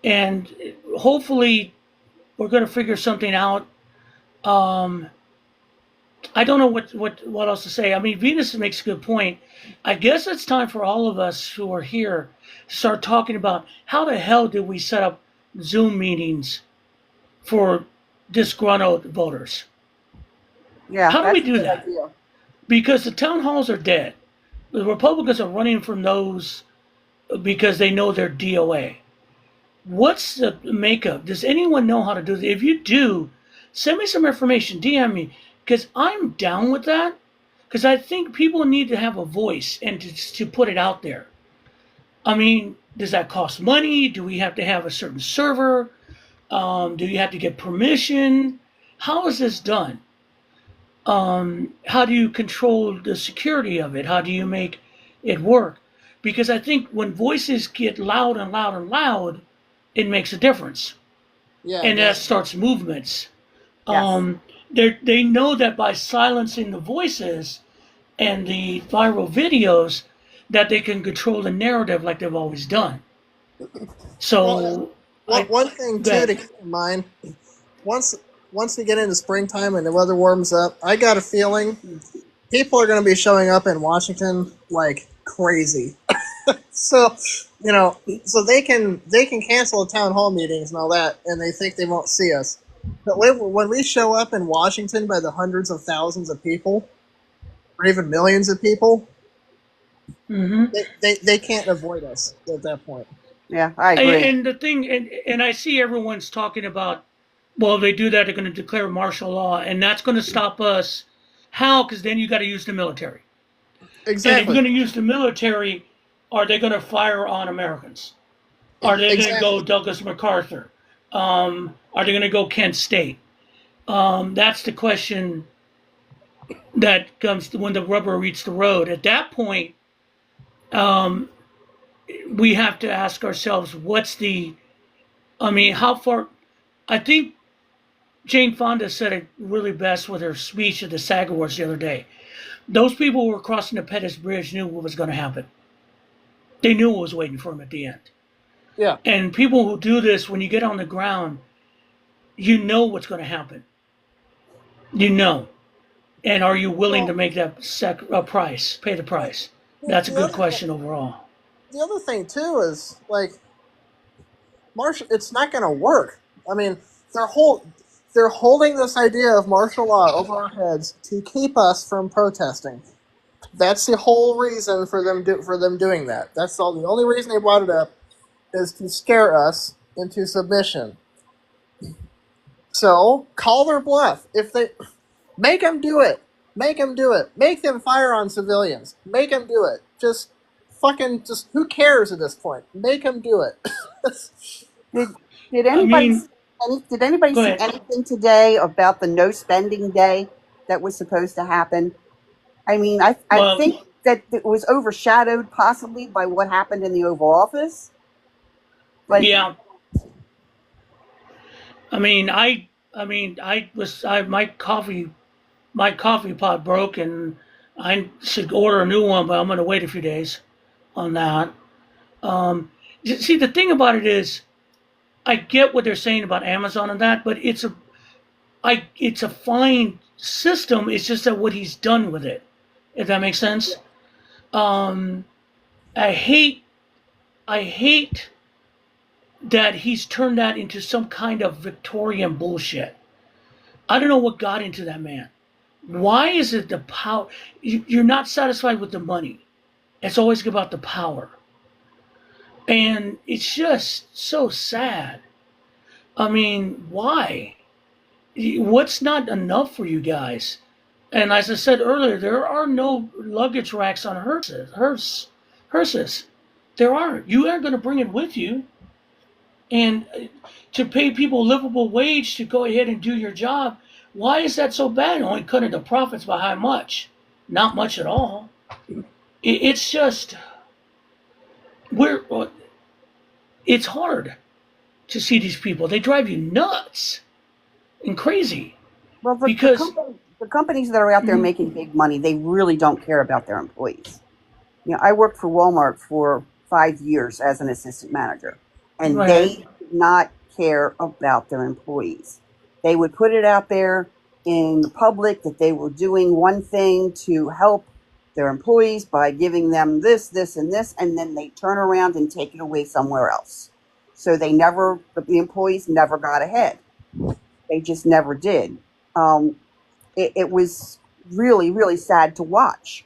And hopefully we're going to figure something out. I don't know what else to say. I mean, Venus makes a good point. I guess it's time for all of us who are here to start talking about how the hell did we set up Zoom meetings for disgruntled voters? Yeah, How do that's we a do good that? idea. Because the town halls are dead. The Republicans are running from those because they know they're DOA. What's the makeup? Does anyone know how to do this? If you do, send me some information, DM me, because I'm down with that. Because I think people need to have a voice and to put it out there. I mean, does that cost money? Do we have to have a certain server? Do you have to get permission? How is this done? How do you control the security of it? How do you make it work? Because I think when voices get loud and loud and loud, it makes a difference, Yeah, and that definitely. starts movements. Yes. They know that by silencing the voices and the viral videos, that they can control the narrative like they've always done. Well, So I one thing too to that keep in mind, once once we get into springtime and the weather warms up, I got a feeling people are going to be showing up in Washington like crazy. So, so they can cancel the town hall meetings and all that, and they think they won't see us. But when we show up in Washington by the hundreds of thousands of people, or even millions of people, hmm they can't avoid us at that point. Yeah, I agree. and the thing and I see everyone's talking about, well, they do that, they're going to declare martial law, and that's going to stop us. How? Because then you got to use the military. And if you're Exactly. going to use the military, are they going to fire on Americans? Are they going to go Exactly. Douglas MacArthur? Are they going to go Kent State? That's the question that comes to when the rubber meets the road. At that point, um, we have to ask ourselves, what's the, I mean, how far, I think Jane Fonda said it really best with her speech at the SAG Awards the other day. Those people who were crossing the Pettus Bridge knew what was going to happen. They knew what was waiting for them at the end. Yeah. And people who do this, when you get on the ground, you know what's going to happen. You know. And are you willing to Well, make that price, pay the price? That's a the good other question overall. thing too is like martial. It's not going to work. I mean, they're hold they're holding this idea of martial law over our heads to keep us from protesting. That's the whole reason for them doing that. That's all. The only reason they brought it up is to scare us into submission. So call their bluff. If they make them do it, make them do it. Make them fire on civilians. Make them do it. Just who cares at this point? Make them do it. Did did I anybody mean, see did anybody go see ahead. anything today about the no spending day that was supposed to happen? I mean, I Well, think that it was overshadowed possibly by what happened in the Oval Office. Like, yeah. My coffee pot broke, and I should order a new one, but I'm going to wait a few days on that. Um, see, the thing about it is, I get what they're saying about Amazon and that, but it's a fine system. It's just that what he's done with it, if that makes sense. Um, I hate I hate that he's turned that into some kind of Victorian bullshit. I don't know what got into that man. Why is it the power? You're not satisfied with the money. It's always about the power. And it's just so sad. I mean, why? What's not enough for you guys? And as I said earlier, there are no luggage racks on hearses. There aren't. You aren't going to bring it with you. And to pay people a livable wage to go ahead and do your job, why is that so bad? Only cutting the profits by how much? Not much at all. It's just we're. It's hard to see these people. They drive you nuts and crazy well, because the companies that are out there Mhm. making big money, they really don't care about their employees. You know, I worked for Walmart for 5 years as an assistant manager, and right. they did not care about their employees. They would put it out there in the public that they were doing one thing to help their employees by giving them this, this, and this, and then they turn around and take it away somewhere else. So the employees never got ahead. They just never did. Um, it was really, really sad to watch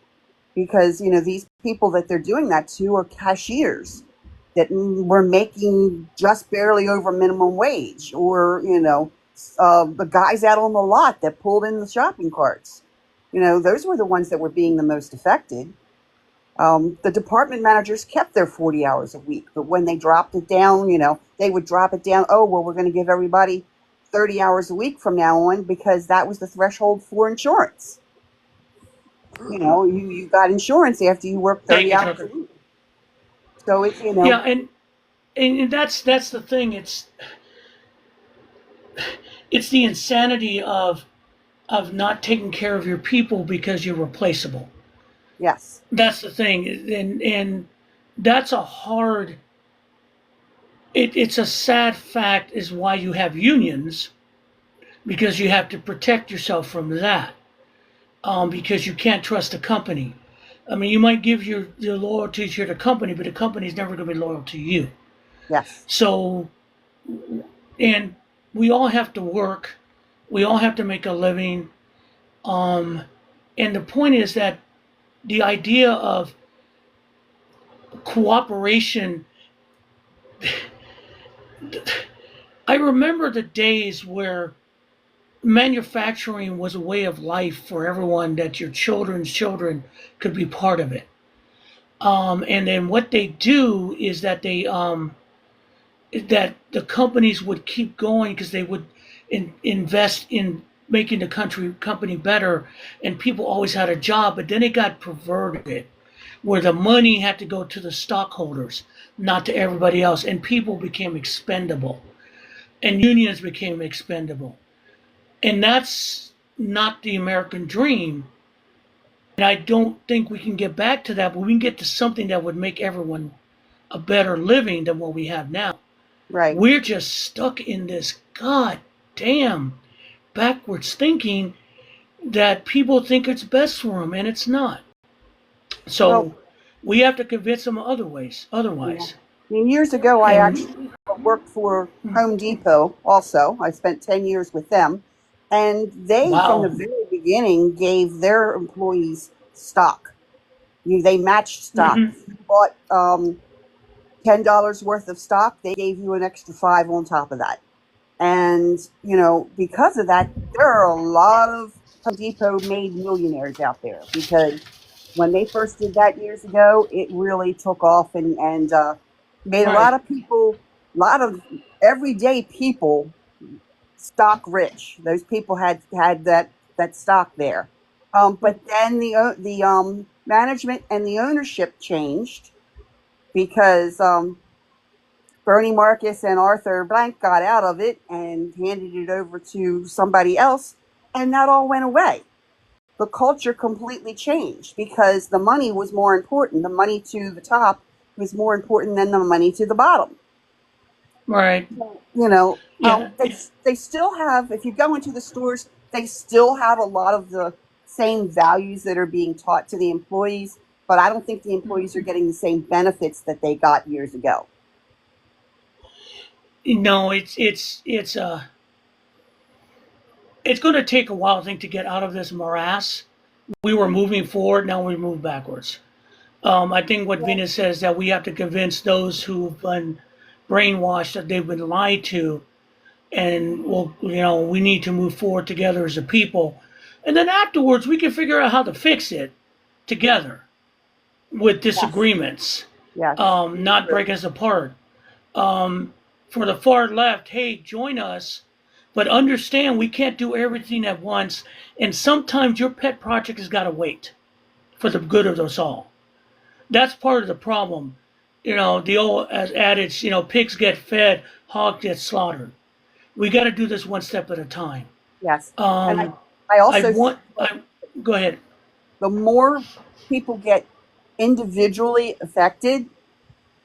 because, you know, these people that they're doing that to are cashiers. that were making just barely over minimum wage, or the guys out on the lot that pulled in the shopping carts. Those were the ones that were being the most affected. The department managers kept their 40 hours a week, but when they dropped it down, they would drop it down. Oh, well, we're going to give everybody 30 hours a week from now on, because that was the threshold for insurance. You got insurance after you worked Thank 30 you, hours a Tucker. week. So it's, Yeah, and that's the thing. It's the insanity of not taking care of your people because you're replaceable. yes, That's the thing, and that's a hard. It's a sad fact is why you have unions, because you have to protect yourself from that. Because you can't trust a company. I mean, you might give your loyalty to the company, but the company's never going to be loyal to you. yes, So, and we all have to work. We all have to make a living. And the point is that the idea of cooperation, I remember the days where manufacturing was a way of life for everyone, that your children's children could be part of it. And then what they do is that that the companies would keep going because they would invest in making the company better, and people always had a job. But then it got perverted, where the money had to go to the stockholders, not to everybody else, and people became expendable, and unions became expendable. And that's not the American dream. And I don't think we can get back to that, but we can get to something that would make everyone a better living than what we have now. right. We're just stuck in this goddamn backwards thinking that people think it's best for them, and it's not. Well, So we have to convince them yeah. otherwise. I mean, years ago, I And actually worked for Home Depot also. I spent 10 years with them. And they, from the wow. very beginning, gave their employees stock. They matched stock. Hmm. If you bought $10 worth of stock, they gave you an extra 5 on top of that. And, because of that, there are a lot of Home Depot made millionaires out there, because when they first did that years ago, it really took off and made a lot Right. of people, a lot of everyday people stock rich. Those people had that stock there. But then the management and the ownership changed, because Bernie Marcus and Arthur Blank got out of it and handed it over to somebody else, and that all went away. The culture completely changed because the money was more important. The money to the top was more important than the money to the bottom. Right. Yeah. They still have, if you go into the stores, they still have a lot of the same values that are being taught to the employees, but I don't think the employees are getting the same benefits that they got years ago. No, it's going to take a while, I think, to get out of this morass. We were moving forward, now we move backwards. I think what Venus says, that we have to convince those who've been brainwashed that they've been lied to, and we need to move forward together as a people, and then afterwards we can figure out how to fix it together with Yes, disagreements, yes, not true. break us apart. For the far left, hey, join us, but understand we can't do everything at once, and sometimes your pet project has got to wait for the good of us all. That's part of the problem. The old adage, pigs get fed, hogs get slaughtered. We got to do this one step at a time. Yes. And Um, I I also want. think Go ahead. the more people get individually affected,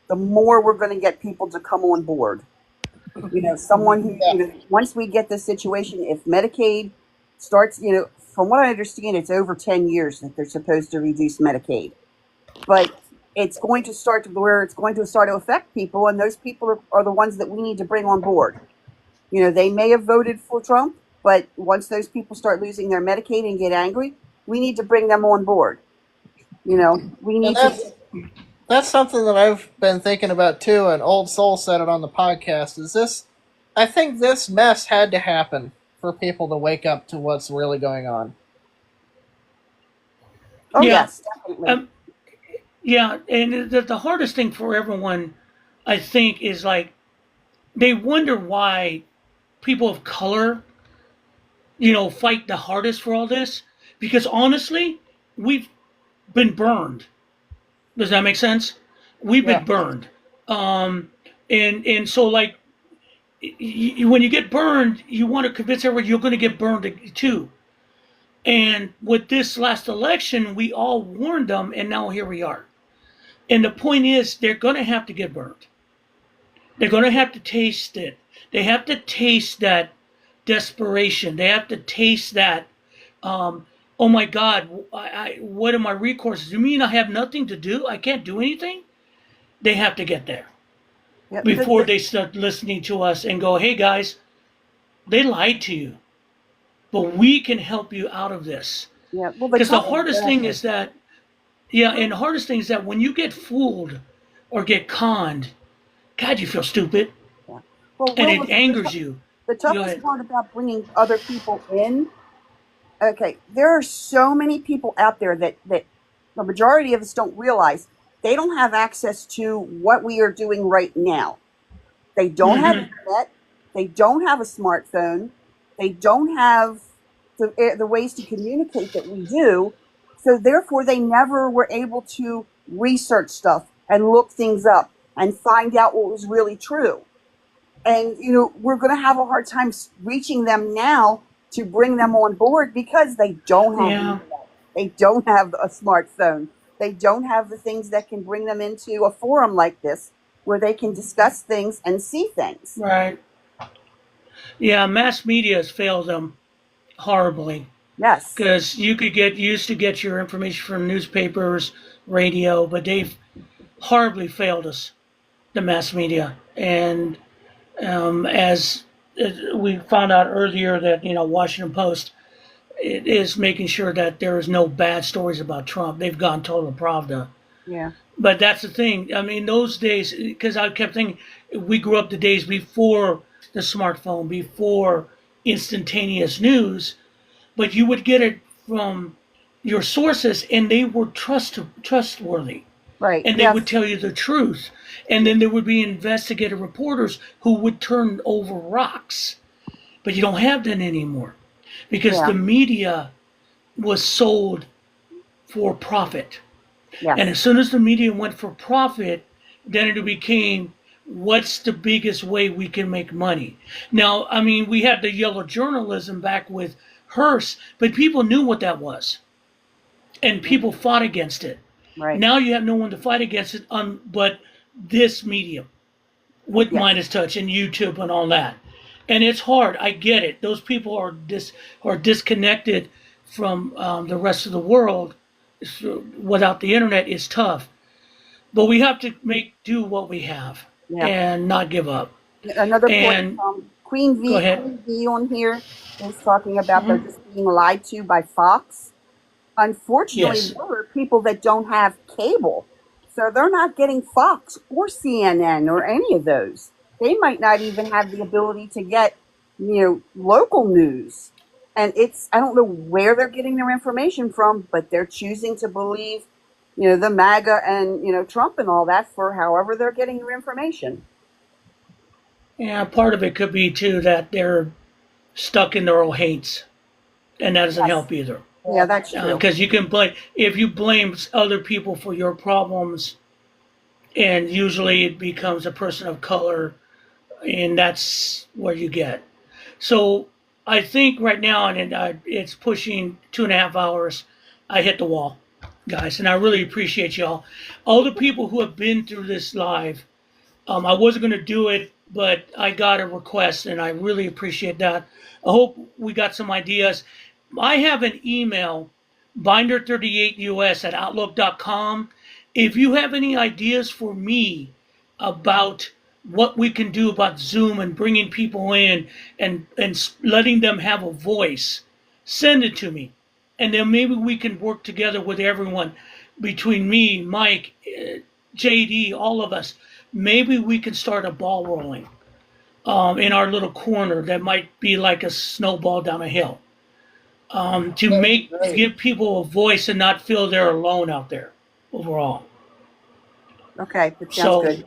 the more we're going to get people to come on board. Someone who, Yeah. once we get this situation, if Medicaid starts, from what I understand, it's over 10 years that they're supposed to reduce Medicaid. But it's going to start to where it's going to start to affect people, and those people are the ones that we need to bring on board. They may have voted for Trump, but once those people start losing their Medicaid and get angry, we need to bring them on board. We And need to That's something that I've been thinking about too, and Old Soul said it on the podcast. Is this? I think this mess had to happen for people to wake up to what's really going on. Oh Yeah. yes, definitely. Yeah, and the hardest thing for everyone, I think, is like they wonder why people of color, fight the hardest for all this. Because honestly, we've been burned. Does that make sense? We've Yeah. been burned. And so like when you get burned, you want to convince everyone you're going to get burned too. And with this last election, we all warned them, and now here we are. And the point is, they're going to have to get burned. They're going to have to taste it. They have to taste that desperation. They have to taste that, oh my God, what are my recourses? You mean I have nothing to do? I can't do anything? They have to get there Yeah, before they start listening to us and go, hey guys, they lied to you, but we can help you out of this. yeah. Well, Because the hardest thing is that, and the hardest thing is that when you get fooled or get conned, God, you feel stupid, well, and Will, it angers you. the Go toughest ahead. part about bringing other people in. Okay, there are so many people out there that the majority of us don't realize they don't have access to what we are doing right now. They don't have internet. They don't have a smartphone. They don't have the ways to communicate that we do. So therefore, they never were able to research stuff and look things up and find out what was really true. And, we're going to have a hard time reaching them now to bring them on board because they don't have the Yeah. internet. They don't have a smartphone. They don't have the things that can bring them into a forum like this where they can discuss things and see things. Right. Yeah, mass media has failed them horribly. Yes. Because you could used to get your information from newspapers, radio, but they've horribly failed us, the mass media. And as we found out earlier that Washington Post it is making sure that there is no bad stories about Trump. They've gone total Pravda. Yeah. But that's the thing. I mean, those days, because I kept thinking, we grew up the days before the smartphone, before instantaneous news, but you would get it from your sources, and they were trustworthy, Right. and they Yes. would tell you the truth. And then there would be investigative reporters who would turn over rocks, but you don't have that anymore because Yeah. the media was sold for profit. Yes. And as soon as the media went for profit, then it became what's the biggest way we can make money. Now, I mean, we had the yellow journalism back with Hearst, but people knew what that was. And people fought against it. Right. Now you have no one to fight against it but this medium with Yes. Midas Touch and YouTube and all that. And it's hard. I get it. Those people are disconnected from the rest of the world. So without the internet is tough, but we have to make do what we have Yeah. and not give up. Another And point, Queen go ahead. Queen V on here is talking about they're just being lied to by Fox. Unfortunately, Yes. there are people that don't have cable, so they're not getting Fox or CNN or any of those. They might not even have the ability to get, local news. And I don't know where they're getting their information from, but they're choosing to believe, the MAGA and, Trump and all that for however they're getting their information. Yeah, part of it could be too that they're stuck in their old hates, and that doesn't Yes. help either. Yeah, that's true. Because you can blame if you blame other people for your problems, and usually it becomes a person of color, and that's where you get. So I think right now, and it's pushing 2.5 hours. I hit the wall, guys, and I really appreciate y'all. All the people who have been through this live. I wasn't going to do it, but I got a request, and I really appreciate that. I hope we got some ideas. I have an email, binder38us@outlook.com. If you have any ideas for me about what we can do about Zoom and bringing people in and letting them have a voice, send it to me. And then maybe we can work together with everyone between me, Mike, JD, all of us, maybe we can start a ball rolling in our little corner that might be like a snowball down a hill. To give people a voice and not feel they're alone out there overall. Okay, that sounds So, good.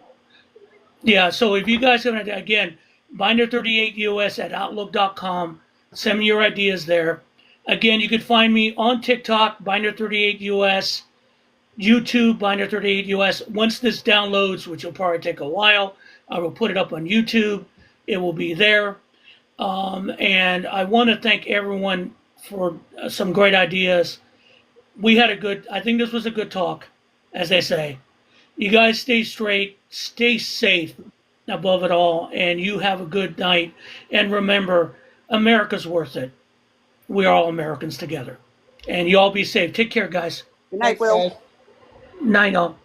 yeah, so if you guys have, again, binder38us@outlook.com, send me your ideas there. Again, you can find me on TikTok, binder38us, YouTube, binder38us. Once this downloads, which will probably take a while, I will put it up on YouTube. It will be there. And I want to thank everyone for some great ideas. I think this was a good talk, as they say. You guys stay straight, stay safe above it all, and you have a good night. And remember, America's worth it. We are all Americans together. And you all be safe. Take care, guys. Good night, Thanks, Will. guys. Night all.